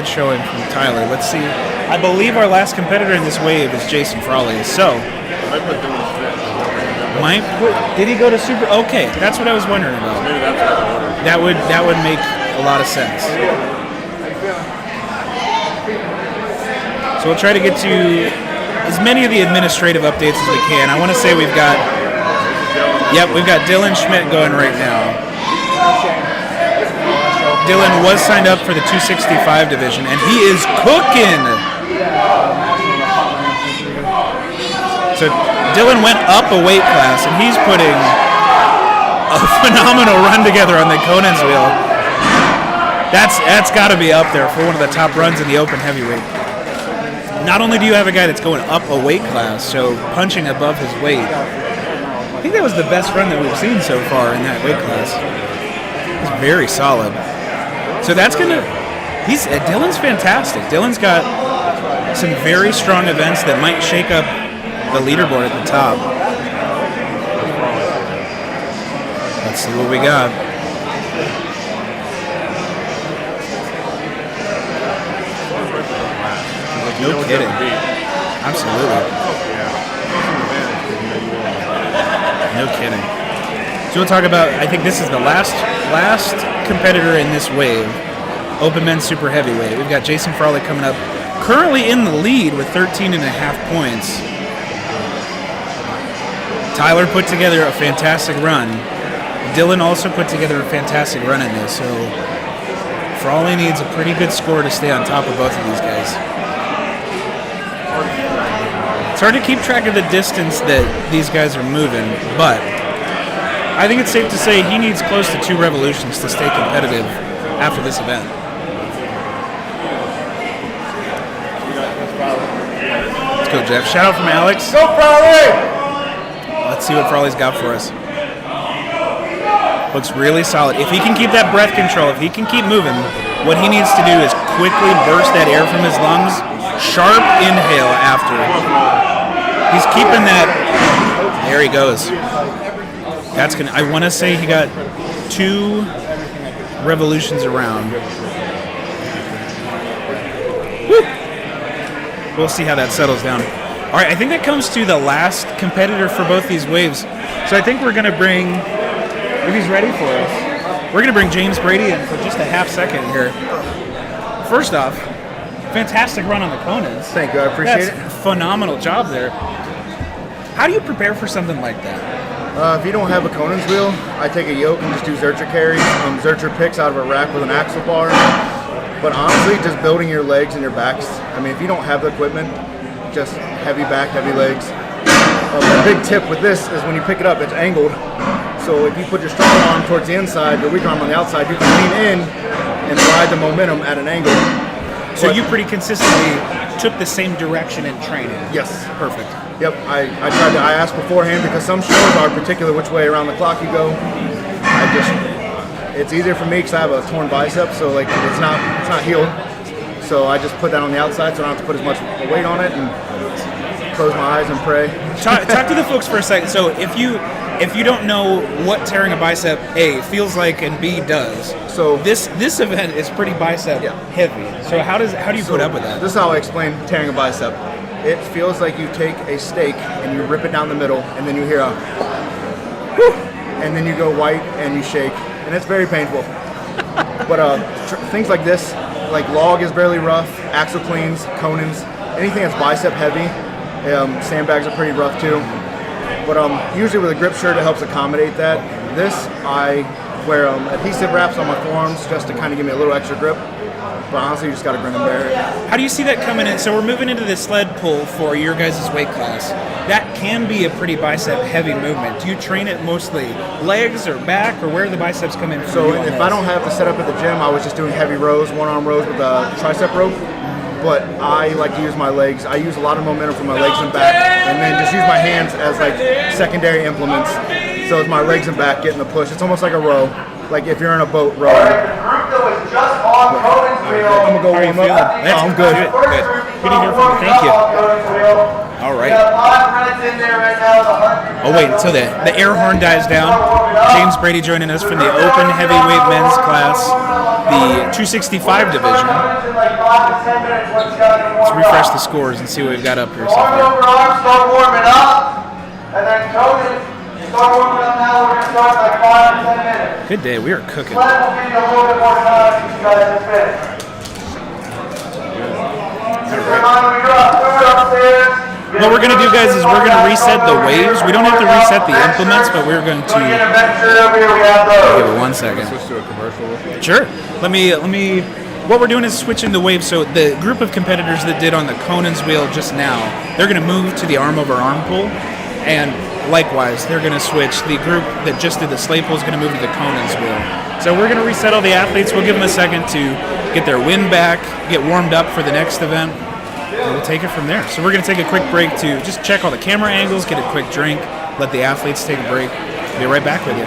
showing from Tyler. Let's see. I believe our last competitor in this wave is Jason Frawley. So, did he go to super? Okay, that's what I was wondering about. That would make a lot of sense. So we'll try to get to as many of the administrative updates as we can. I want to say we've got Dylan Schmidt going right now. Dylan was signed up for the 265 division, and he is cooking. So Dylan went up a weight class, and he's putting a phenomenal run together on the Conan's wheel. That's got to be up there for one of the top runs in the open heavyweight. Not only do you have a guy that's going up a weight class, so punching above his weight. I think that was the best run that we've seen so far in that weight class. It's very solid. So that's gonna. Dylan's fantastic. Dylan's got some very strong events that might shake up the leaderboard at the top. Let's see what we got. No kidding. Absolutely. No kidding. So we'll talk about, I think this is the last competitor in this wave, Open Men's Super Heavyweight. We've got Jason Frawley coming up, currently in the lead with 13.5 points. Tyler put together a fantastic run. Dylan also put together a fantastic run in this, so Frawley needs a pretty good score to stay on top of both of these guys. It's hard to keep track of the distance that these guys are moving, but I think it's safe to say he needs close to 2 revolutions to stay competitive after this event. Let's go, Jeff. Shout out from Alex. Go, Frawley! Let's see what Frawley's got for us. Looks really solid. If he can keep that breath control, if he can keep moving, what he needs to do is quickly burst that air from his lungs. Sharp inhale after. He's keeping that. There he goes. That's gonna. I want to say he got 2 revolutions around. Woo. We'll see how that settles down. All right, I think that comes to the last competitor for both these waves. So I think we're gonna bring, if he's ready for us, we're gonna bring James Brady in for just a half second here. First off, fantastic run on the Conans. Thank you, I appreciate it. Phenomenal job there. How do you prepare for something like that? If you don't have a Conan's wheel, I take a yoke and just do Zercher carries, Zercher picks out of a rack with an axle bar. But honestly, just building your legs and your backs. I mean, if you don't have the equipment, just heavy back, heavy legs. A big tip with this is when you pick it up, it's angled. So if you put your strong arm towards the inside, your weak arm on the outside, you can lean in and ride the momentum at an angle. So you pretty consistently took the same direction in training? Yes. Perfect. Yep, I asked beforehand because some shows are particular which way around the clock you go. It's easier for me because I have a torn bicep, so like it's not healed. So I just put that on the outside so I don't have to put as much weight on it and close my eyes and pray. Talk to the folks for a second. So if you don't know what tearing a bicep A feels like and B does, so this event is pretty bicep heavy. So how do you put up with that? This is how I explain tearing a bicep. It feels like you take a steak and you rip it down the middle, and then you hear a whew, and then you go white and you shake, and it's very painful. But things like this, like log is barely rough, axle cleans, Conans, anything that's bicep heavy, sandbags are pretty rough too. But usually with a grip shirt, it helps accommodate that. This, I wear adhesive wraps on my forearms just to kind of give me a little extra grip. But honestly, you just got to grin and bear it. How do you see that coming in? So we're moving into the sled pull for your guys' weight class. That can be a pretty bicep heavy movement. Do you train it mostly legs or back, or where do the biceps come in? So if I don't have the setup at the gym, I was just doing heavy rows, one-arm rows with a tricep rope. But I like to use my legs. I use a lot of momentum from my legs and back, and then just use my hands as like secondary implements. So it's my legs and back getting the push. It's almost like a row, like if you're in a boat rowing. I'm gonna go warm up. I'm good. Good to hear from you. Thank you. All right. Oh wait, so the air horn dies down. James Brady joining us from the open heavyweight men's class, the 265 division. Let's refresh the scores and see what we've got up here so far. Start warming up, and then Conan, start warming up now. We're gonna start like 5 to 10 minutes. Good day. We are cooking. Sled will give you a little bit more time to you guys to finish. Just a reminder, we got food upstairs. We what we're going to do, guys, is we're going to reset the waves. We don't have to reset the implements, but we're going to... Give it 1 second. Switch to a commercial. Sure. Let me. What we're doing is switching the waves. So the group of competitors that did on the Conan's wheel just now, they're going to move to the arm over arm pull, and likewise, they're going to switch. The group that just did the sleigh pull is going to move to the Conan's wheel. So we're going to reset all the athletes. We'll give them a second to get their wind back, get warmed up for the next event, and we'll take it from there. So we're going to take a quick break to just check all the camera angles, get a quick drink, let the athletes take a break. Be right back with you.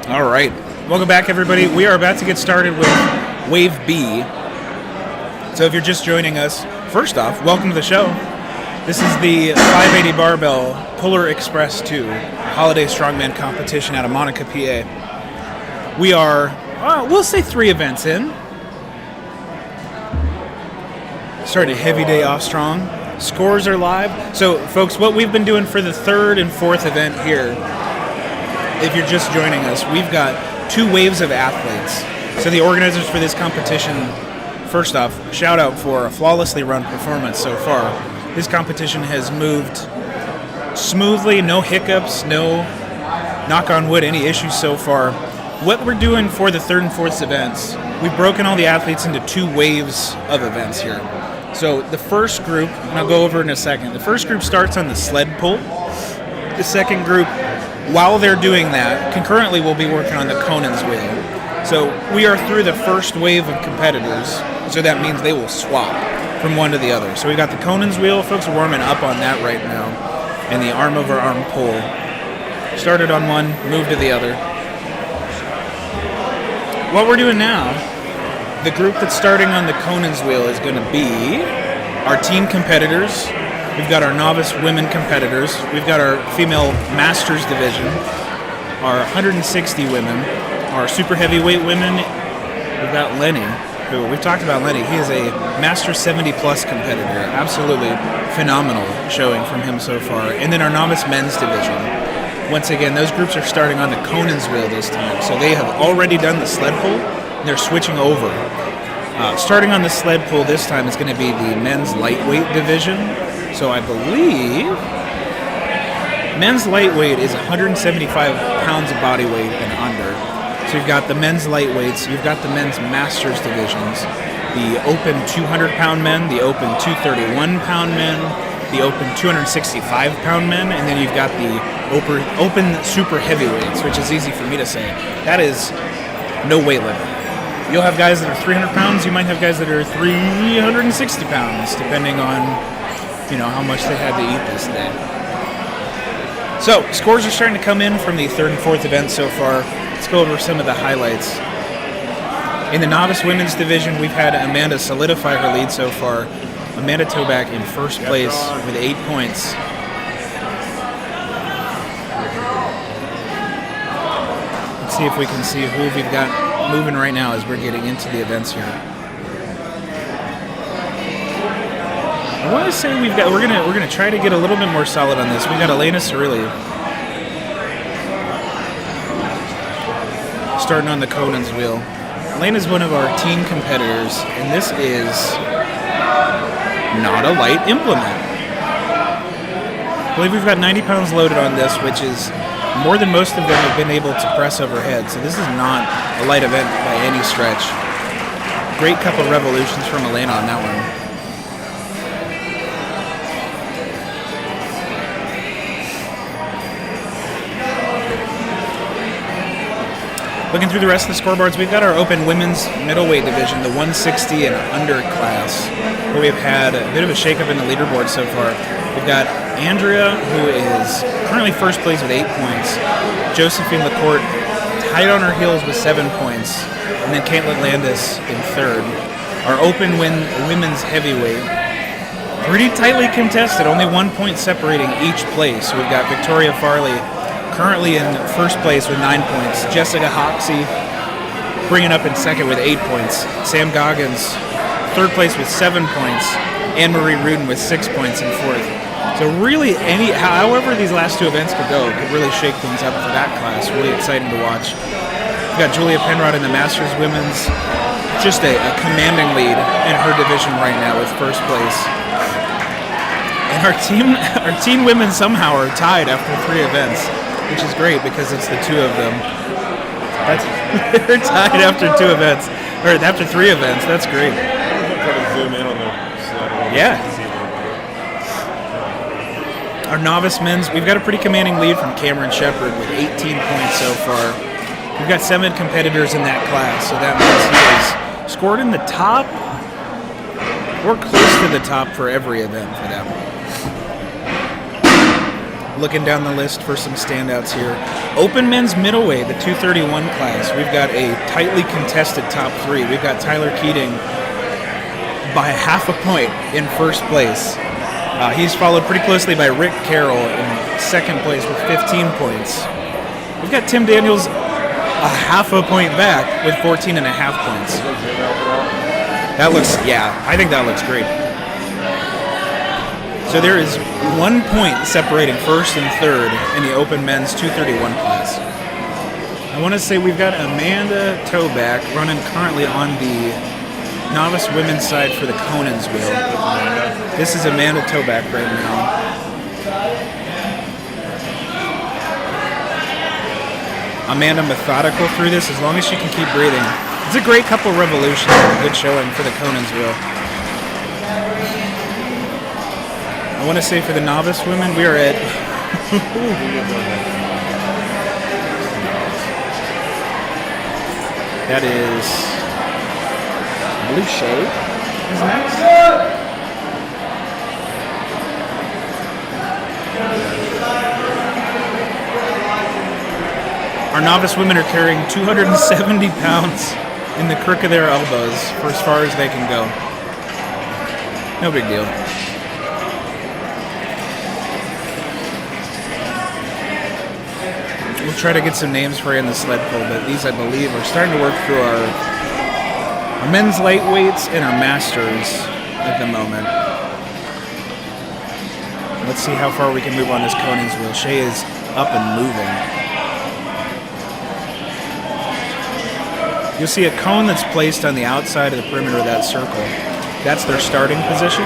All right. Welcome back, everybody. We are about to get started with Wave B. So if you're just joining us, first off, welcome to the show. This is the 580 Barbell Polar Express 2 Holiday Strongman competition out of Monica, PA. We are, we'll say 3 events in. Started a heavy day off strong. Scores are live. So, folks, what we've been doing for the 3rd and 4th event here, if you're just joining us, we've got 2 waves of athletes. So the organizers for this competition first off, shout out for a flawlessly run performance so far. This competition has moved smoothly, no hiccups, no, knock on wood, any issues so far. What we're doing for the third and fourth events, we've broken all the athletes into 2 waves of events here. So the first group, and I'll go over in a second, the first group starts on the sled pull. The second group, while they're doing that, concurrently we'll be working on the Conan's wheel. So we are through the first wave of competitors, so that means they will swap from one to the other. So we've got the Conan's wheel, folks are warming up on that right now, and the arm over arm pull. Started on one, moved to the other. What we're doing now, the group that's starting on the Conan's wheel is going to be our teen competitors. We've got our novice women competitors. We've got our female masters division, our 160 women, our super heavyweight women. We've got Lenny, who we've talked about Lenny. He is a master 70 plus competitor. Absolutely phenomenal showing from him so far. And then our novice men's division. Once again, those groups are starting on the Conan's wheel this time. So they have already done the sled pull. They're switching over. Starting on the sled pull this time is going to be the men's lightweight division. So I believe men's lightweight is 175 pounds of body weight and under. So you've got the men's lightweights, you've got the men's masters divisions, the open 200-pound men, the open 231-pound men, the open 265-pound men, and then you've got the open super heavyweights, which is easy for me to say. That is no weight limit. You'll have guys that are 300 pounds, you might have guys that are 360 pounds, depending on how much they had to eat this day. So, scores are starting to come in from the third and fourth events so far. Let's go over some of the highlights. In the novice women's division, we've had Amanda solidify her lead so far. Amanda Toback in first place with 8 points. Let's see if we can see who we've got moving right now as we're getting into the events here. I want to say we're gonna try to get a little bit more solid on this. We got Elena Cirilli starting on the Conan's wheel. Elena's one of our teen competitors, and this is not a light implement. I believe we've got 90 pounds loaded on this, which is more than most of them have been able to press overhead. So this is not a light event by any stretch. Great couple revolutions from Elena on that one. Looking through the rest of the scoreboards, we've got our open women's middleweight division, the 160 and under class, where we've had a bit of a shakeup in the leaderboard so far. We've got Andrea, who is currently first place with 8 points. Josephine Lacourt tied on her heels with 7 points. And then Caitlin Landis in third. Our open women's heavyweight, pretty tightly contested, only 1 point separating each place. So we've got Victoria Farley currently in first place with 9 points. Jessica Hoxie bringing up in second with 8 points. Sam Goggins, third place with 7 points. Anne-Marie Rudin with 6 points in fourth. So really, however these last two events could go, could really shake things up for that class. Really exciting to watch. We've got Julia Penrod in the Masters Women's. Just a commanding lead in her division right now with first place. And our teen women somehow are tied after 3 events, which is great because it's the 2 of them. They're tied after 2 events, or after 3 events. That's great. Try to zoom in on the sled. Yeah. Our novice men's, we've got a pretty commanding lead from Cameron Shepard with 18 points so far. We've got 7 competitors in that class, so that means he has scored in the top or close to the top for every event for them. Looking down the list for some standouts here. Open men's middleweight, the 231 class. We've got a tightly contested top 3. We've got Tyler Keating by half a point in first place. He's followed pretty closely by Rick Carroll in second place with 15 points. We've got Tim Daniels a half a point back with 14 and a half points. That looks, I think that looks great. So there is 1 point separating first and third in the open men's 231 class. I want to say we've got Amanda Toback running currently on the novice women's side for the Conan's wheel. This is Amanda Toback right now. Amanda methodical through this as long as she can keep breathing. It's a great couple revolutions and a good showing for the Conan's wheel. I want to say for the novice women, we are at... that is... I believe Shay is next. Our novice women are carrying 270 pounds in the crook of their elbows for as far as they can go. No big deal. We'll try to get some names for you in the sled pull, but these, I believe, are starting to work through our men's lightweights and our masters at the moment. Let's see how far we can move on this Conan's wheel. Shay is up and moving. You'll see a cone that's placed on the outside of the perimeter of that circle. That's their starting position.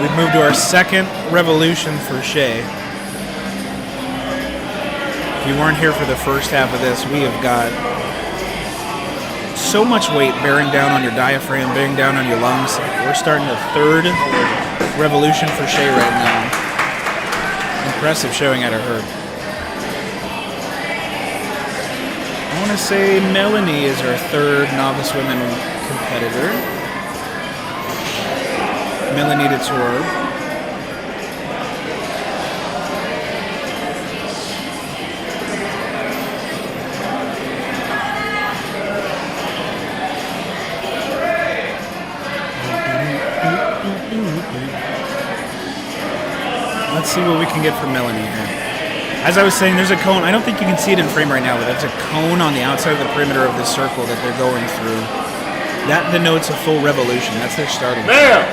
We've moved to our second revolution for Shay. If you weren't here for the first half of this, we have got so much weight bearing down on your diaphragm, bearing down on your lungs. We're starting the third revolution for Shay right now. Impressive showing out of her. I want to say Melanie is our third novice women competitor. Melanie Detour. Let's see what we can get from Melanie here. As I was saying, there's a cone. I don't think you can see it in frame right now, but there's a cone on the outside of the perimeter of the circle that they're going through. That denotes a full revolution. That's their starting. Bam!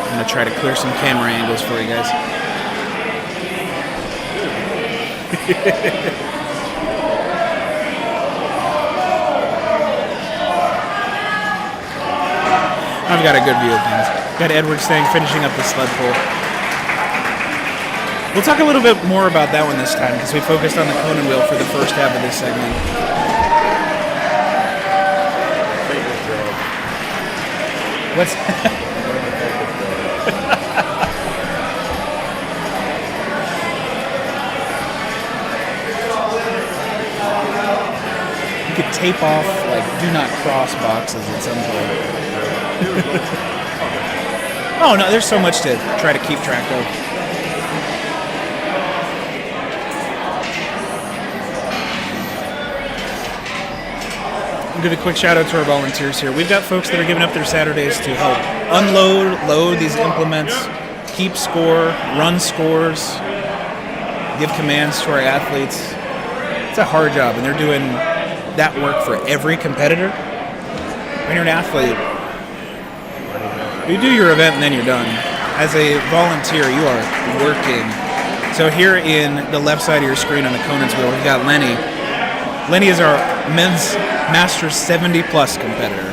I'm going to try to clear some camera angles for you guys. I've got a good view of things. Got Edward Stang finishing up the sled pull. We'll talk a little bit more about that one this time because we focused on the Conan wheel for the first half of this segment. What's You could tape off like do not cross boxes at some point. Oh no, there's so much to try to keep track of. I'll give a quick shout out to our volunteers here. We've got folks that are giving up their Saturdays to help unload, load these implements, keep score, run scores, give commands to our athletes. It's a hard job, and they're doing that work for every competitor. When you're an athlete, you do your event and then you're done. As a volunteer, you are working. So here in the left side of your screen on the Conan's wheel, we've got Lenny. Lenny is our men's Masters 70 plus competitor.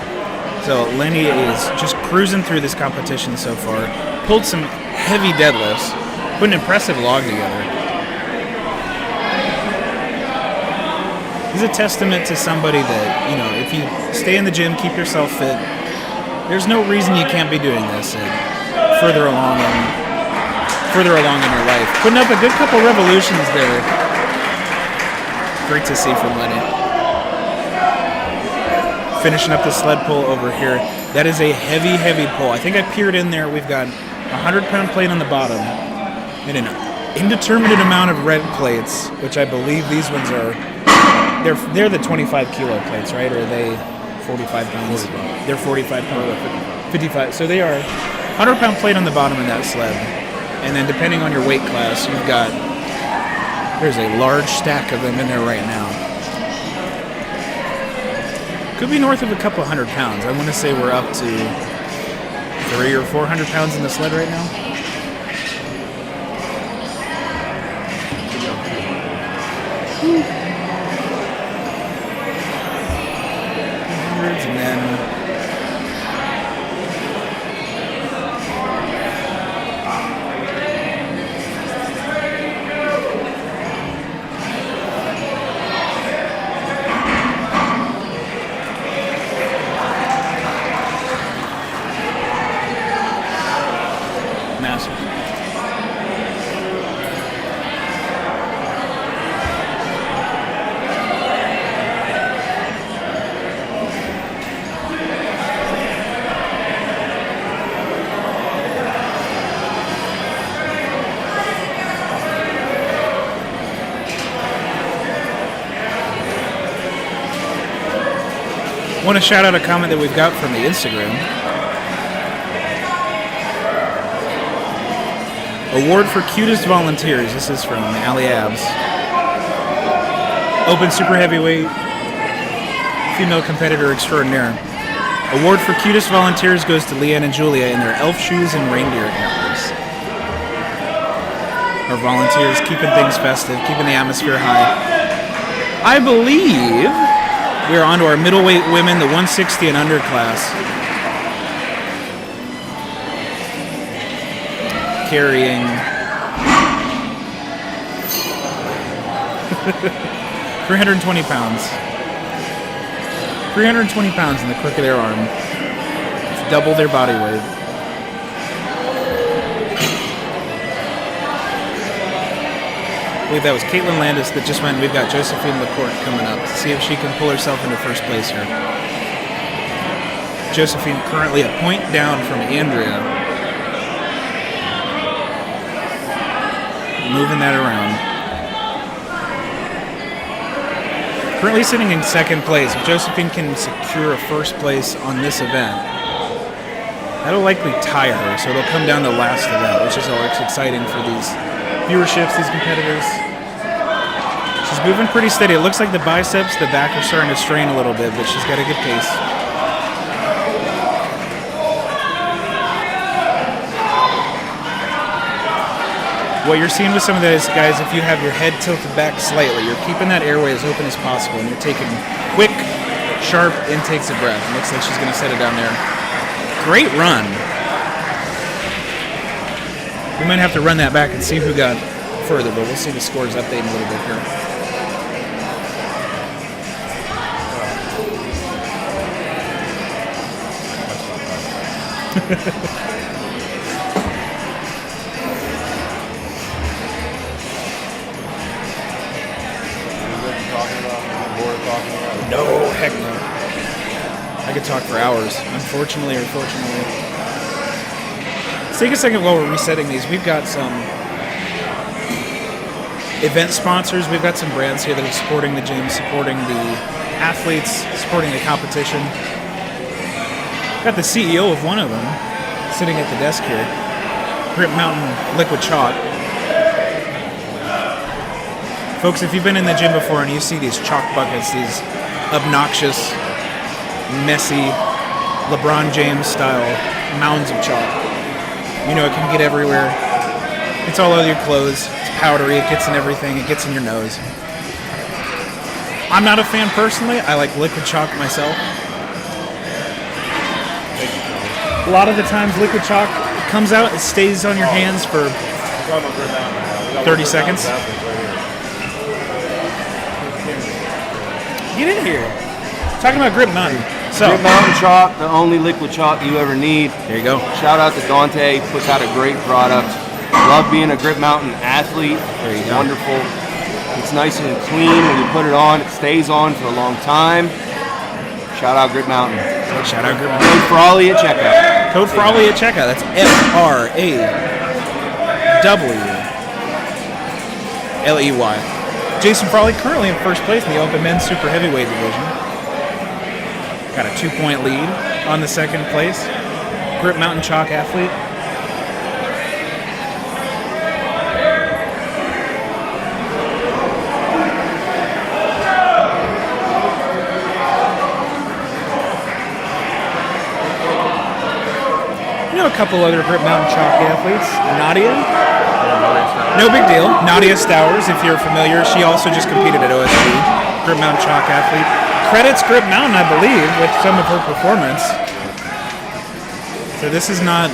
So Lenny is just cruising through this competition so far. Pulled some heavy deadlifts, put an impressive log together. He's a testament to somebody that, you know, if you stay in the gym, keep yourself fit, there's no reason you can't be doing this further along in your life. Putting up a good couple revolutions there. Great to see from Lenny. Finishing up the sled pull over here. That is a heavy, heavy pull. I think I peered in there. We've got a 100-pound plate on the bottom and an indeterminate amount of red plates, which I believe these ones are. They're the 25 kilo plates, right? Or are they 45 pounds? 45. They're 45 pounds. 55. So they are 100-pound plate on the bottom in that sled. And then depending on your weight class, you've got, there's a large stack of them in there right now. Could be north of a couple 100 pounds. I want to say we're up to, 300 or 400 pounds in the sled right now. Hundreds, and then massive. Want to shout out a comment that we've got from the Instagram. Award for cutest volunteers. This is from Ali Abs. Open super heavyweight female competitor extraordinaire. Award for cutest volunteers goes to Leanne and Julia in their elf shoes and reindeer antlers. Our volunteers keeping things festive, keeping the atmosphere high. I believe we are on to our middleweight women, the 160 and under class. Carrying 320 pounds. 320 pounds in the crook of their arm. It's double their body weight. I believe that was Caitlin Landis that just went. We've got Josephine LaCourte coming up to see if she can pull herself into first place here. Josephine currently a point down from Andrea. Moving that around. Currently sitting in second place. If Josephine can secure a first place on this event, that'll likely tie her, so it'll come down to the last event, which is always exciting for these viewerships, these competitors. She's moving pretty steady. It looks like the biceps, the back are starting to strain a little bit, but she's got a good pace. What you're seeing with some of those guys, if you have your head tilted back slightly, you're keeping that airway as open as possible, and you're taking quick, sharp intakes of breath. It looks like she's going to set it down there. Great run. We might have to run that back and see who got further, but we'll see the scores update in a little bit here. No, heck no. I could talk for hours, unfortunately or fortunately. Let's take a second while we're resetting these. We've got some event sponsors. We've got some brands here that are supporting the gym, supporting the athletes, supporting the competition. Got the CEO of one of them sitting at the desk here. Grip Mountain Liquid Chalk. Folks, if you've been in the gym before and you see these chalk buckets, these obnoxious, messy, LeBron James style mounds of chalk, you know it can get everywhere. It's all over your clothes. It's powdery. It gets in everything. It gets in your nose. I'm not a fan personally. I like liquid chalk myself. A lot of the times liquid chalk comes out, it stays on your hands for 30 seconds. Get in here. Talking about Grip Mountain. So, Grip Mountain chalk, the only liquid chalk you ever need. There you go. Shout out to Dante, puts out a great product. Love being a Grip Mountain athlete. There you It's go. wonderful. It's nice and clean when you put it on. It stays on for a long time. Shout out Grip Mountain. Shout out Grip Mountain. Code Frawley at checkout. Code Frawley at checkout. That's FRAWLEY. Jason Frawley currently in first place in the Open Men's Super Heavyweight division. Got a 2-point lead on the second place. Grip Mountain Chalk athlete. You know a couple other Grip Mountain Chalk athletes. Nadia. No big deal. Nadia Stowers, if you're familiar, she also just competed at OSG. Grip Mountain Chalk athlete. Credits Grip Mountain, I believe, with some of her performance. So this is not.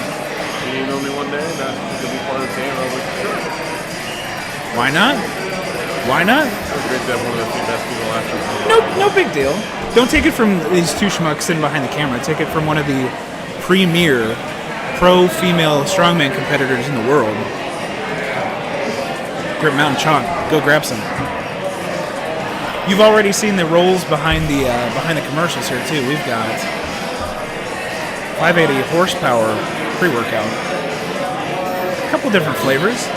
You know me one day, that could be part of the team. Why not? Why not? It was great to have one of the best people after. No big deal. Don't take it from these two schmucks sitting behind the camera. Take it from one of the premier pro female strongman competitors in the world. Grip Mountain Chalk. Go grab some. You've already seen the rolls behind the commercials here too. We've got 580 horsepower pre-workout. A couple different flavors.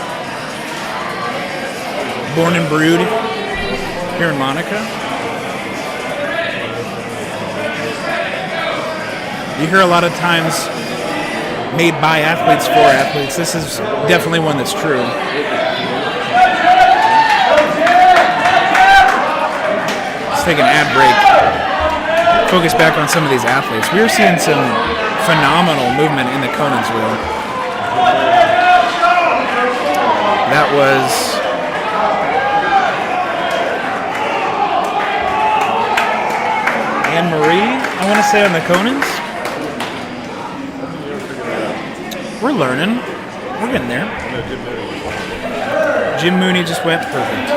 Born and brewed here in Monaco. You hear a lot of times made by athletes for athletes. This is definitely one that's true. Let's take an ad break. Focus back on some of these athletes. We are seeing some phenomenal movement in the Conan's wheel. That was Anne-Marie, I want to say, on the Conans. We're learning. We're getting there. Jim Mooney just went perfect.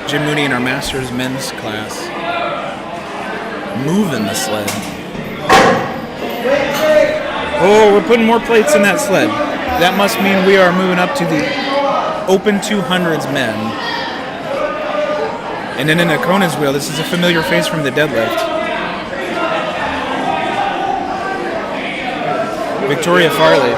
Jim Mooney in our Masters men's class. Moving the sled. Oh, we're putting more plates in that sled. That must mean we are moving up to the Open 200s men. And then in the Conan's wheel, this is a familiar face from the deadlift. Victoria Farley.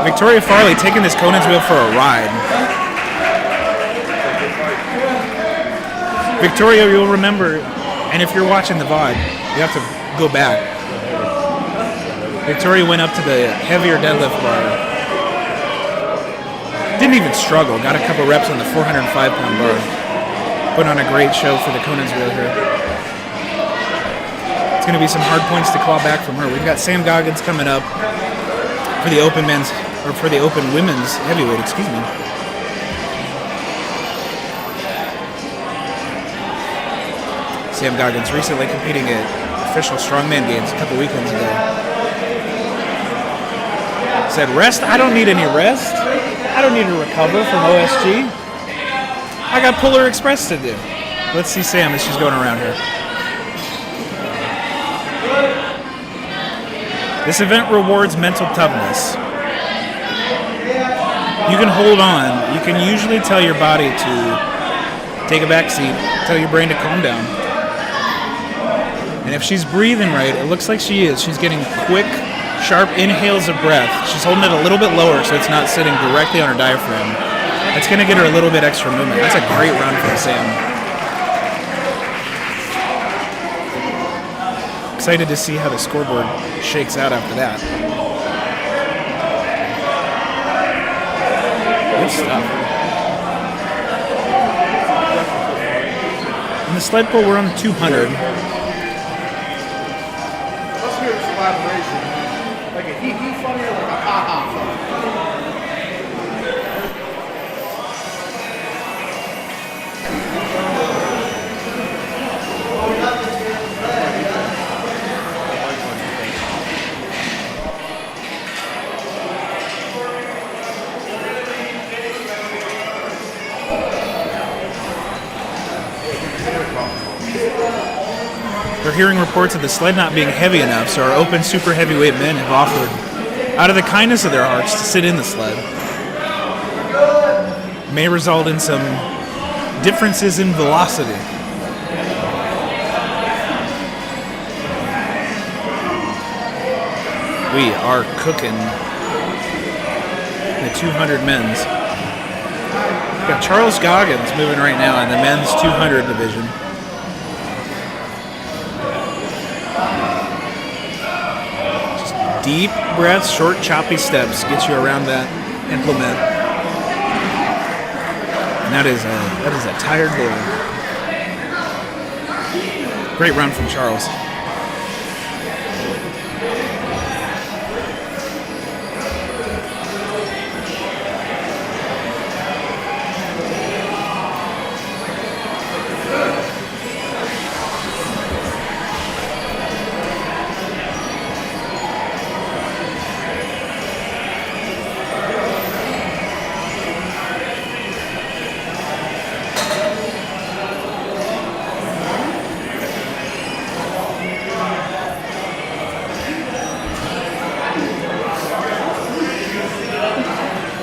Victoria Farley taking this Conan's wheel for a ride. Victoria, you'll remember, and if you're watching the VOD, you have to go back. Victoria went up to the heavier deadlift bar. Didn't even struggle. Got a couple reps on the 405-pound bar. Put on a great show for the Conan's wheel here. It's going to be some hard points to claw back from her. We've got Sam Goggins coming up for the Open men's, or for the Open women's heavyweight. Excuse me. Sam Goggins recently competing at official Strongman games a couple weekends ago. Said, rest? I don't need any rest. I don't need to recover from OSG. I got Polar Express to do. Let's see Sam as she's going around here. This event rewards mental toughness. You can hold on. You can usually tell your body to take a back seat, tell your brain to calm down. And if she's breathing right, it looks like she is. She's getting quick, sharp inhales of breath. She's holding it a little bit lower so it's not sitting directly on her diaphragm. That's going to get her a little bit extra movement. That's a great run from Sam. Excited to see how the scoreboard shakes out after that. Good stuff. In the sled pull, we're on the 200. Let's hear this collaboration. Like a hee-hee funny or like a ha-ha funny? We're hearing reports of the sled not being heavy enough, so our Open super heavyweight men have offered, out of the kindness of their hearts, to sit in the sled. May result in some differences in velocity. We are cooking the 200 men's. We've got Charles Goggins moving right now in the men's 200 division. Deep breaths, short, choppy steps get you around that implement. And that is a tired boy. Great run from Charles.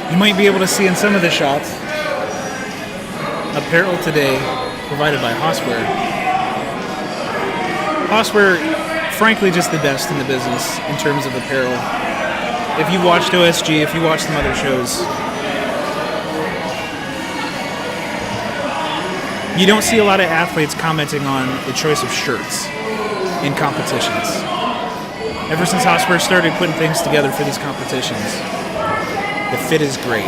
You might be able to see in some of the shots apparel today provided by Hosswear. Hosswear, frankly, just the best in the business in terms of apparel. If you watched OSG, if you watched some other shows, you don't see a lot of athletes commenting on the choice of shirts in competitions. Ever since Hosswear started putting things together for these competitions, the fit is great,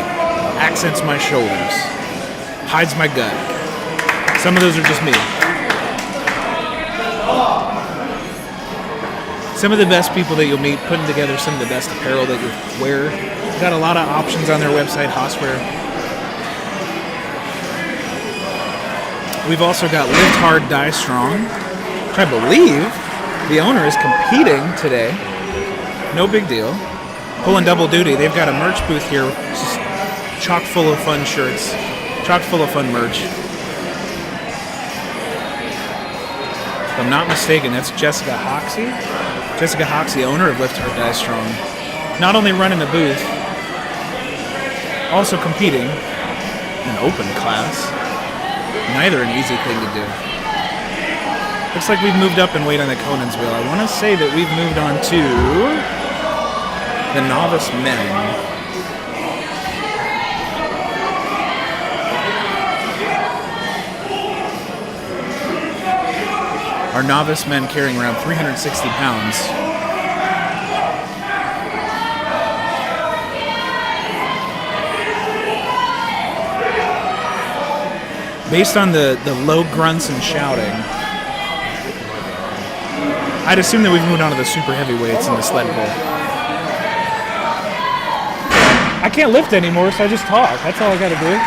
accents my shoulders, hides my gut. Some of those are just me. Some of the best people that you'll meet putting together some of the best apparel that you wear. They've got a lot of options on their website, Hosswear. We've also got Lift Hard, Die Strong, which I believe the owner is competing today. No big deal. Pulling double duty. They've got a merch booth here, just chock full of fun shirts, chock full of fun merch. If I'm not mistaken, that's Jessica Hoxie. Jessica Hoxie, owner of Lift Hard, Die Strong. Not only running the booth, also competing in open class. Neither an easy thing to do. Looks like we've moved up in weight on the Conan's wheel. I want to say that we've moved on to the novice men. Our novice men carrying around 360 pounds. Based on the low grunts and shouting, I'd assume that we've moved on to the super heavyweights in the sled pull. I can't lift anymore, so I just talk. That's all I gotta do.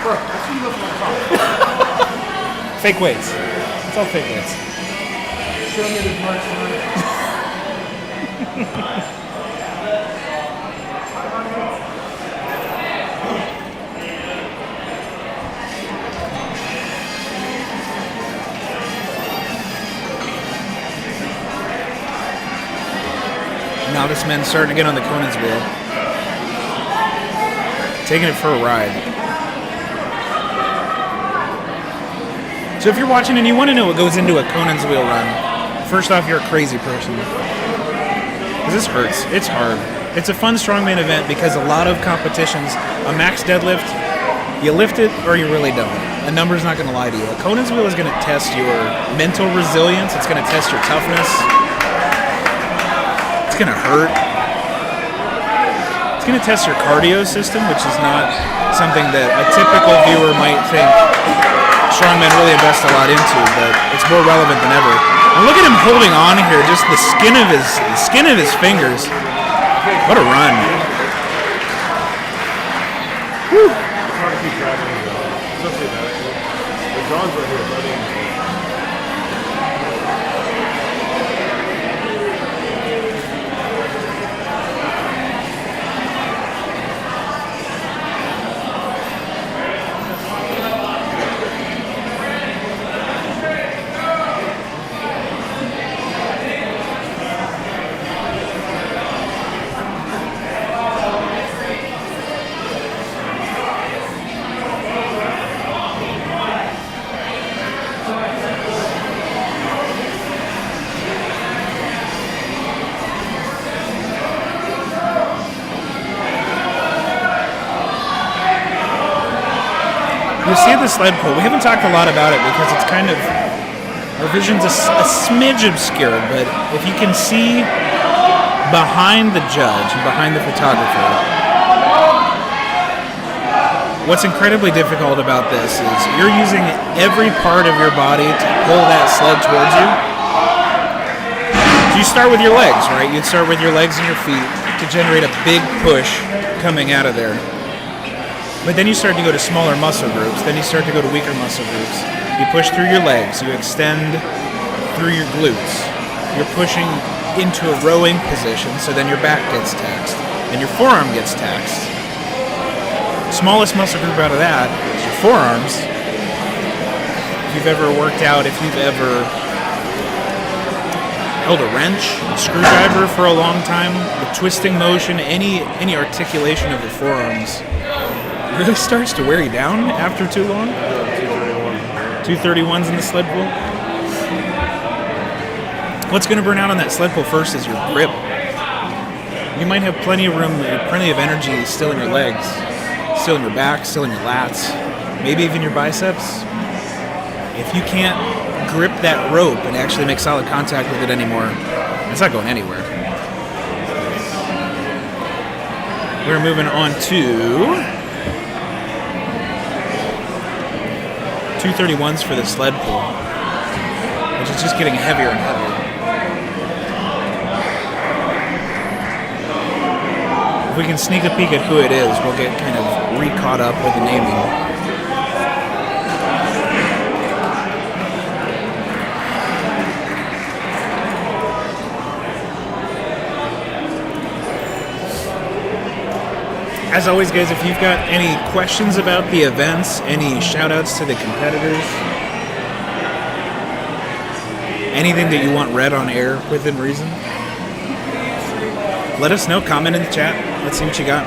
Bro, I see you lift my top. Fake weights. It's all fake weights. Show me this merch tonight. Novice men starting to get on the Conan's wheel. Taking it for a ride. So if you're watching and you want to know what goes into a Conan's wheel run, first off, you're a crazy person. Because this hurts. It's hard. It's a fun strongman event because a lot of competitions, a max deadlift, you lift it or you really don't. A number's not going to lie to you. A Conan's wheel is going to test your mental resilience. It's going to test your toughness. It's going to hurt. It's going to test your cardio system, which is not something that a typical viewer might think strongmen really invest a lot into, but it's more relevant than ever. And look at him holding on here, just the skin of his fingers. What a run. Whew. It's hard to keep track of these, especially that. The John's right here, buddy. You see the sled pull. We haven't talked a lot about it because it's kind of, our vision's a smidge obscured, but if you can see behind the judge, behind the photographer. What's incredibly difficult about this is you're using every part of your body to pull that sled towards you. You start with your legs, right? You'd start with your legs and your feet to generate a big push coming out of there. But then you start to go to smaller muscle groups. Then you start to go to weaker muscle groups. You push through your legs. You extend through your glutes. You're pushing into a rowing position, so then your back gets taxed and your forearm gets taxed. Smallest muscle group out of that is your forearms. If you've ever worked out, if you've ever held a wrench, a screwdriver for a long time, the twisting motion, any articulation of your forearms really starts to wear you down after too long. 231s in the sled pull. What's going to burn out on that sled pull first is your grip. You might have plenty of room, plenty of energy still in your legs, still in your back, still in your lats, maybe even your biceps. If you can't grip that rope and actually make solid contact with it anymore, it's not going anywhere. We're moving on to 231s for the sled pull, which is just getting heavier and heavier. If we can sneak a peek at who it is, we'll get kind of re-caught up with the naming. As always, guys, if you've got any questions about the events, any shout-outs to the competitors, anything that you want read on air within reason, let us know. Comment in the chat. Let's see what you got.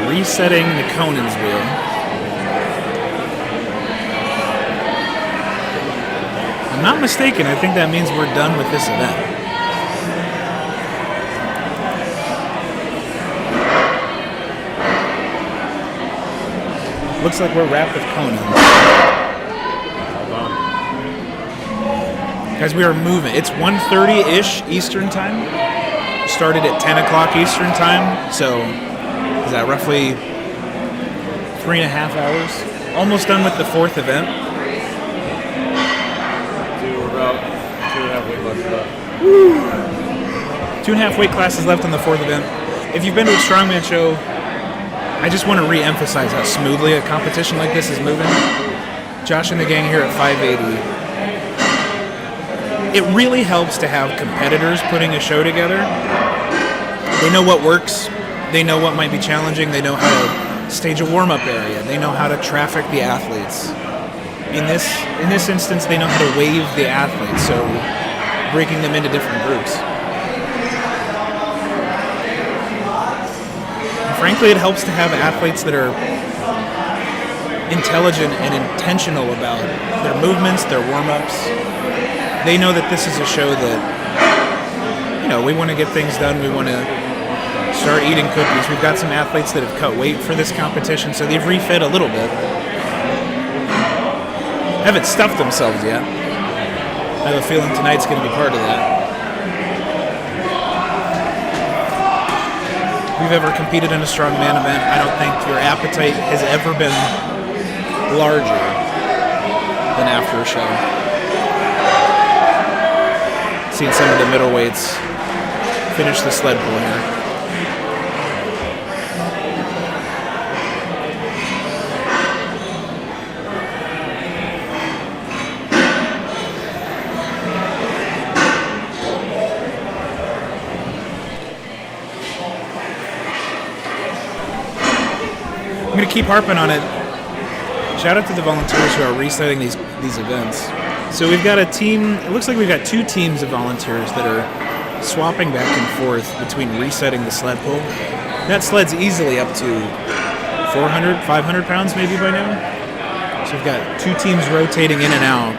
Resetting the Conan's wheel. If I'm not mistaken, I think that means we're done with this event. Looks like we're wrapped with Conan. Guys, we are moving. It's 1:30-ish Eastern time. Started at 10 o'clock Eastern time, so is that roughly 3.5 hours? Almost done with the fourth event. We're about 2.5 weight classes left. Woo. 2.5 weight classes left on the fourth event. If you've been to a Strongman show, I just want to re-emphasize how smoothly a competition like this is moving. Josh and the gang here at 580. It really helps to have competitors putting a show together. They know what works. They know what might be challenging. They know how to stage a warm-up area. They know how to traffic the athletes. In this instance, they know how to wave the athletes, so breaking them into different groups. And frankly, it helps to have athletes that are intelligent and intentional about their movements, their warm-ups. They know that this is a show that, we want to get things done. We want to start eating cookies. We've got some athletes that have cut weight for this competition, so they've refed a little bit. Haven't stuffed themselves yet. I have a feeling tonight's going to be part of that. If you've ever competed in a strongman event, I don't think your appetite has ever been larger than after a show. Seen some of the middleweights finish the sled pull here. I'm going to keep harping on it. Shout out to the volunteers who are resetting these events. So we've got a team, it looks like we've got 2 teams of volunteers that are swapping back and forth between resetting the sled pull. That sled's easily up to 400, 500 pounds maybe by now. So we've got two teams rotating in and out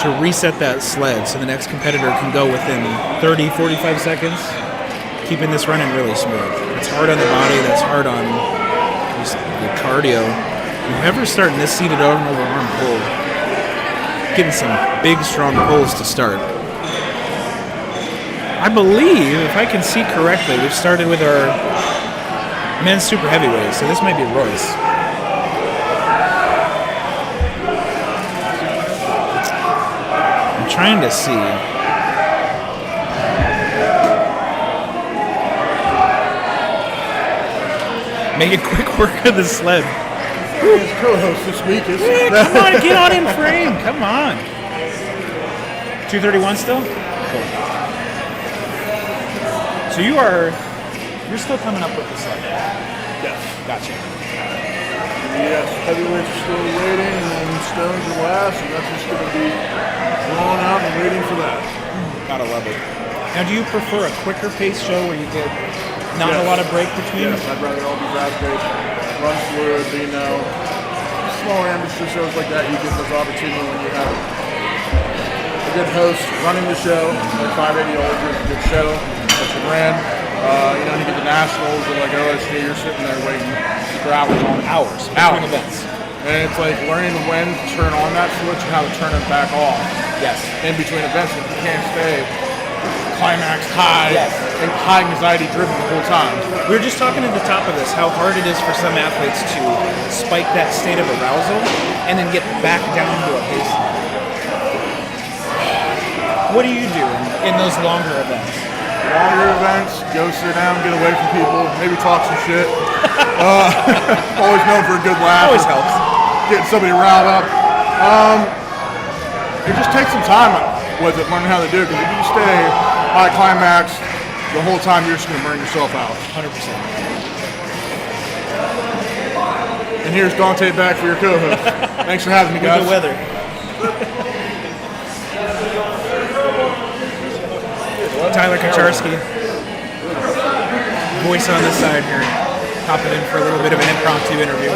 to reset that sled so the next competitor can go within 30, 45 seconds, keeping this running really smooth. It's hard on the body, that's hard on just the cardio. Whoever's starting this seated over and over arm pull, getting some big, strong pulls to start. I believe, if I can see correctly, we've started with our men's super heavyweight, so this might be Royce. I'm trying to see. Make a quick work of the sled. His co-host this week is. Yeah, come on, get on in frame. Come on. 231 still? Cool. So you're still coming up with the sled? Yes. Gotcha. Yes, heavyweights are still waiting, and then stones are last, and that's just going to be drawn out and waiting for that. Gotta love it. Now, do you prefer a quicker pace show where you get not a lot of break between? Yes, I'd rather all be fast-paced, run fluid, smaller amateur shows like that, you get those opportunities when you have a good host running the show, like 580 Olds is a good show, that's your brand. You get the nationals or like OSG, you're sitting there waiting for hours on Hours between events. And it's like learning when to turn on that switch and how to turn it back off. Yes. In between events, if you can't stay climax high and high anxiety driven the whole time. We were just talking at the top of this how hard it is for some athletes to spike that state of arousal and then get back down to a pace. What do you do in those longer events? Longer events, go sit down, get away from people, maybe talk some shit. Always known for a good laugh. Always helps. Getting somebody riled up. It just takes some time with it, learning how to do it. Because if you stay high climax the whole time, you're just going to burn yourself out. 100%. And here's Dante back for your co-host. Thanks for having me, guys. With the weather. Tyler Kaczarski, voice on the side here, hopping in for a little bit of an impromptu interview.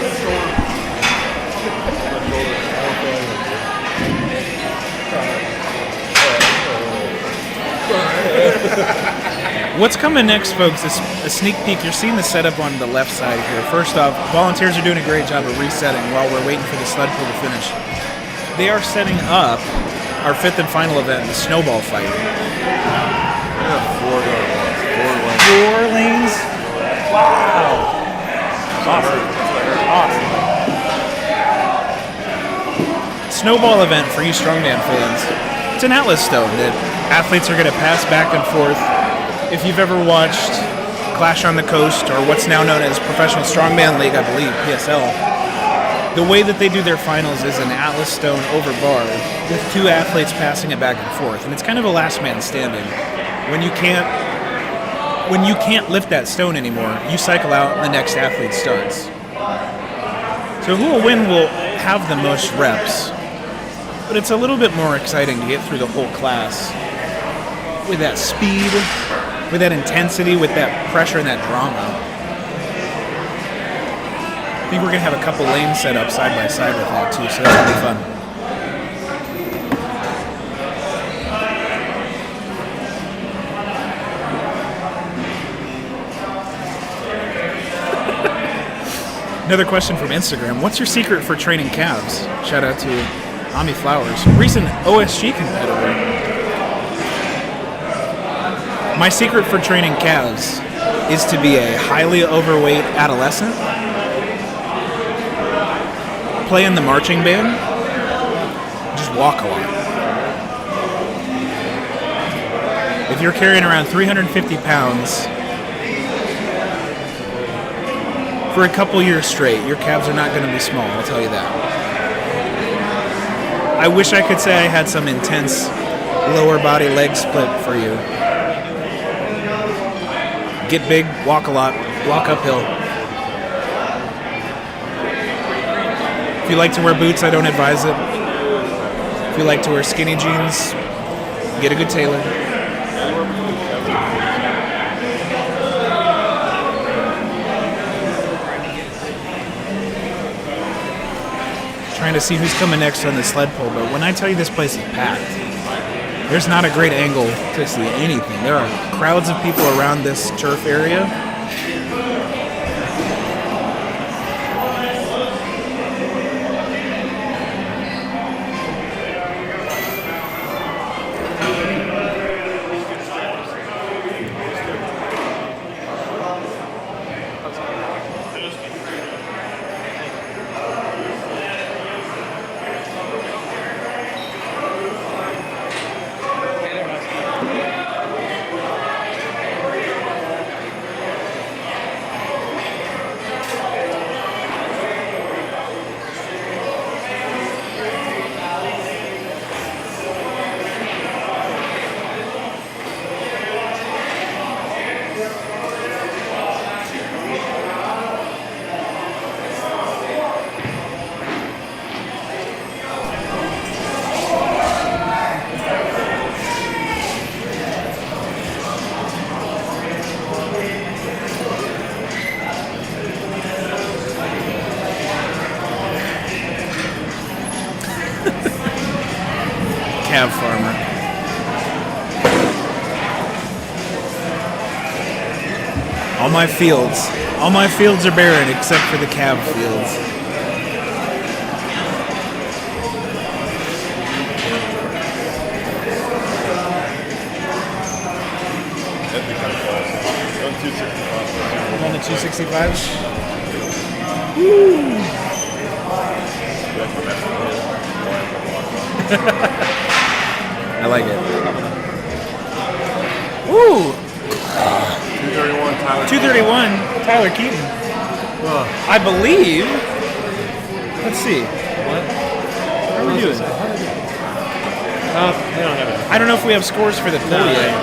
What's coming next, folks, is a sneak peek. You're seeing the setup on the left side here. First off, volunteers are doing a great job of resetting while we're waiting for the sled pull to finish. They are setting up our fifth and final event, the Snowball fight. Four lanes. Wow. Awesome. Snowball event for you Strongman fans. It's an Atlas stone that athletes are going to pass back and forth. If you've ever watched Clash on the Coast or what's now known as Professional Strongman League, I believe, PSL, the way that they do their finals is an Atlas stone over bar with two athletes passing it back and forth. And it's kind of a last man standing. When you can't lift that stone anymore, you cycle out and the next athlete starts. So who will win will have the most reps, but it's a little bit more exciting to get through the whole class with that speed, with that intensity, with that pressure and that drama. I think we're going to have a couple lanes set up side by side with that too, so that's going to be fun. Another question from Instagram. What's your secret for training calves? Shout out to Ami Flowers, recent OSG competitor. My secret for training calves is to be a highly overweight adolescent, play in the marching band, just walk a lot. If you're carrying around 350 pounds for a couple years straight, your calves are not going to be small, I'll tell you that. I wish I could say I had some intense lower body leg split for you. Get big, walk a lot, walk uphill. If you like to wear boots, I don't advise it. If you like to wear skinny jeans, get a good tailor. trying to see who's coming next on the sled pull. But when I tell you this place is packed, there's not a great angle to see anything. There are crowds of people around this turf area. Cab farmer. All my fields are barren except for the cab fields. On the 265s? Woo! I like it. Ooh! 231 Tyler. 231 Tyler Keaton. I believe. Let's see. What? How are we doing? They don't have it. I don't know if we have scores for the pool yet.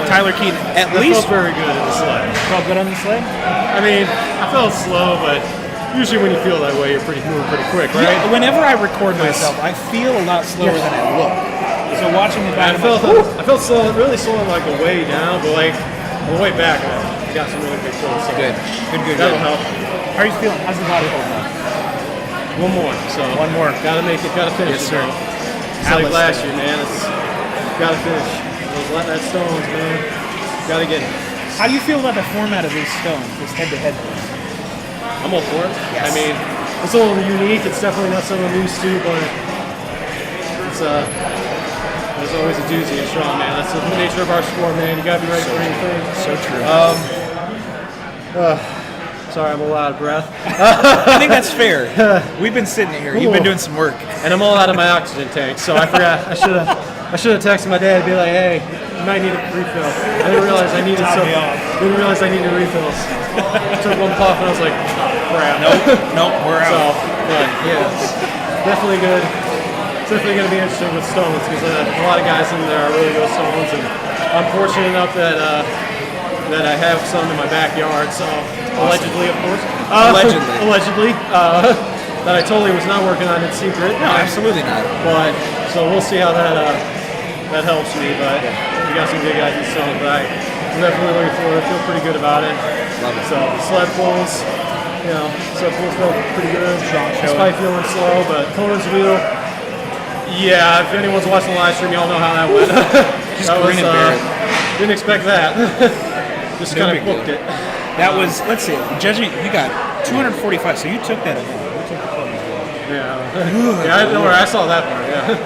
Tyler Keaton, at I least. felt very good in the sled. Felt good on the sled? I mean, I felt slow, but usually when you feel that way, you're moving pretty quick, right? Yeah, whenever I record myself, I feel a lot slower than I look. So watching the back, I felt slow, really slow on like the way down, but like on the way back, I got some really good pulls. So good. That'll help. How are you feeling? How's the body holding up? One more. So One more. Gotta make it. Gotta finish. Yes, sir. it, bro. It's like last year, man. It's gotta finish. Those that stones, man. Gotta get it. How do you feel about the format of these stones, this head-to-head? I'm all for it. Yes. I mean, it's a little unique. It's definitely not something I'm used to, but it's there's always a doozy in Strongman. That's the nature of our sport, man. You gotta be ready for anything. So true. Sorry, I'm a lot out of breath. I think that's fair. We've been sitting here. You've been doing some work. And I'm all out of my oxygen tank, so I forgot. I should have texted my dad and be like, hey, you might need a refill. I didn't realize I needed refills. I took one puff and I was like, oh, crap. Nope, we're So, out. but yeah, it's definitely good. It's definitely going to be interesting with stones because a lot of guys in there are really good stones, and I'm fortunate enough that I have some in my backyard. So allegedly, of course. Allegedly. That I totally was not working on in secret. No, absolutely not. But so we'll see how that helps me. But we got some good guys in stones, but I'm definitely looking forward. I feel pretty good about it. Love it. So the sled pulls, sled pulls felt pretty good. Despite feeling slow, but Conan's wheel. Yeah, if anyone's watching the live stream, y'all know how that went. Just grin and bear it. Didn't expect that. Just No kind big of booked deal. it. That was, let's see, judging, you got 245, so you took that event. You took the club. Yeah, I know where I saw that part. Yeah.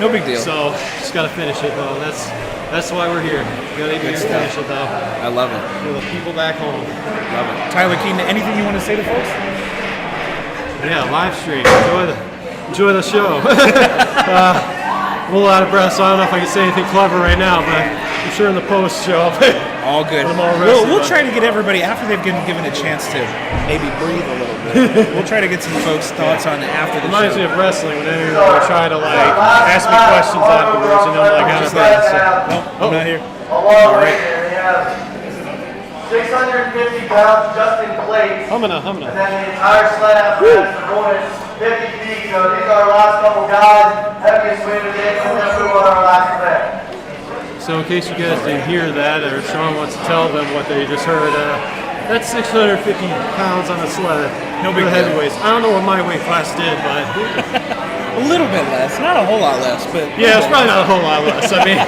No big deal. So just gotta finish it though. That's why we're here. Gotta finish it though. I love it. For the people back home. Love it. Tyler Keaton, anything you want to say to folks? Yeah, live stream. Enjoy the show. I'm a little out of breath, so I don't know if I can say anything clever right now, but I'm sure in the post show. All good. We'll try to get everybody, after they've been given a chance to maybe breathe a little bit, we'll try to get some folks' thoughts on after the Reminds show. me of wrestling when anyone try to ask me questions afterwards, out of breath. Nope, I'm not here. All right. We have 650 pounds just in plates. I'm gonna. And then the entire sled after that is a bonus 50 feet. So these are our last couple guys. Heaviest weight of the day. We're going to move on our last event. So in case you guys didn't hear that, or Sean wants to tell them what they just heard, That's 650 pounds on a sled. No big for the deal. heavyweights. I don't know what my weight class did, but A little bit less, not a whole lot less, but yeah, it's probably not a whole lot less. I mean,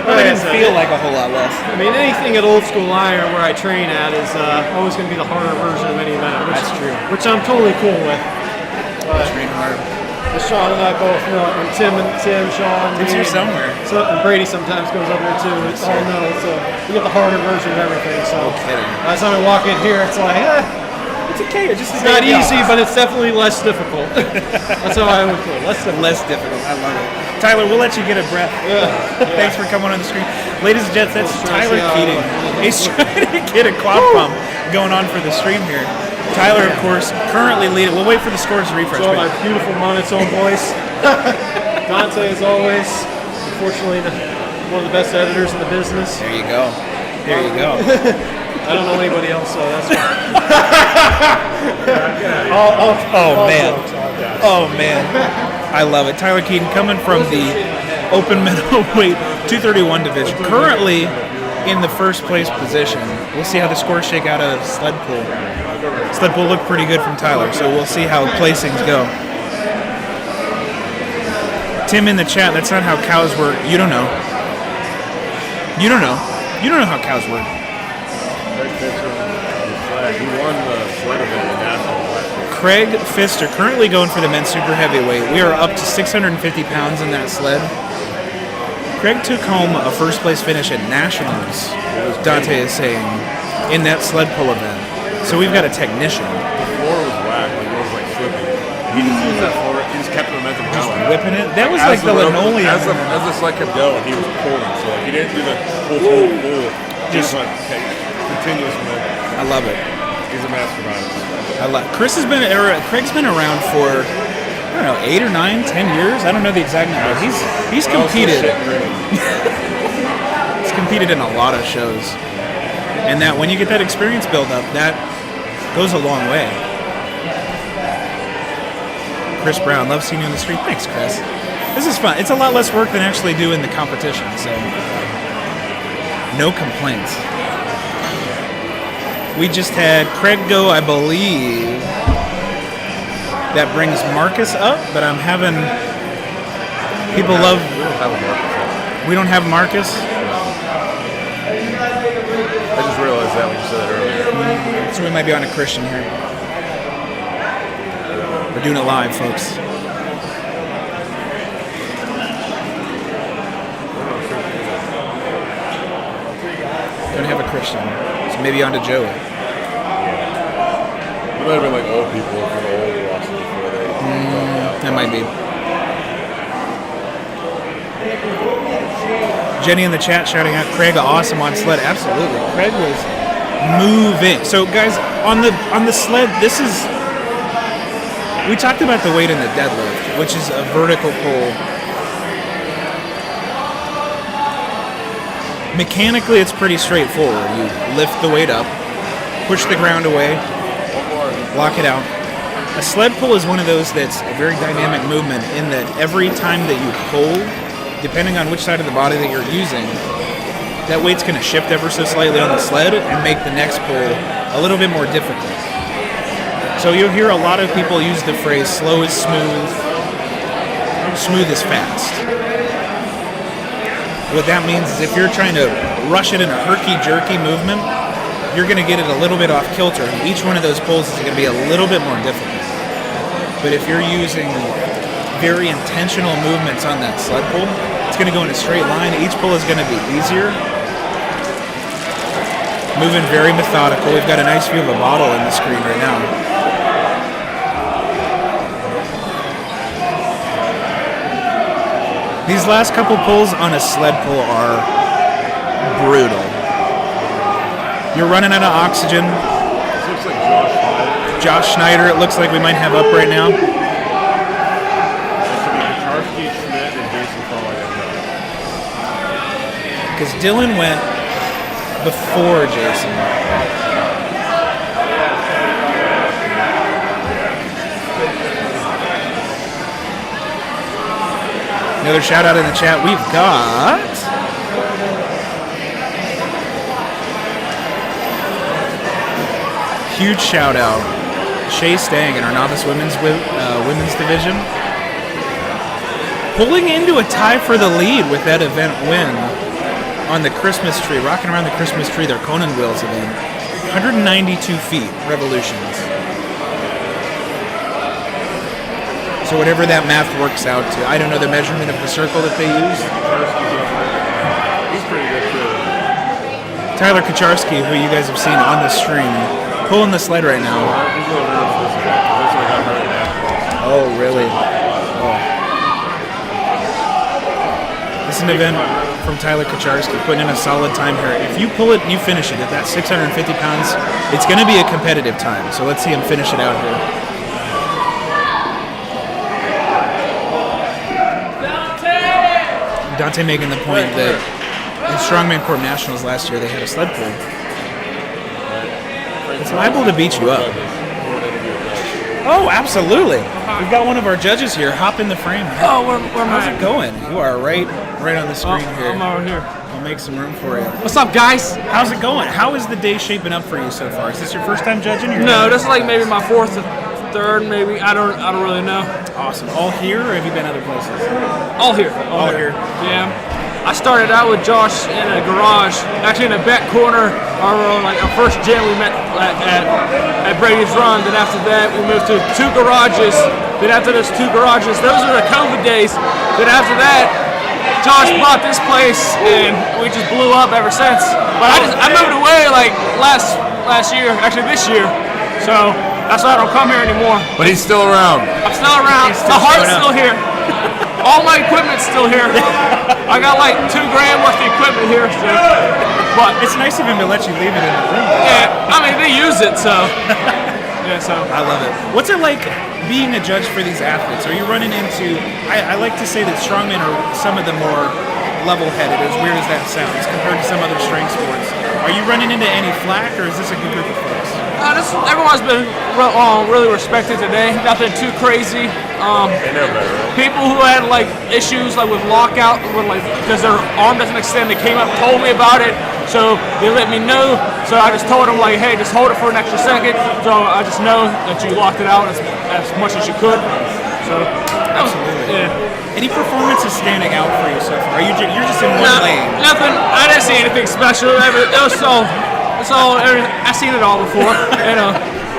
Probably didn't feel like a whole lot less. I mean, anything at Old School Iron where I train at is always going to be the harder version of any event. That's true. Which I'm totally cool with. Train hard. Sean and I both know, and Tim, Sean. Tim's here somewhere. So, and Brady sometimes goes up there too. It's all known. So you get the harder version of everything. So No kidding. by the time I walk in here, it's like, It's okay. It's just it's not easy, but it's definitely less difficult. That's how I would put it. less difficult. I love it. Tyler, we'll let you get a breath. Thanks for coming on the screen. Ladies and gents, that's Tyler Keating. He's trying to get a quad pump going on for the stream here. Tyler, of course, currently leading. We'll wait for the scores to refresh. So but- my beautiful monotone voice. Dante, as always, unfortunately, one of the best editors in the business. There you go. There you go. I don't know anybody else, so that's fine. Oh, man. Oh, man. I love it. Tyler Keaton coming from the open middleweight 231 division. Currently in the first place position. We'll see how the scores shake out of sled pull. Sled pull looked pretty good from Tyler, so we'll see how placings go. Tim in the chat, that's not how cows work. You don't know. You don't know. You don't know how cows work. He won the sled event in national last year. Craig Pfister currently going for the men's super heavyweight. We are up to 650 pounds in that sled. Craig took home a first place finish at nationals, Dante is saying, in that sled pull event. So we've got a technician. The floor was whack, like it was like slipping. He just used that floor, he just kept the momentum going. Whipping it. That was like the linoleum. As the sled kept going, he was pulling. So like he didn't do the pull. Just like continuous momentum. I love it. He's a mastermind. Craig's been around for, I don't know, 8 or 9, 10 years. I don't know the exact number. He's competed. He's competed in a lot of shows, and that when you get that experience build up, that goes a long way. Chris Brown, love seeing you on the street. Thanks, Chris. This is fun. It's a lot less work than actually doing the competition, so no complaints. We just had Craig go, I believe. That brings Marcus up, but I'm having people love. We don't have a Marcus yet. We don't have Marcus. I just realized that when you said that earlier. So we might be on a Christian here. We're doing it live, folks. Don't have a Christian, so maybe on to Joey. You might have been like old people for the old roster before they dropped out. That might be. Jenny in the chat shouting out Craig awesome on sled. Absolutely. Craig was moving. So guys, on the sled, this is, we talked about the weight in the deadlift, which is a vertical pull. Mechanically, it's pretty straightforward. You lift the weight up, push the ground away, lock it out. A sled pull is one of those that's a very dynamic movement in that every time that you pull, depending on which side of the body that you're using, that weight's going to shift ever so slightly on the sled and make the next pull a little bit more difficult. So you'll hear a lot of people use the phrase slow is smooth, smooth is fast. What that means is if you're trying to rush it in a herky-jerky movement, you're going to get it a little bit off kilter, and each one of those pulls is going to be a little bit more difficult. But if you're using very intentional movements on that sled pull, it's going to go in a straight line. Each pull is going to be easier. Moving very methodical. We've got a nice view of a bottle in the screen right now. These last couple pulls on a sled pull are brutal. You're running out of oxygen. This looks like Josh Schneider. Josh Schneider, it looks like we might have up right now. It should be Kucharski, Schmidt, and Jason Fall. Because Dylan went before Jason. Another shout out in the chat. We've got huge shout out, Shay Stang in our novice women's division, pulling into a tie for the lead with that event win on the Christmas tree, rocking around the Christmas tree, their Conan wheels event. 192 feet, revolutions. So whatever that math works out to. I don't know the measurement of the circle that they use. He's pretty good too. Tyler Kaczarski, who you guys have seen on the stream, pulling the sled right now. He's a little nervous this week. That's what I got hurt now. Oh, really? Oh. This is an event from Tyler Kaczarski, putting in a solid time here. If you pull it and you finish it at that 650 pounds, it's going to be a competitive time. So let's see him finish it out here. Dante making the point that in Strongman Corp Nationals last year, they had a sled pull. It's liable to beat you up. Oh, absolutely. We've got one of our judges here. Hop in the frame. Oh, where How's it going? You are right on the screen here. I'm over here. I'll make some room for you. What's up, guys? How's it going? How is the day shaping up for you so far? Is this your first time judging? No, this is like maybe my fourth or third, maybe. I don't really know. Awesome. All here, or have you been other places? All here. All here. Yeah. I started out with Josh in a garage, actually in a back corner, our first gym we met at Brady's Run. Then after that, we moved to 2 garages. Then after those 2 garages, those were the COVID days. Then after that, Josh bought this place, and we just blew up ever since. But I moved away like last year, actually this year. So that's why I don't come here anymore. But he's still around. I'm still around. My heart's still here. All my equipment's still here. I got like $2 grand worth of equipment here. So. But it's nice of him to let you leave it in the room. Yeah, I mean they use it, so. Yeah, so. I love it. What's it like being a judge for these athletes? Are you running into? I like to say that strongmen are some of the more level-headed, as weird as that sounds, compared to some other strength sports. Are you running into any flack, or is this a good group of folks? Everyone's been really respected today. Nothing too crazy. They know better, right? People who had like issues like with lockout, because their arm doesn't extend, they came up, told me about it. So they let me know. So I just told them like, hey, just hold it for an extra second. So I just know that you locked it out as much as you could. So absolutely. Yeah. Any performances standing out for you so far? You're just in one lane. Nothing. I didn't see anything special. It was so. I've seen it all before. You know,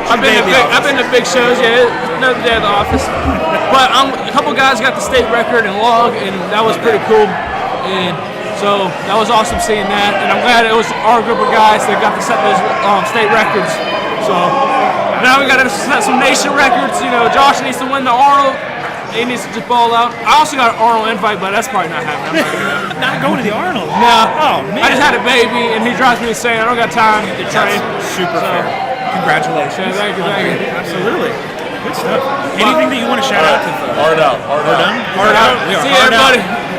I've been to big shows. Yeah, another day at the office. But a couple guys got the state record in log, and that was pretty cool. And so that was awesome seeing that. And I'm glad it was our group of guys that got to set those state records. So now we got to set some nation records. You know, Josh needs to win the Arnold. He needs to just ball out. I also got an Arnold invite, but that's probably not happening. Not going to the Arnold? No. Oh, man. I just had a baby, and he drives me insane. I don't got time to train. Super fair. Congratulations. Yeah, thank you. Absolutely. Good stuff. Anything that you want to shout out to? Hard out. Hard out. We are See you, hard out. everybody.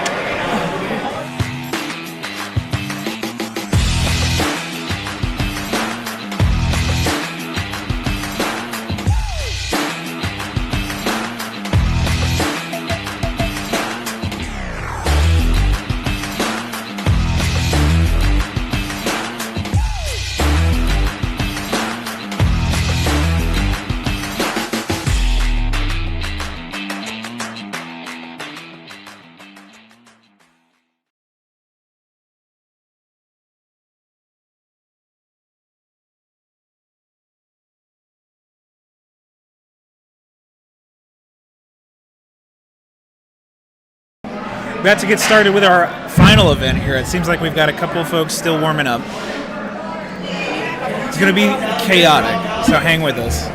About to get started with our final event here. It seems like we've got a couple of folks still warming up. It's going to be chaotic, so hang with us.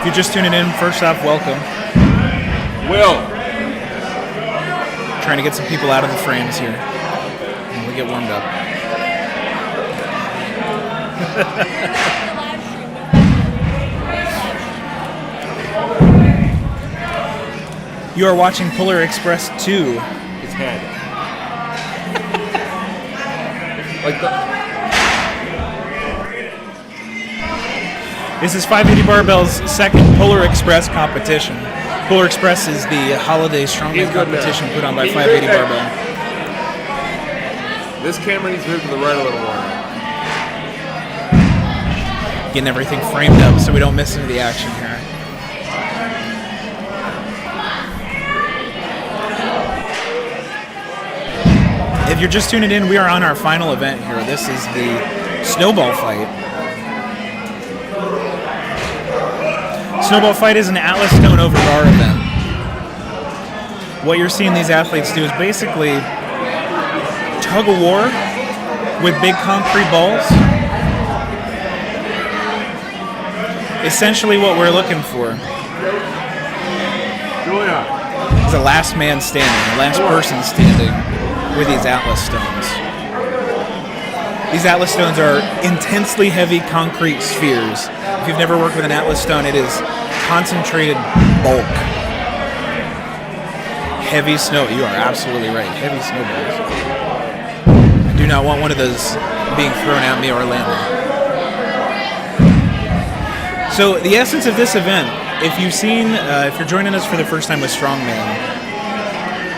If you're just tuning in, first off, welcome. Will. Trying to get some people out of the frames here. And we get warmed up. You are watching Polar Express 2. His head. Like This is 580 Barbell's second Polar Express competition. Polar Express is the holiday strongman competition put on by 580 Barbell. This camera needs to move to the right a little more. getting everything framed up so we don't miss into the action here. If you're just tuning in, we are on our final event here. This is the Snowball fight. Snowball fight is an Atlas Stone over bar event. What you're seeing these athletes do is basically tug of war with big concrete balls. Essentially what we're looking for is a last man standing, a last person standing with these Atlas Stones. These Atlas Stones are intensely heavy concrete spheres. If you've never worked with an Atlas Stone, it is concentrated bulk. Heavy snow. You are absolutely right. Heavy snowballs. I do not want one of those being thrown at me or landing. So the essence of this event, if you're joining us for the first time with Strongman,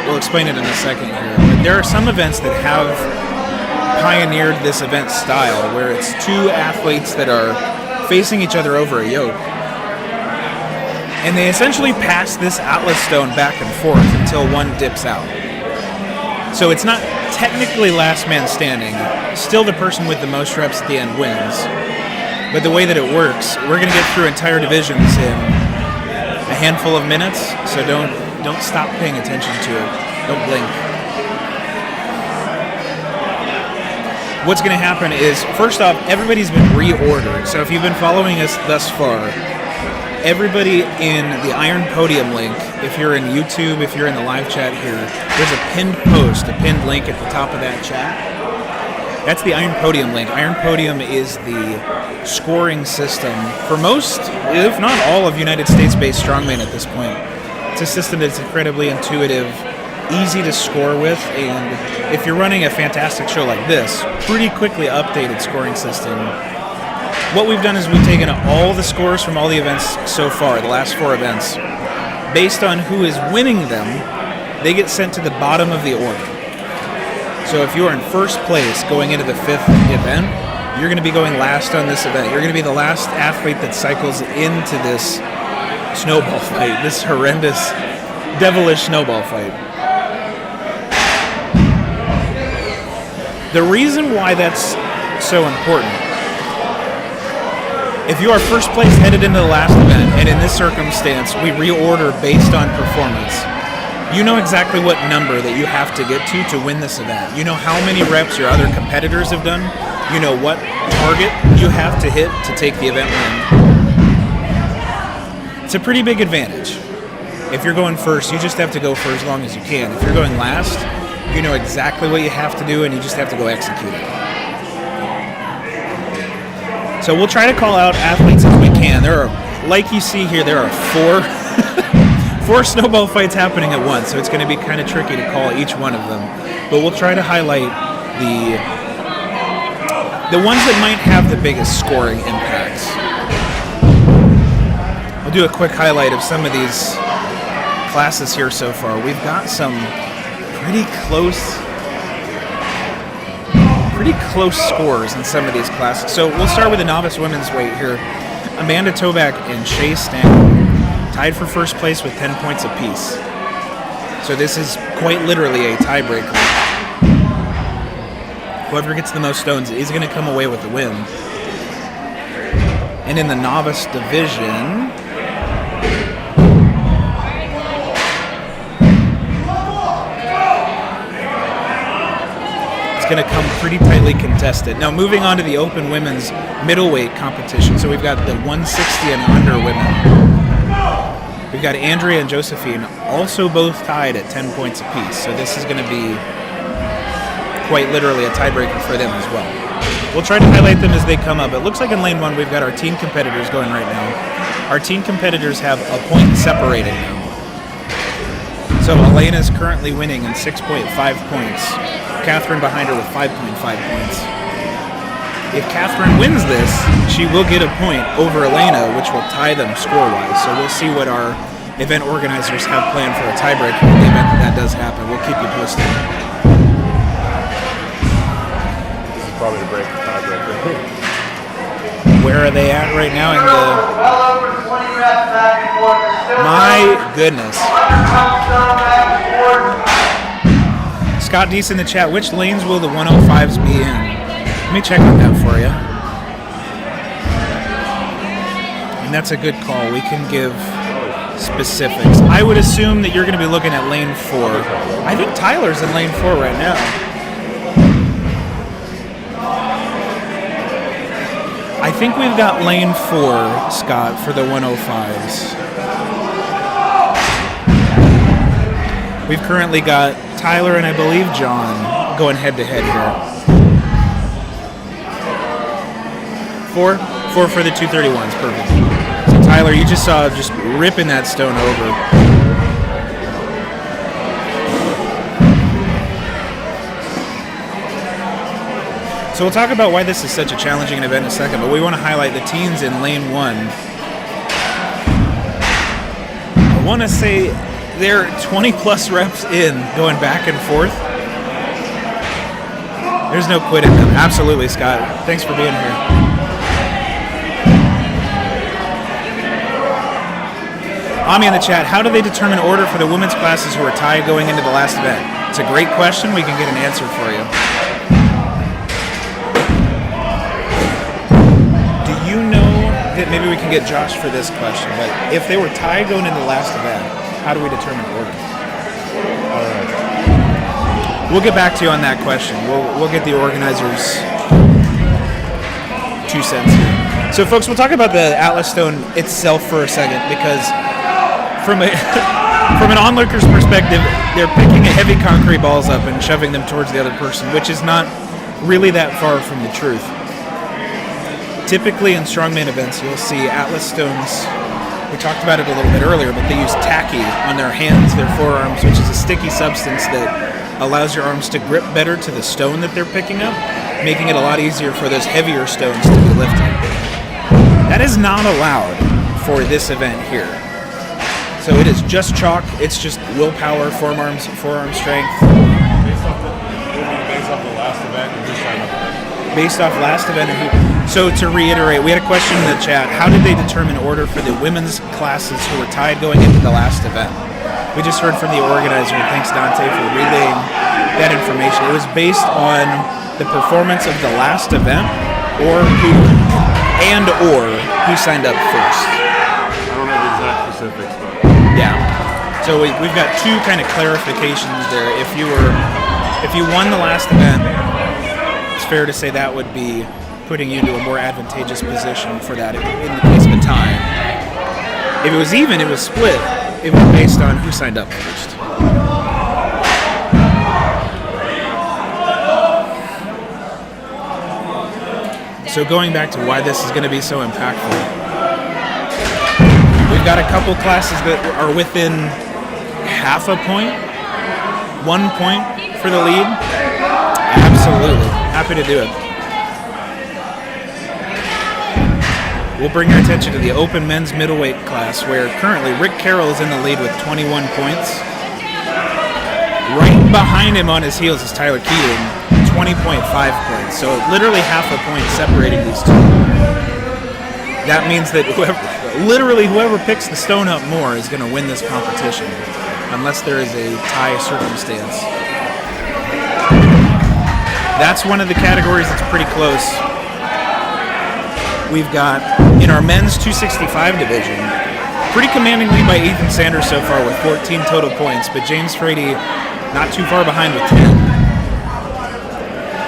we'll explain it in a second here. But there are some events that have pioneered this event style where it's two athletes that are facing each other over a yoke. And they essentially pass this Atlas Stone back and forth until one dips out. So it's not technically last man standing. Still the person with the most reps at the end wins. But the way that it works, we're going to get through entire divisions in a handful of minutes, so don't stop paying attention to it. Don't blink. What's going to happen is, first off, everybody's been reordered. So if you've been following us thus far, everybody in the Iron Podium link, if you're in YouTube, if you're in the live chat here, there's a pinned post, a pinned link at the top of that chat. That's the Iron Podium link. Iron Podium is the scoring system for most, if not all, of United States-based strongman at this point. It's a system that's incredibly intuitive, easy to score with, and if you're running a fantastic show like this, pretty quickly updated scoring system. What we've done is we've taken all the scores from all the events so far, the last 4 events. Based on who is winning them, they get sent to the bottom of the order. So if you are in first place going into the 5th event, you're going to be going last on this event. You're going to be the last athlete that cycles into this snowball fight, this horrendous, devilish snowball fight. The reason why that's so important, if you are first place headed into the last event, and in this circumstance, we reorder based on performance, you know exactly what number that you have to get to win this event. You know how many reps your other competitors have done. You know what target you have to hit to take the event win. It's a pretty big advantage. If you're going first, you just have to go for as long as you can. If you're going last, you know exactly what you have to do, and you just have to go execute it. So we'll try to call out athletes if we can. There are, like you see here, there are 4 snowball fights happening at once, so it's going to be kind of tricky to call each one of them. But we'll try to highlight the ones that might have the biggest scoring impacts. I'll do a quick highlight of some of these classes here so far. We've got some pretty close scores in some of these classes. So we'll start with the novice women's weight here. Amanda Toback and Shay Stanton tied for first place with 10 points apiece. So this is quite literally a tiebreaker. Whoever gets the most stones is going to come away with the win. And in the novice division, it's going to come pretty tightly contested. Now moving on to the open women's middleweight competition. So we've got the 160 and under women. We've got Andrea and Josephine also both tied at 10 points apiece. So this is going to be quite literally a tiebreaker for them as well. We'll try to highlight them as they come up. It looks like in lane 1 we've got our teen competitors going right now. Our teen competitors have a point separated now. So Elena is currently winning in 6.5 points. Catherine behind her with 5.5 points. If Catherine wins this, she will get a point over Elena, which will tie them score-wise. So we'll see what our event organizers have planned for a tiebreaker in the event that does happen. We'll keep you posted. This is probably the break the tiebreaker. Where are they at right now in the... Well over 20 reps back and forth. There's still My goodness. 100-pound stone back and forth. Scott Deese in the chat, which lanes will the 105s be in? Let me check on that for you. And that's a good call. We can give specifics. I would assume that you're going to be looking at lane 4. I think Tyler's in lane 4 right now. I think we've got lane 4, Scott, for the 105s. We've currently got Tyler and I believe John going head-to-head here. 4 for the 231s, perfect. So Tyler, you just saw just ripping that stone over. So we'll talk about why this is such a challenging event in a second, but we want to highlight the teens in lane 1. I want to say they're 20 plus reps in, going back and forth. There's no quit in them. Absolutely, Scott. Thanks for being here. Ami in the chat, how do they determine order for the women's classes who are tied going into the last event? It's a great question. We can get an answer for you. Do you know that maybe we can get Josh for this question, but if they were tied going into the last event, how do we determine order? All right. We'll get back to you on that question. We'll get the organizers' 2 cents here. So, folks, we'll talk about the Atlas Stone itself for a second, because from an onlooker's perspective, they're picking heavy concrete balls up and shoving them towards the other person, which is not really that far from the truth. Typically in strongman events, you'll see Atlas Stones. We talked about it a little bit earlier, but they use tacky on their hands, their forearms, which is a sticky substance that allows your arms to grip better to the stone that they're picking up, making it a lot easier for those heavier stones to be lifted. That is not allowed for this event here. So it is just chalk, it's just willpower, forearm strength. Based off the last event and who signed up? Based off last event and who... So to reiterate, we had a question in the chat. How did they determine order for the women's classes who were tied going into the last event? We just heard from the organizer, and thanks Dante for relaying that information. It was based on the performance of the last event or who signed up first. I don't know the exact specifics, but... Yeah. So we've got 2 kind of clarifications there. If you won the last event, it's fair to say that would be putting you into a more advantageous position for that in the case of a tie. If it was even, it was split. It was based on who signed up first. So going back to why this is going to be so impactful, we've got a couple classes that are within half a point, 1 point for the lead. Absolutely. Happy to do it. We'll bring our attention to the open men's middleweight class, where currently Rick Carroll is in the lead with 21 points. Right behind him on his heels is Tyler Keating, 20.5 points. So literally half a point separating these two. That means that whoever picks the stone up more is going to win this competition, unless there is a tie circumstance. That's one of the categories that's pretty close. We've got, in our men's 265 division, pretty commanding lead by Ethan Sanders so far with 14 total points, but James Frady not too far behind with 10.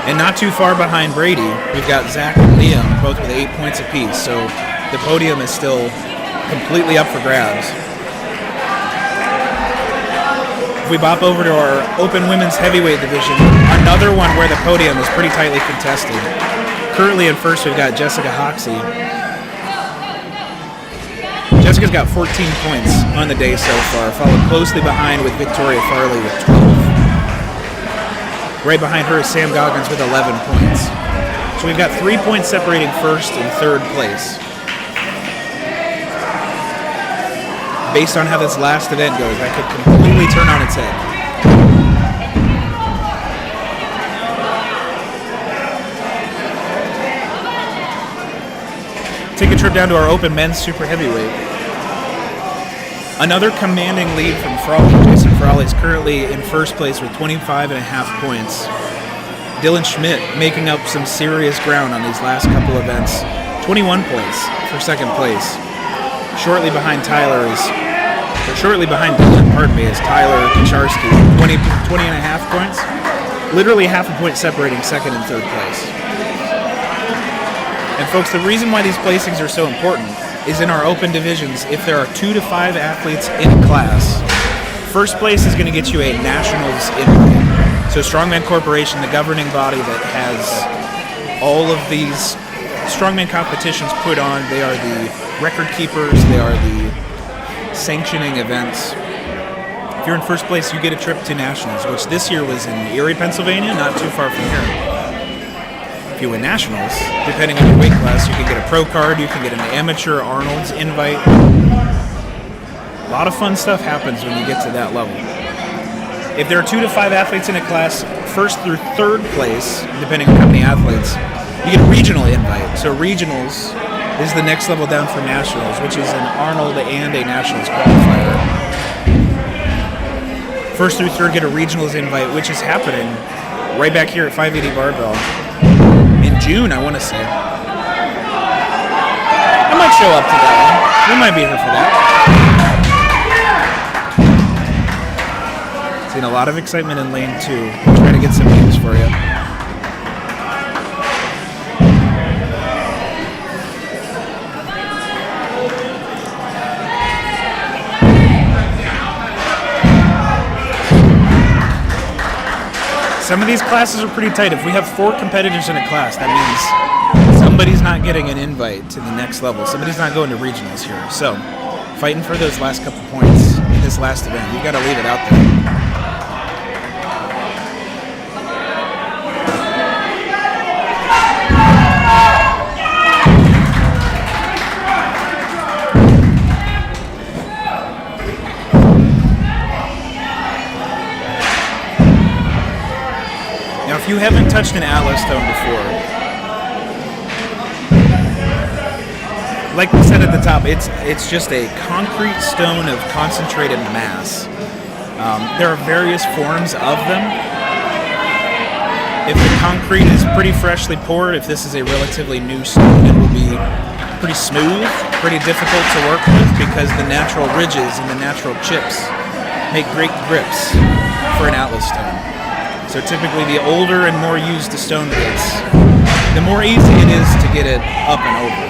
And not too far behind Brady, we've got Zach and Liam, both with 8 points apiece, so the podium is still completely up for grabs. If we bop over to our open women's heavyweight division, another one where the podium is pretty tightly contested. Currently in first, we've got Jessica Hoxie. Jessica's got 14 points on the day so far, followed closely behind with Victoria Farley with 12. Right behind her is Sam Goggins with 11 points. So we've got 3 points separating first and third place. Based on how this last event goes, that could completely turn on its head. take a trip down to our open men's super heavyweight. Another commanding lead from Frawley. Jason Frawley is currently in first place with 25.5 points. Dylan Schmidt making up some serious ground on these last couple events. 21 points for second place. Shortly behind Dylan, is Tyler Kacharski, 20.5 points. Literally half a point separating second and third place. And folks, the reason why these placings are so important is in our open divisions, if there are 2 to 5 athletes in a class, first place is going to get you a nationals invite. So Strongman Corporation, the governing body that has all of these strongman competitions put on, they are the record keepers, they are the sanctioning events. If you're in first place, you get a trip to nationals, which this year was in Erie, Pennsylvania, not too far from here. If you win nationals, depending on your weight class, you can get a pro card, you can get an amateur Arnold's invite. A lot of fun stuff happens when you get to that level. If there are 2 to 5 athletes in a class, first through third place, depending on how many athletes, you get a regional invite. So regionals is the next level down from nationals, which is an Arnold and a nationals qualifier. First through third get a regionals invite, which is happening right back here at 580 Barbell in June, I want to say. I might show up to that one. We might be here for that. Seen a lot of excitement in lane 2. We'll try to get some news for you. Some of these classes are pretty tight. If we have 4 competitors in a class, that means somebody's not getting an invite to the next level. Somebody's not going to regionals here. So, fighting for those last couple points in this last event. You've got to leave it out there. If you haven't touched an Atlas stone before, like we said at the top, it's just a concrete stone of concentrated mass. There are various forms of them. If the concrete is pretty freshly poured, if this is a relatively new stone, it will be pretty smooth, pretty difficult to work with because the natural ridges and the natural chips make great grips for an Atlas stone. So typically the older and more used the stone gets, the more easy it is to get it up and over.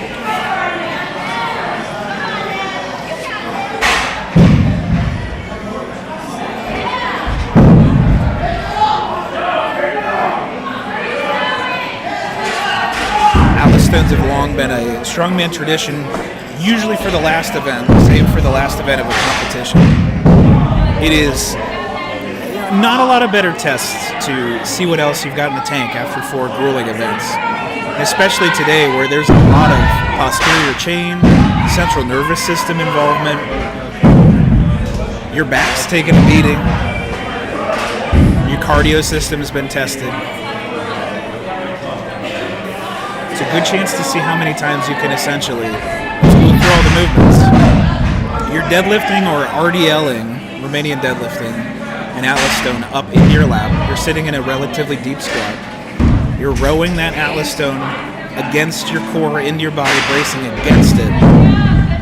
Atlas stones have long been a strongman tradition, usually for the last event, save for the last event of a competition. It is not a lot of better tests to see what else you've got in the tank after 4 grueling events. Especially today where there's a lot of posterior chain, central nervous system involvement. Your back's taking a beating. Your cardio system has been tested. It's a good chance to see how many times you can essentially go through all the movements. You're deadlifting or RDLing, Romanian deadlifting, an Atlas stone up in your lap. You're sitting in a relatively deep squat. You're rowing that Atlas stone against your core, into your body, bracing against it.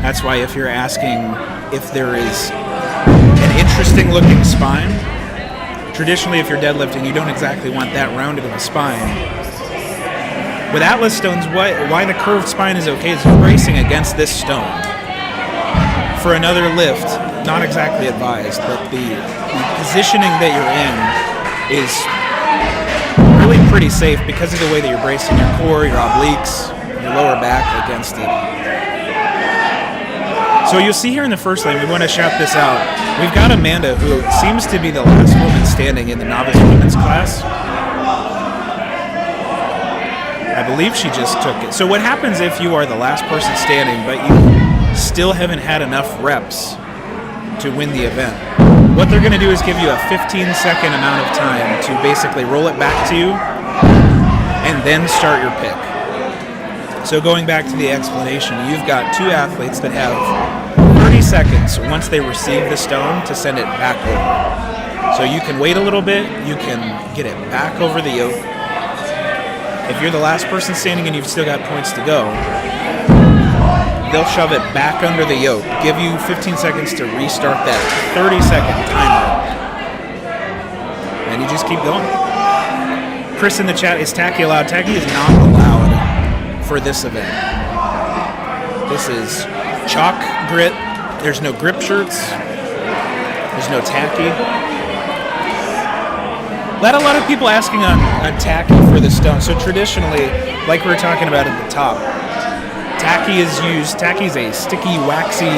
That's why if you're asking if there is an interesting looking spine, traditionally if you're deadlifting, you don't exactly want that rounded of a spine. With Atlas stones, why the curved spine is okay is you're bracing against this stone. For another lift, not exactly advised, but the positioning that you're in is really pretty safe because of the way that you're bracing your core, your obliques, your lower back against it. So you'll see here in the first lane, we want to shout this out. We've got Amanda, who seems to be the last woman standing in the novice women's class. I believe she just took it. So what happens if you are the last person standing, but you still haven't had enough reps to win the event? What they're going to do is give you a 15-second amount of time to basically roll it back to you and then start your pick. So going back to the explanation, you've got two athletes that have 30 seconds once they receive the stone to send it back over. So you can wait a little bit, you can get it back over the yoke. If you're the last person standing and you've still got points to go, they'll shove it back under the yoke, give you 15 seconds to restart that 30-second timer. And you just keep going. Chris in the chat, is tacky allowed? Tacky is not allowed for this event. This is chalk grit. There's no grip shirts. There's no tacky. Let a lot of people asking on tacky for the stone. So traditionally, like we were talking about at the top, tacky is used. Tacky is a sticky, waxy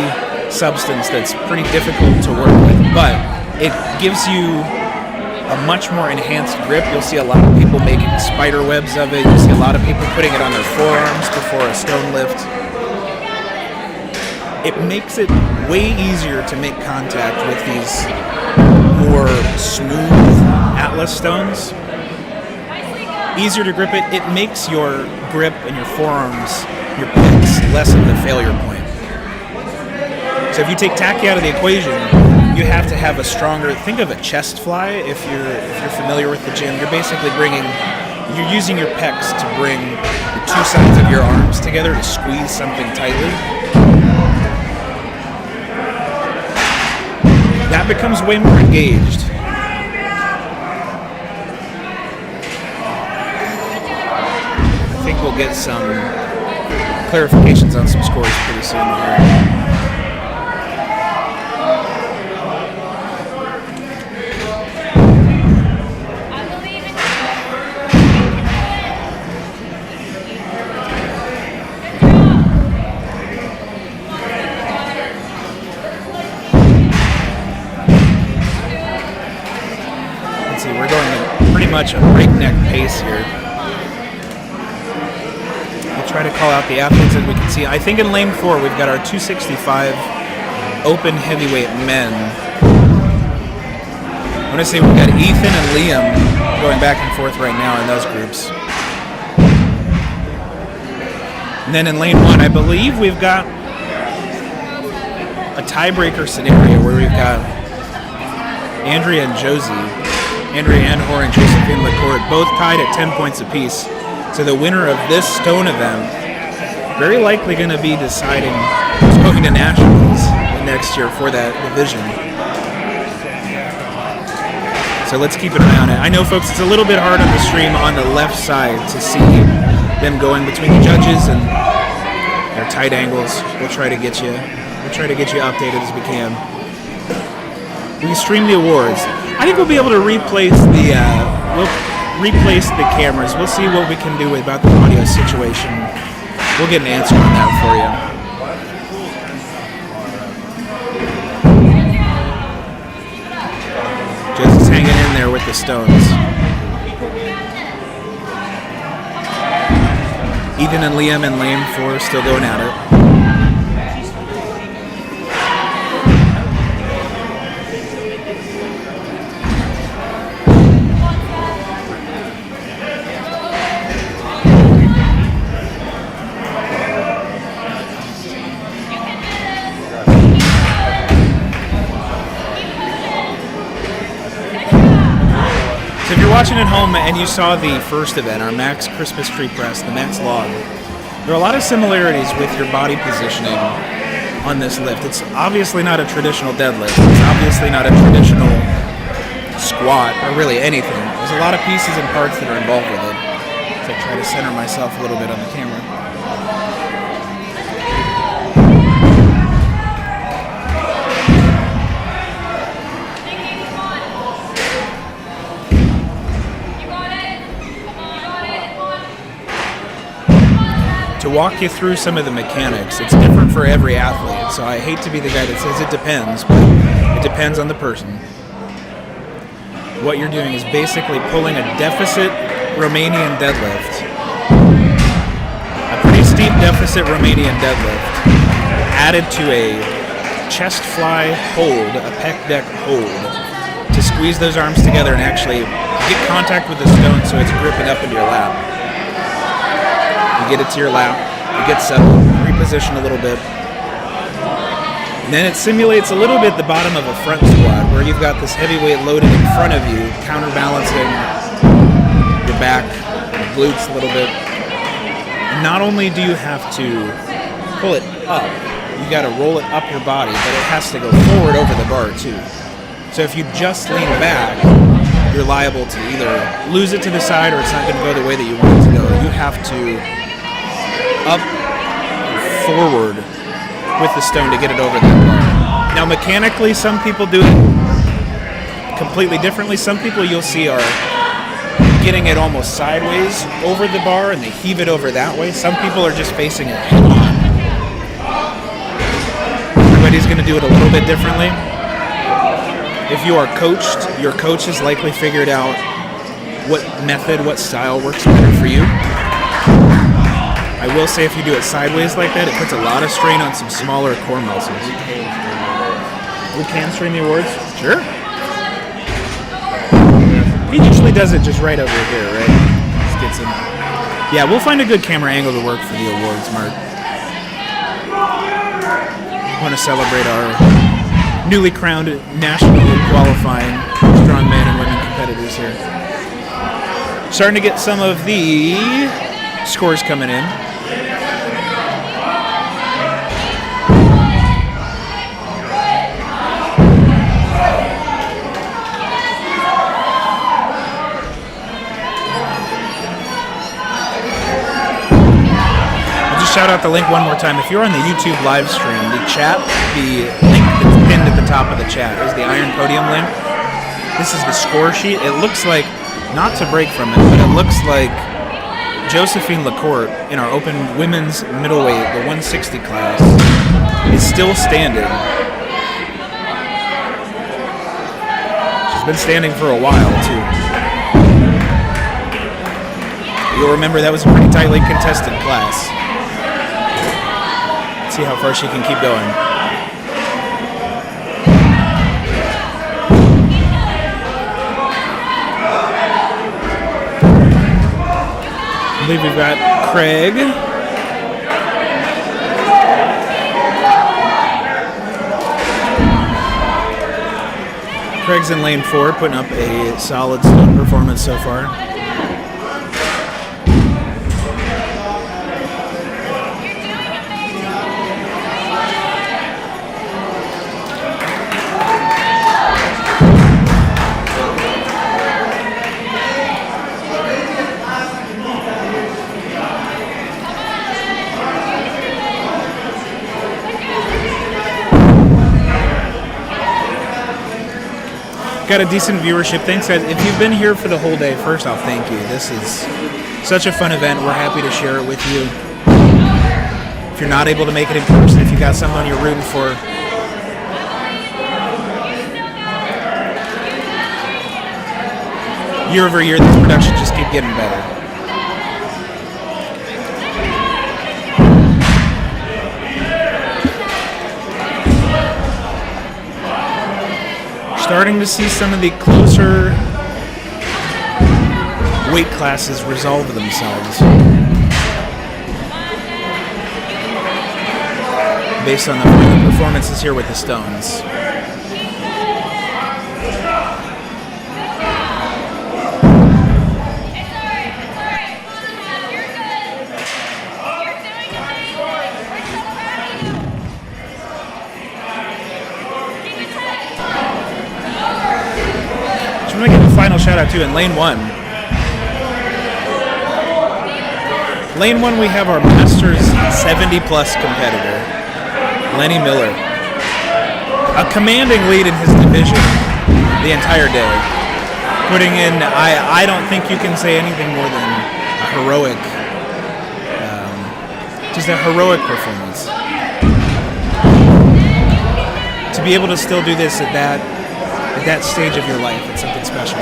substance that's pretty difficult to work with, but it gives you a much more enhanced grip. You'll see a lot of people making spider webs of it. You'll see a lot of people putting it on their forearms before a stone lift. It makes it way easier to make contact with these more smooth Atlas stones. Easier to grip it. It makes your grip and your forearms, your pecs, less of the failure point. So if you take tacky out of the equation, you have to have a stronger, think of a chest fly if you're familiar with the gym. You're basically you're using your pecs to bring the two sides of your arms together to squeeze something tightly. That becomes way more engaged. I think we'll get some clarifications on some scores pretty soon here. Much a breakneck pace here. We'll try to call out the athletes that we can see. I think in lane 4 we've got our 265 open heavyweight men. I want to say we've got Ethan and Liam going back and forth right now in those groups. And then in lane 1, I believe we've got a tiebreaker scenario where we've got Andrea and Anhor and Josephine LaCourt, both tied at 10 points apiece. So the winner of this stone event, very likely going to be deciding who's going to nationals next year for that division. So let's keep an eye on it. I know, folks, it's a little bit hard on the stream on the left side to see them going between the judges and their tight angles. We'll try to get you updated as we can. We stream the awards. I think we'll be able to replace the cameras. We'll see what we can do about the audio situation. We'll get an answer on that for you. Just hanging in there with the stones. Ethan and Liam in lane 4 still going at it. Watching at home and you saw the first event, our Max Christmas Tree Press, the Max Log, there are a lot of similarities with your body positioning on this lift. It's obviously not a traditional deadlift. It's obviously not a traditional squat or really anything. There's a lot of pieces and parts that are involved with it. So I try to center myself a little bit on the camera. To walk you through some of the mechanics, it's different for every athlete, so I hate to be the guy that says it depends, but it depends on the person. What you're doing is basically pulling a deficit Romanian deadlift, a pretty steep deficit Romanian deadlift, added to a chest fly hold, a pec deck hold, to squeeze those arms together and actually get contact with the stone so it's gripping up into your lap. You get it to your lap, You get settled, reposition a little bit. And then it simulates a little bit the bottom of a front squat, where you've got this heavy weight loaded in front of you, counterbalancing your back, your glutes a little bit. And not only do you have to pull it up, you got to roll it up your body, but it has to go forward over the bar too. So if you just lean back, you're liable to either lose it to the side or it's not going to go the way that you want it to go. You have to up and forward with the stone to get it over that bar. Now mechanically, some people do it completely differently. Some people you'll see are getting it almost sideways over the bar and they heave it over that way. Some people are just facing it head on. Everybody's going to do it a little bit differently. If you are coached, your coach has likely figured out what method, what style works better for you. I will say if you do it sideways like that, it puts a lot of strain on some smaller core muscles. We can stream the awards? Sure. He usually does it just right over here, right? Just gets in. Yeah, we'll find a good camera angle to work for the awards, Mark. I want to celebrate our newly crowned nationally qualifying strongman and women competitors here. Starting to get some of the scores coming in. Shout out the link one more time. If you're on the YouTube live stream, the link that's pinned at the top of the chat is the Iron Podium link. This is the score sheet. It looks like, not to break from it, but it looks like Josephine Lacourte in our open women's middleweight, the 160 class, is still standing. She's been standing for a while, too. You'll remember that was a pretty tightly contested class. See how far she can keep going. I believe we've got Craig. Craig's in lane 4, putting up a solid stone performance so far. Got a decent viewership. Thanks, guys. If you've been here for the whole day, first off, thank you. This is such a fun event. We're happy to share it with you. If you're not able to make it in person, if you got someone you're rooting for, year over year, these productions just keep getting better. Starting to see some of the closer weight classes resolve themselves based on the performances here with the stones. I'm going to give a final shout out to in lane 1. Lane 1, we have our Masters 70 plus competitor, Lenny Miller. A commanding lead in his division the entire day. Putting in, I don't think you can say anything more than a heroic, just a heroic performance. To be able to still do this at that stage of your life, it's something special.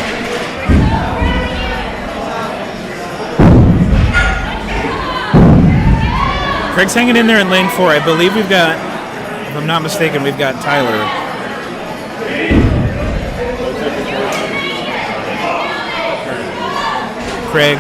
Craig's hanging in there in lane 4. I believe we've got, if I'm not mistaken, we've got Tyler. Craig.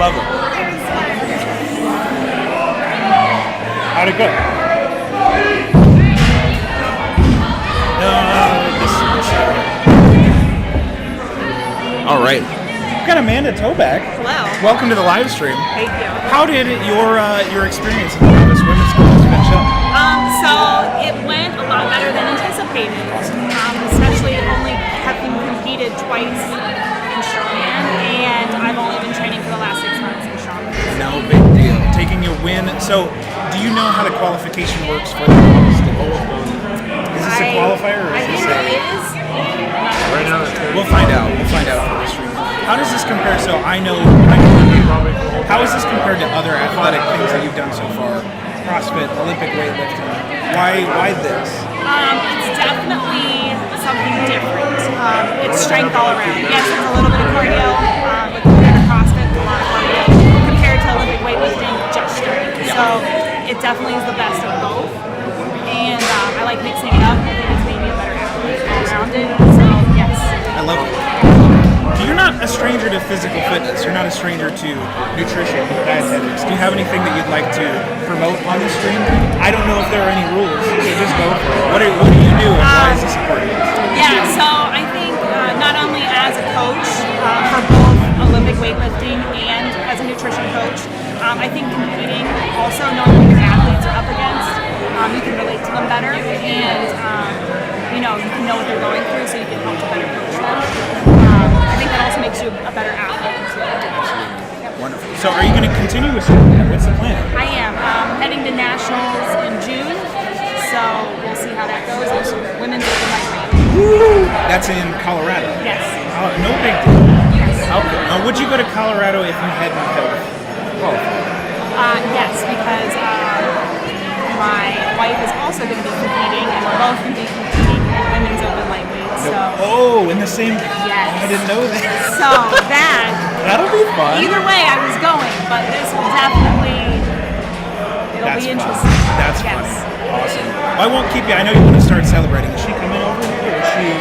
love them. How'd it go? All right. We've got Amanda Toback. Hello. Welcome to the live stream. Thank you. How did your experience in the Novice Women's Class finish up? So it went a lot better than anticipated. Especially only having competed twice in Strongman, and I've only been training for the last 6 months in Strongman. No big deal. Taking a win. So, do you know how the qualification works for the Novice division? Is this a qualifier or is this a? It is. Right now, we'll find out. We'll find out for the stream. How does this compare? So I know. How is this compared to other athletic things that you've done so far? CrossFit, Olympic weightlifting. Why this? It's definitely something different. It's strength all around. Yes, it's a little bit of cardio, but compared to CrossFit, it's a lot of cardio. Compared to Olympic weightlifting, just strength. So it definitely is the best of both. And I like mixing it up. I think it's made me a better athlete all around it. So yes. I love it. You're not a stranger to physical fitness. You're not a stranger to nutrition, dietetics. Do you have anything that you'd like to promote on the stream? I don't know if there are any rules, so just go for it. What do you do, and why is this important? Yeah, so I think not only as a coach for both Olympic weightlifting and as a nutrition coach, I think competing, also knowing what your athletes are up against, you can relate to them better, and you can know what they're going through, so you can help to better coach them. I think that also makes you a better athlete too. Wonderful. So are you going to continue with that? What's the plan? I am heading to nationals in June, so we'll see how that goes. Women's open lightweight. That's in Colorado. Yes. No big deal. Yes. Okay. Would you go to Colorado if you hadn't qualified? Yes, because my wife is also going to be competing, and we're both going to be competing in women's open lightweight. So. Oh, in the same. Yes. I didn't know that. So that'll be fun. Either way, I was going, but this will definitely. It'll be interesting. That's fun. Awesome. Well, I won't keep you. I know you want to start celebrating. Is she coming over here, or is she?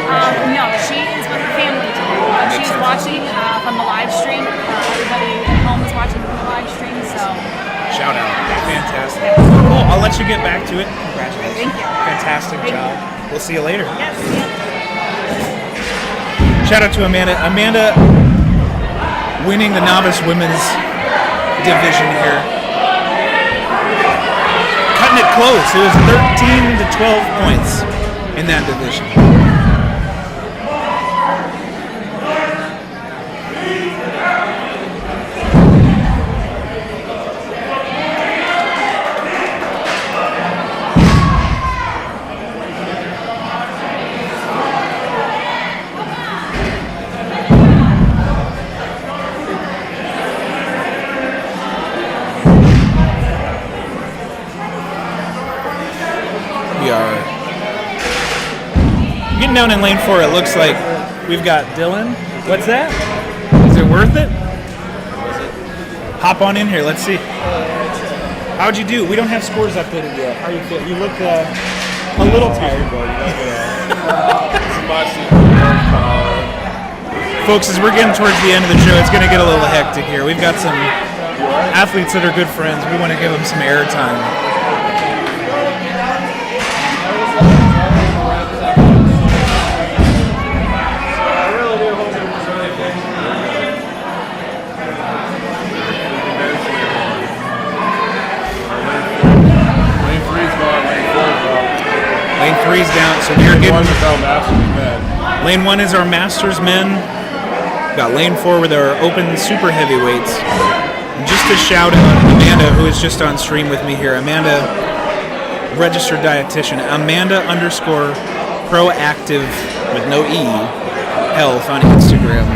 No, she is with her family today. She's watching from the live stream. Everybody at home is watching from the live stream. So. Shout out. Fantastic. Cool. I'll let you get back to it. Congratulations. Thank you. Fantastic job. We'll see you later. Yes. Shout out to Amanda. Amanda winning the novice women's division here. Cutting it close. It was 13 to 12 points in that division. Getting down in lane 4, it looks like we've got Dylan. What's that? Is it worth it? Hop on in here. Let's see. How'd you do? We don't have scores updated yet. How you feel? You look a little tired, but folks, as we're getting towards the end of the show, it's going to get a little hectic here. We've got some athletes that are good friends. We want to give them some airtime. Lane 3's down, so we're getting. Lane 1 is our Masters men. Got lane 4 with our open super heavyweights. And just a shout out Amanda, who is just on stream with me here. Amanda, registered dietitian. Amanda_proactive with no E health on Instagram.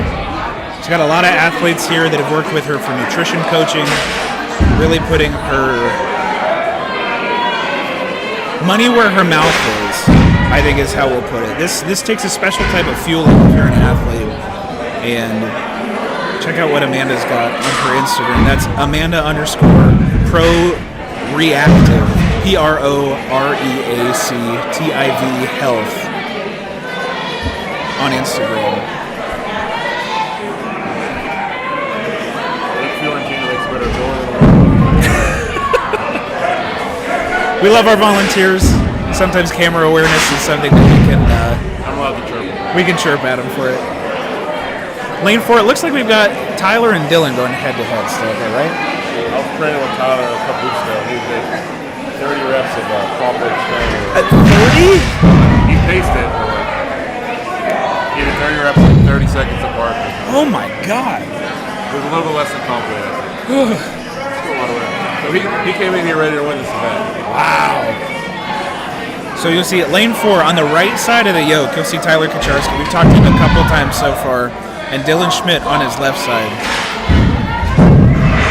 She's got a lot of athletes here that have worked with her for nutrition coaching, really putting her money where her mouth is, I think is how we'll put it. This takes a special type of fueling if you're an athlete. And check out what Amanda's got on her Instagram. That's Amanda_proreactive, PROREACTIV health on Instagram. We love our volunteers. Sometimes camera awareness is something that I'm allowed to chirp. we can chirp at them for it. Lane 4, it looks like we've got Tyler and Dylan going head to head still there, right? I was training with Tyler a couple weeks ago. He did 30 reps of combat strength. At 30? He paced it for like, he did 30 reps in 30 seconds apart. Oh my god. It was a little bit less than combat, I think. Still a lot of reps. So he came in here ready to win this event. Wow. So you'll see at lane 4 on the right side of the yoke, you'll see Tyler Kaczarski. We've talked to him a couple times so far. And Dylan Schmidt on his left side.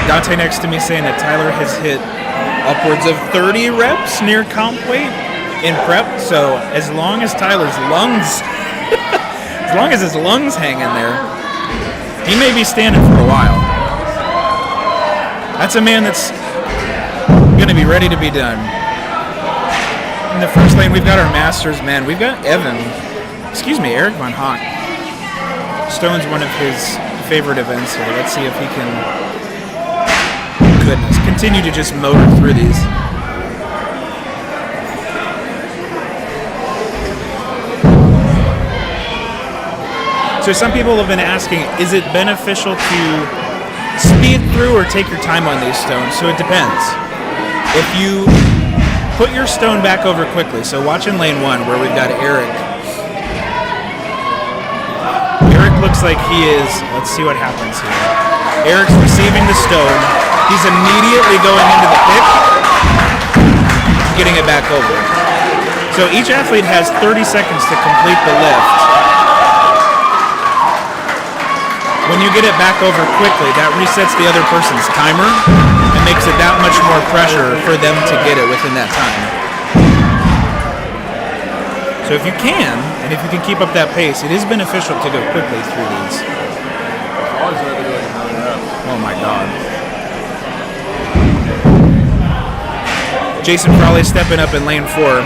Dante next to me saying that Tyler has hit upwards of 30 reps near comp weight in prep. So as long as Tyler's lungs, as long as his lungs hang in there, he may be standing for a while. That's a man that's going to be ready to be done. In the first lane, we've got our masters, man. We've got Eric Von Hock. Stone's one of his favorite events here. Let's see if he can, goodness, continue to just motor through these. So some people have been asking, is it beneficial to speed through or take your time on these stones? So it depends. If you put your stone back over quickly, so watch in lane 1 where we've got Eric. Eric looks like he is, let's see what happens here. Eric's receiving the stone. He's immediately going into the pick, getting it back over. So each athlete has 30 seconds to complete the lift. When you get it back over quickly, that resets the other person's timer and makes it that much more pressure for them to get it within that time. So if you can, and if you can keep up that pace, it is beneficial to go quickly through these. Oh my God. Jason Frawley stepping up in lane 4.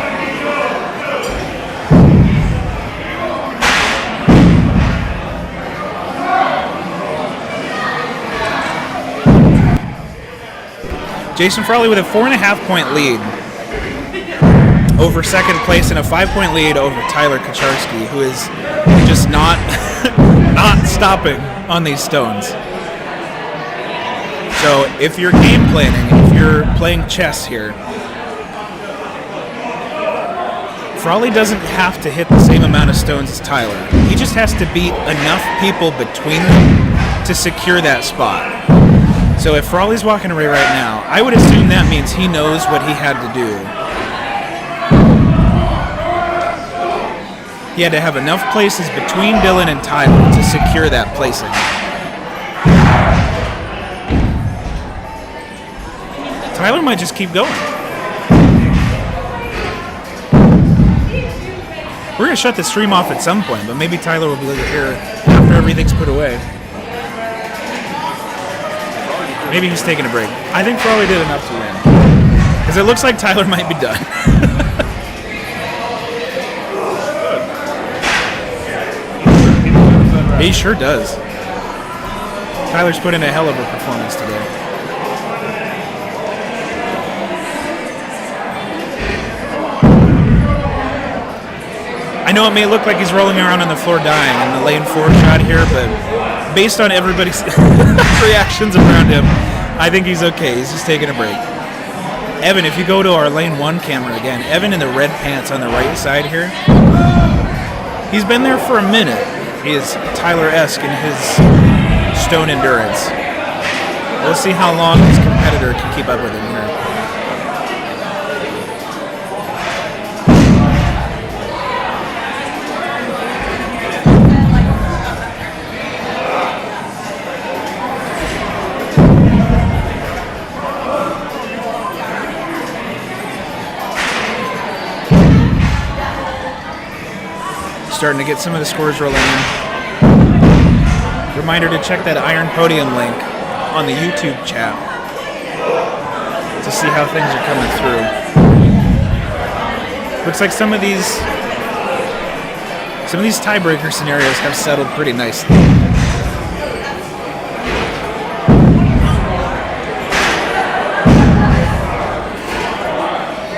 Jason Frawley with a 4.5-point lead over second place and a 5-point lead over Tyler Kaczarski, who is just not stopping on these stones. So if you're game planning, if you're playing chess here, Frawley doesn't have to hit the same amount of stones as Tyler. He just has to beat enough people between them to secure that spot. So if Frawley's walking away right now, I would assume that means he knows what he had to do. He had to have enough places between Dylan and Tyler to secure that placing. Tyler might just keep going. We're going to shut the stream off at some point, but maybe Tyler will be here after everything's put away. Maybe he's taking a break. I think Frawley did enough to win. Because it looks like Tyler might be done. He sure does. Tyler's put in a hell of a performance today. I know it may look like he's rolling around on the floor dying in the lane 4 shot here, but based on everybody's reactions around him, I think he's okay. He's just taking a break. Evan, if you go to our lane 1 camera again, Evan in the red pants on the right side here, he's been there for a minute. He is Tyler-esque in his stone endurance. We'll see how long his competitor can keep up with him here. Starting to get some of the scores rolling in. Reminder to check that Iron Podium link on the YouTube chat to see how things are coming through. Looks like some of these tiebreaker scenarios have settled pretty nicely.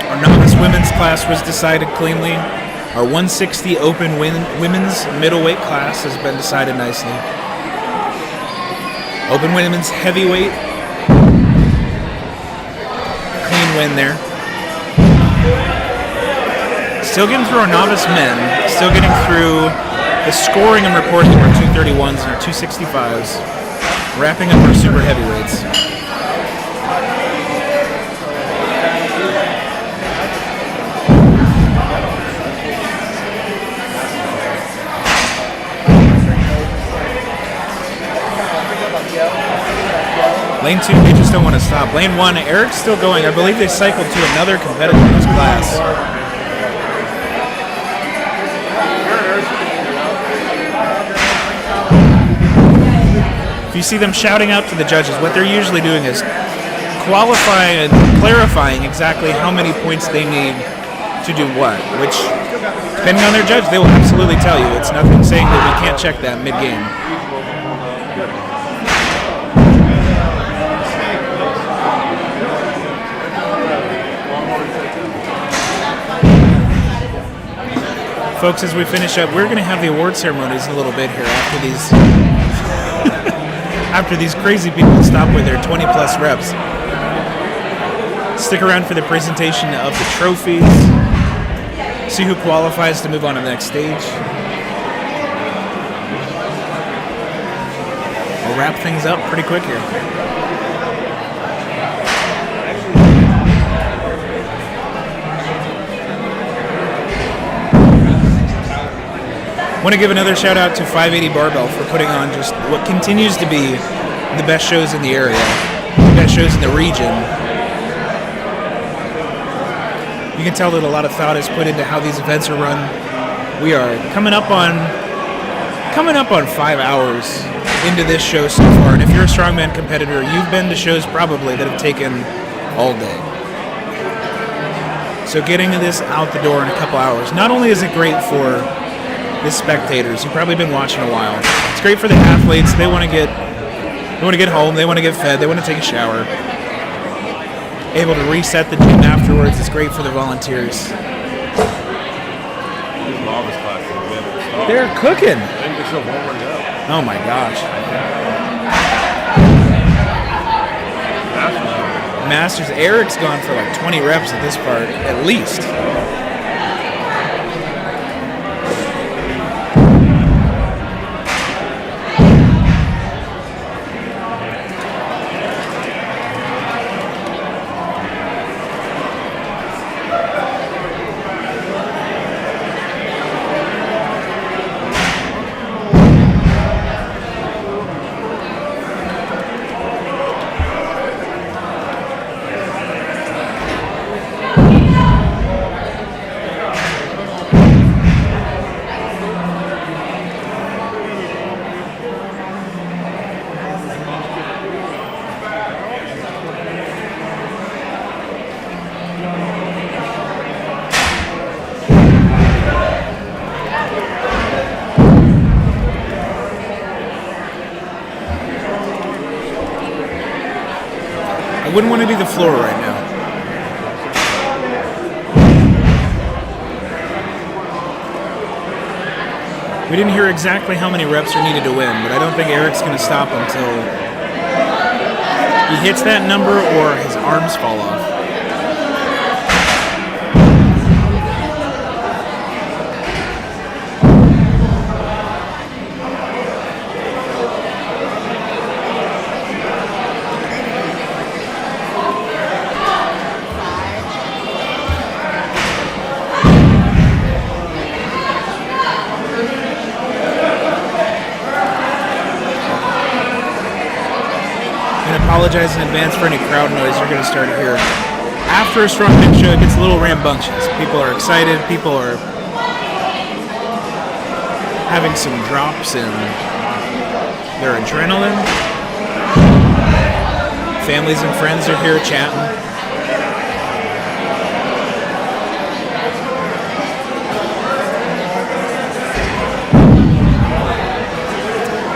Our Our novice women's class was decided cleanly. Our 160 open women's middleweight class has been decided nicely. Open women's heavyweight, clean win there. Still getting through our novice men, still getting through the scoring and reporting of our 231s and our 265s, wrapping up our super heavyweights. Lane 2, they just don't want to stop. Lane 1, Eric's still going. I believe they cycled to another competitor in this class. If you see them shouting out to the judges, what they're usually doing is qualifying and clarifying exactly how many points they need to do what, which, depending on their judge, they will absolutely tell you. It's nothing saying that we can't check that mid-game. Folks, as we finish up, we're going to have the award ceremonies in a little bit here after these after these crazy people stop with their 20-plus reps. Stick around for the presentation of the trophies. See who qualifies to move on to the next stage. We'll wrap things up pretty quick here. I want to give another shout out to 580 Barbell for putting on just what continues to be the best shows in the area, the best shows in the region. You can tell that a lot of thought is put into how these events are run. We are coming up on 5 hours into this show so far, and if you're a strongman competitor, you've been to shows probably that have taken all day. So getting this out the door in a couple hours, not only is it great for the spectators who've probably been watching a while. It's great for the athletes. They want to get home. They want to get fed. They want to take a shower. Able to reset the gym afterwards. It's great for the volunteers. They're cooking. Oh my gosh. Masters. Eric's gone for like 20 reps at this part, at least. I wouldn't want to be the floor right now. We didn't hear exactly how many reps are needed to win, but I don't think Eric's going to stop until he hits that number or his arms fall off. Apologize in advance for any crowd noise you're going to start hearing. After a Strongman show, it gets a little rambunctious. People are excited. People are having some drops in their adrenaline. Families and friends are here chatting.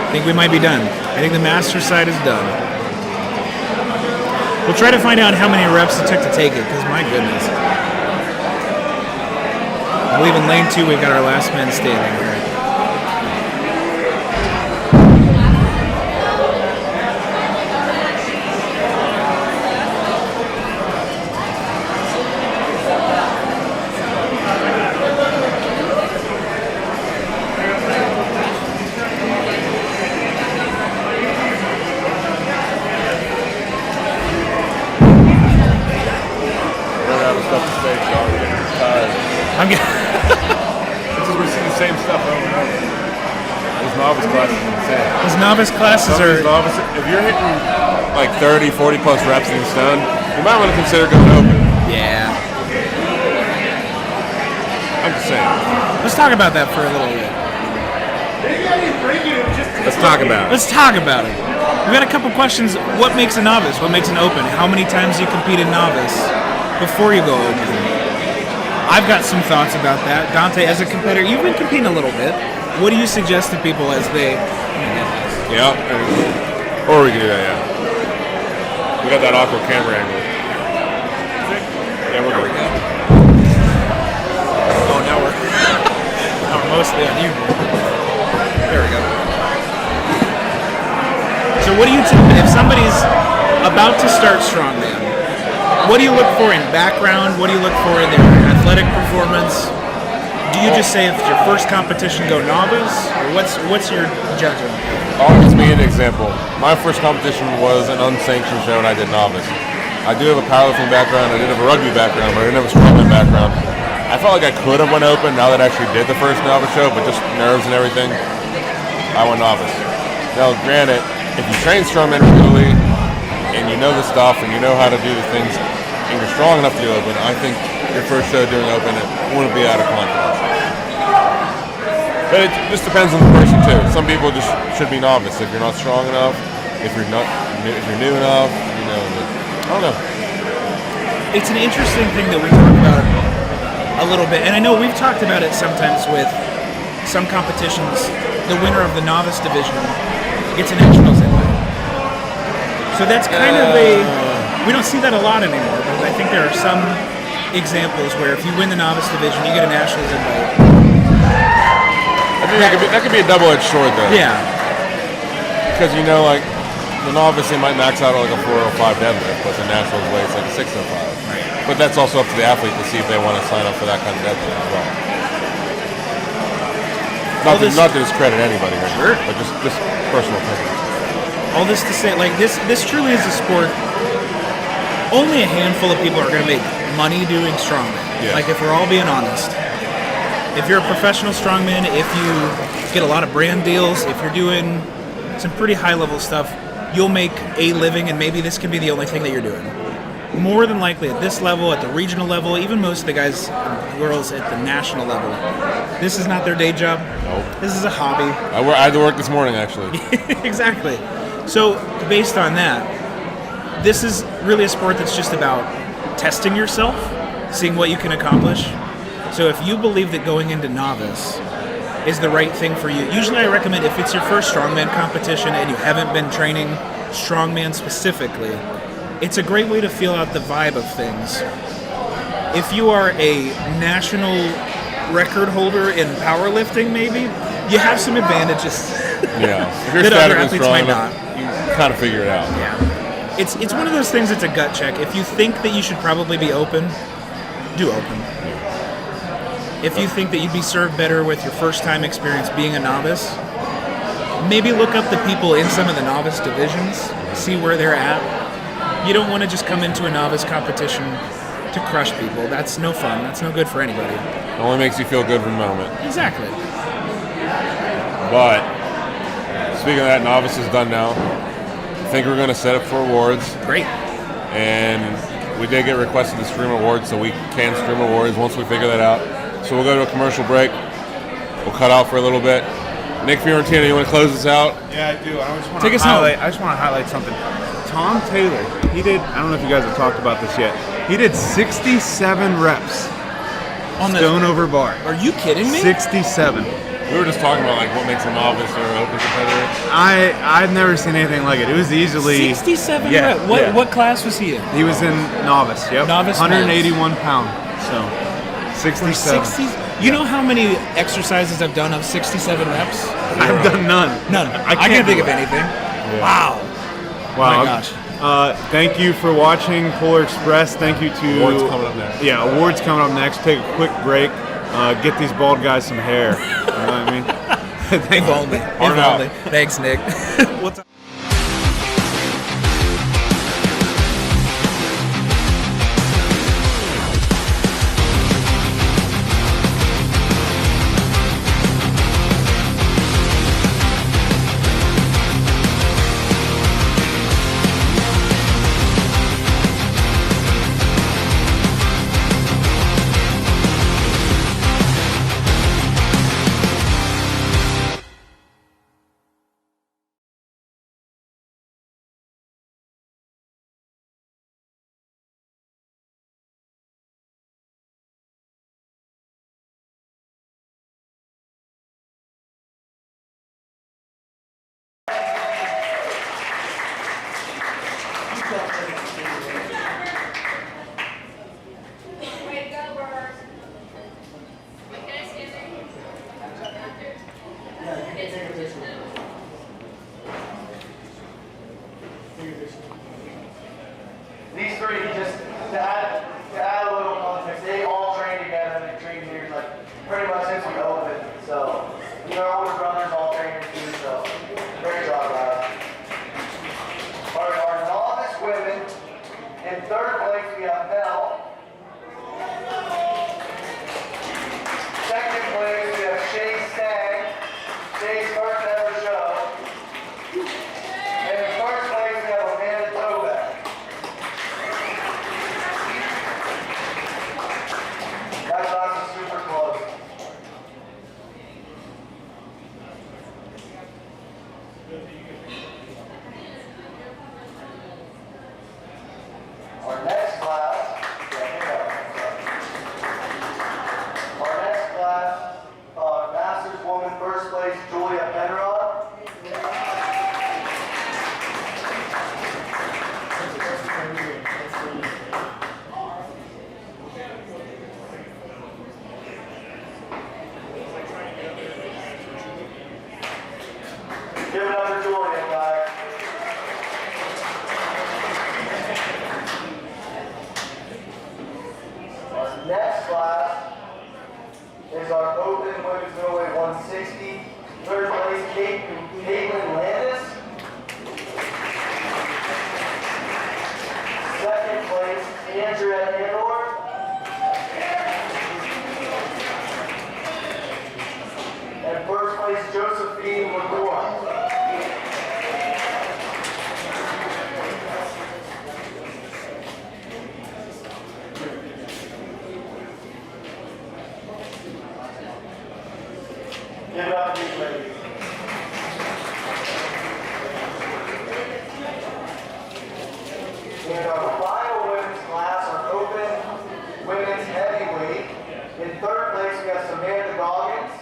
I think we might be done. I think the master side is done. We'll try to find out how many reps it took to take it, because my goodness. believe in lane 2 we've got our last man standing here. I'm getting. It's just we're seeing the same stuff over and over. Those novice classes are insane. Those novice classes Some of these novice, if you're hitting like 30, 40 plus reps in stone, you might want to consider going open. Yeah. I'm just saying. Let's talk about that for a little bit. Let's talk about it. Let's talk about it. We've got a couple questions. What makes a novice? What makes an open? How many times do you compete in novice before you go open? I've got some thoughts about that. Dante, as a competitor, you've been competing a little bit. What do you suggest to people as they... Yeah. Or we can do that, yeah. We got that awkward camera angle. Yeah, we're good. Oh, now we're mostly on you. There we go. So what do you tell if somebody's about to start Strongman? What do you look for in background? What do you look for in their athletic performance? Do you just say if it's your first competition, go novice? Or what's your judgment? I'll give me an example. My first competition was an unsanctioned show and I did novice. I do have a powerlifting background, I did have a rugby background, but I didn't have a strongman background. I felt like I could have went open now that I actually did the first novice show, but just nerves and everything, I went novice. Now granted, if you train strongman regularly, and you know the stuff and you know how to do the things and you're strong enough to do open, I think your first show doing open, it wouldn't be out of confidence. But it just depends on the person too. Some people just should be novice if you're not strong enough, if you're new enough, you know, I don't know. It's an interesting thing that we talk about a little bit, and I know we've talked about it sometimes with some competitions. The winner of the novice division gets a nationals invite. So that's kind of we don't see that a lot anymore, but I think there are some examples where if you win the novice division, you get a nationals invite. I think that could be a double-edged sword though. Yeah. Because you know, like, the novice, they might max out at like a 405 deadlift, but the nationals weight is like a 605. Right. But that's also up to the athlete to see if they want to sign up for that kind of deadlift as well. Not to discredit anybody, right? Sure. But just personal opinion. All this to say, like, this truly is a sport. Only a handful of people are going to make money doing strongman. Yeah. Like, if we're all being honest. If you're a professional strongman, if you get a lot of brand deals, if you're doing some pretty high-level stuff, you'll make a living, and maybe this can be the only thing that you're doing. More than likely, at this level, at the regional level, even most of the guys and girls at the national level, this is not their day job. Nope. This is a hobby. I had to work this morning, actually. Exactly. So, based on that, this is really a sport that's just about testing yourself, seeing what you can accomplish. So if you believe that going into novice is the right thing for you, usually I recommend if it's your first strongman competition and you haven't been training strongman specifically, it's a great way to feel out the vibe of things. If you are a national record holder in powerlifting, maybe, you have some advantages. Yeah. If you're that other static and athletes strong might enough, not. you kind of figure it out. Yeah. It's one of those things that's a gut check. If you think that you should probably be open, do open. If you think that you'd be served better with your first time experience being a novice, maybe look up the people in some of the novice divisions, see where they're at. You don't want to just come into a novice competition to crush people. That's no fun. That's no good for anybody. It only makes you feel good for the moment. Exactly. But speaking of that, novice is done now. I think we're going to set up for awards. Great. And we did get requested to stream awards, so we can stream awards once we figure that out. So we'll go to a commercial break. We'll cut out for a little bit. Nick Fiorentino, you want to close this out? Yeah, I do. I just want Take to us home. highlight. I just want to highlight something. Tom Taylor, he did. I don't know if you guys have talked about this yet. He did 67 reps On the stone over bar. Are you kidding me? 67. We were just talking about like what makes a novice or an open competitor. I've never seen anything like it. It was easily 67 Yeah, reps. What class was he in? He was in novice. Yep. Novice 181 pound. So 67. 60. You know how many exercises I've done of 67 reps? I've done none. None. I can't think of anything. Yeah. Wow. Wow. Oh my gosh. Thank you for watching Polar Express. Thank you to Awards coming up next. Yeah, awards coming up next. Take a quick break. Get these bald guys some hair. You know what I mean? If only. If only. Thanks, Nick. What's up? These three, just to add a little context, they all train together. They train here like pretty much since we opened. So their older brothers all train here too. So great job, guys. All right, our novice women. In third place we have Mel. Second place we have Shay Stagg. Shay's first ever show. And in first place we have Amanda Toback. That class is super close. Our next class, Masters Woman first place, Julia Penrod. Give it up for Julia, guys. Our next class is our open women's middleweight 160. Third place, Caitlin Landis. Second place, Andrea Andor. And first place, Josephine McGowan. Give it up to these ladies. And our final women's class, our open women's heavyweight. In third place, we have Samantha Goggins.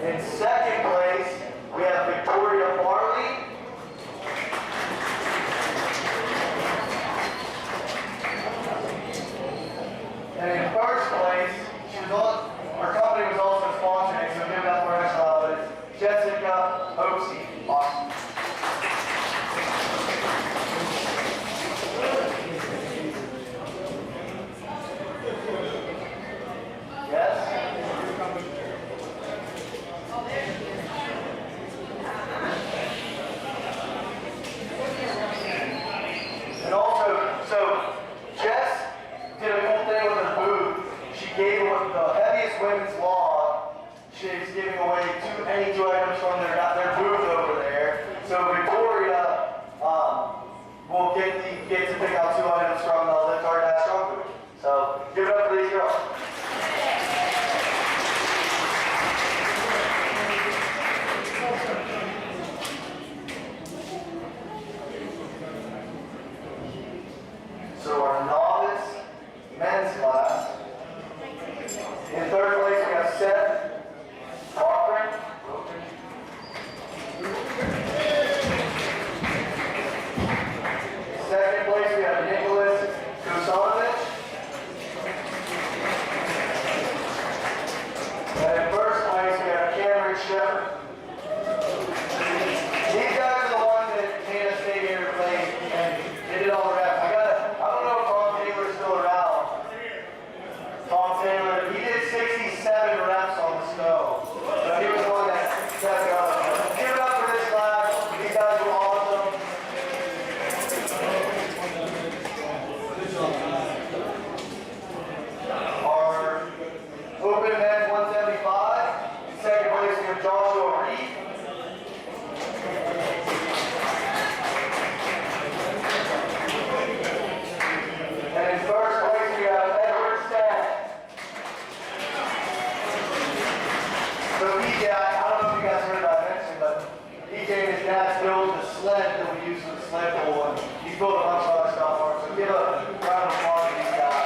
In second place, we have Victoria Farley. And in first place, our company was also sponsoring, so give it up for us, but it's Jessica Hosey. Awesome. Yes? And also, so Jess did a cool thing with her booth. She gave away the heaviest women's log. She's giving away any two items from their booth over there. sled pull, and he's built a bunch of other stuff for us. So give a round of applause to these guys.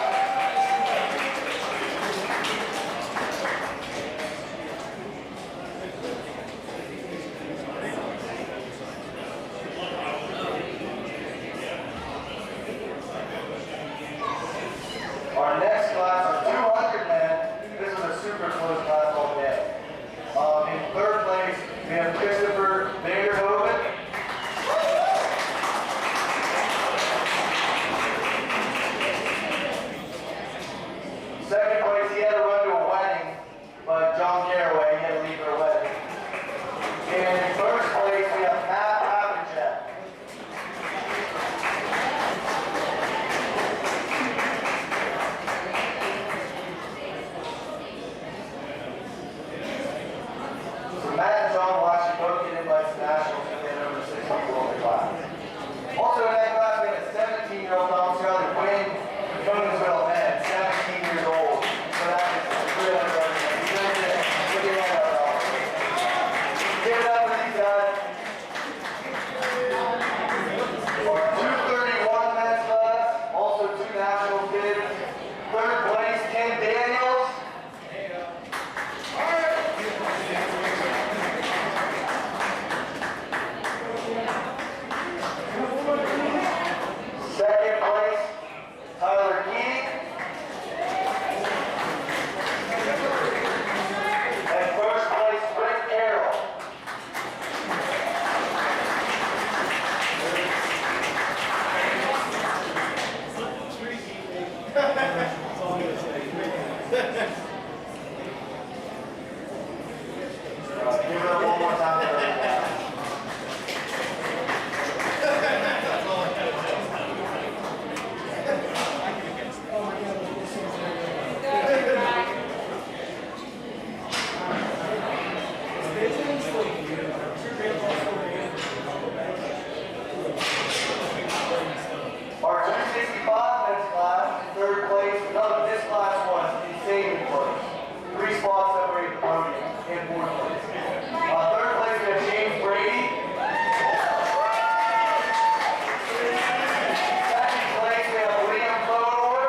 Our next class are 200 men. This is a super close class all day. In third place, we have Christopher Vanderhoven. Second place, he had to run to a wedding, but John Caraway, he had to leave for a wedding. And in first place, we have Matt Applejack. Matt and John will actually both get invites to nationals if they had over 6 people in the class. Also in that class, we had a 17-year-old Australian winning the Conan men, 17 years old. So that is really impressive. He did it. Look at that. Give it up for these guys. Our 231 men's class, also 2 national kids. Third place, Ken Daniels. Second place, Tyler Keating. And first place, Rick Carroll. That's all I'm going to say. Give it up one more time. That's all I'm going to say. Our 265 men's class, third place. None of this class was insanely close. 3 spots separated the podium in fourth place. Third place we have James Brady. Second place we have Liam Fodor.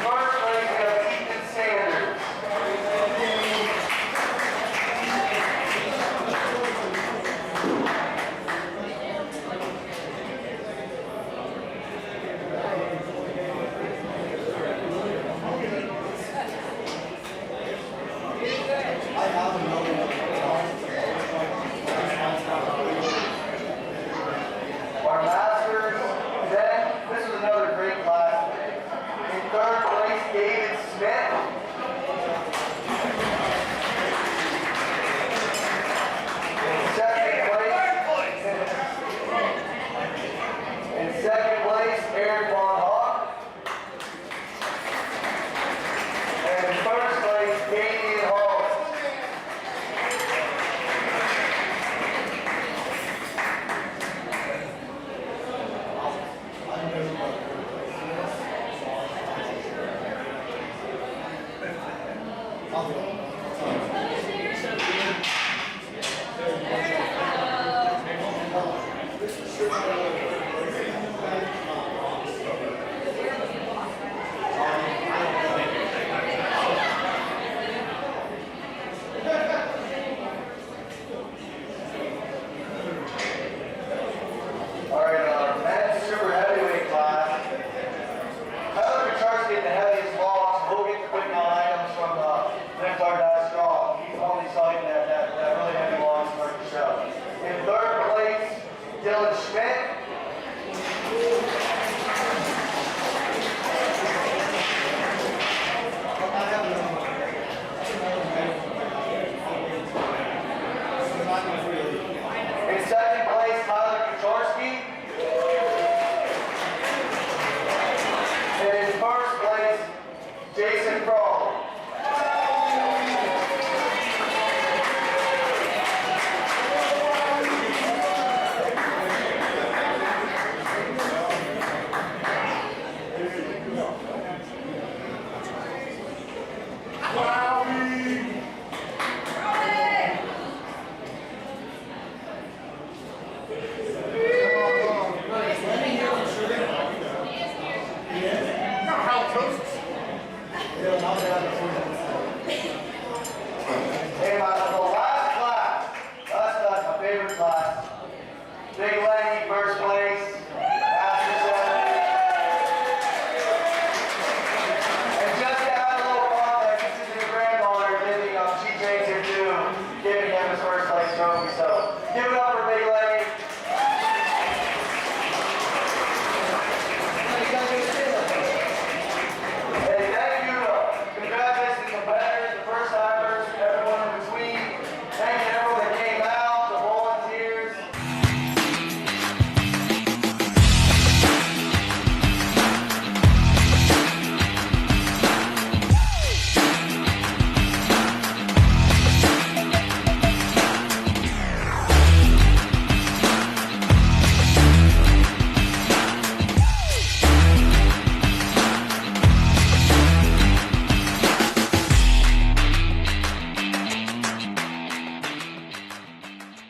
First place we have Ethan Sanders. Our masters, then, this is another great class. In third place, David Smith. In second place, Eric Von Hawk. And in first place, Damian Hall. Dylan Schmidt. In second place, Tyler Kaczorski. And in first place, Jason Kroll. Give it up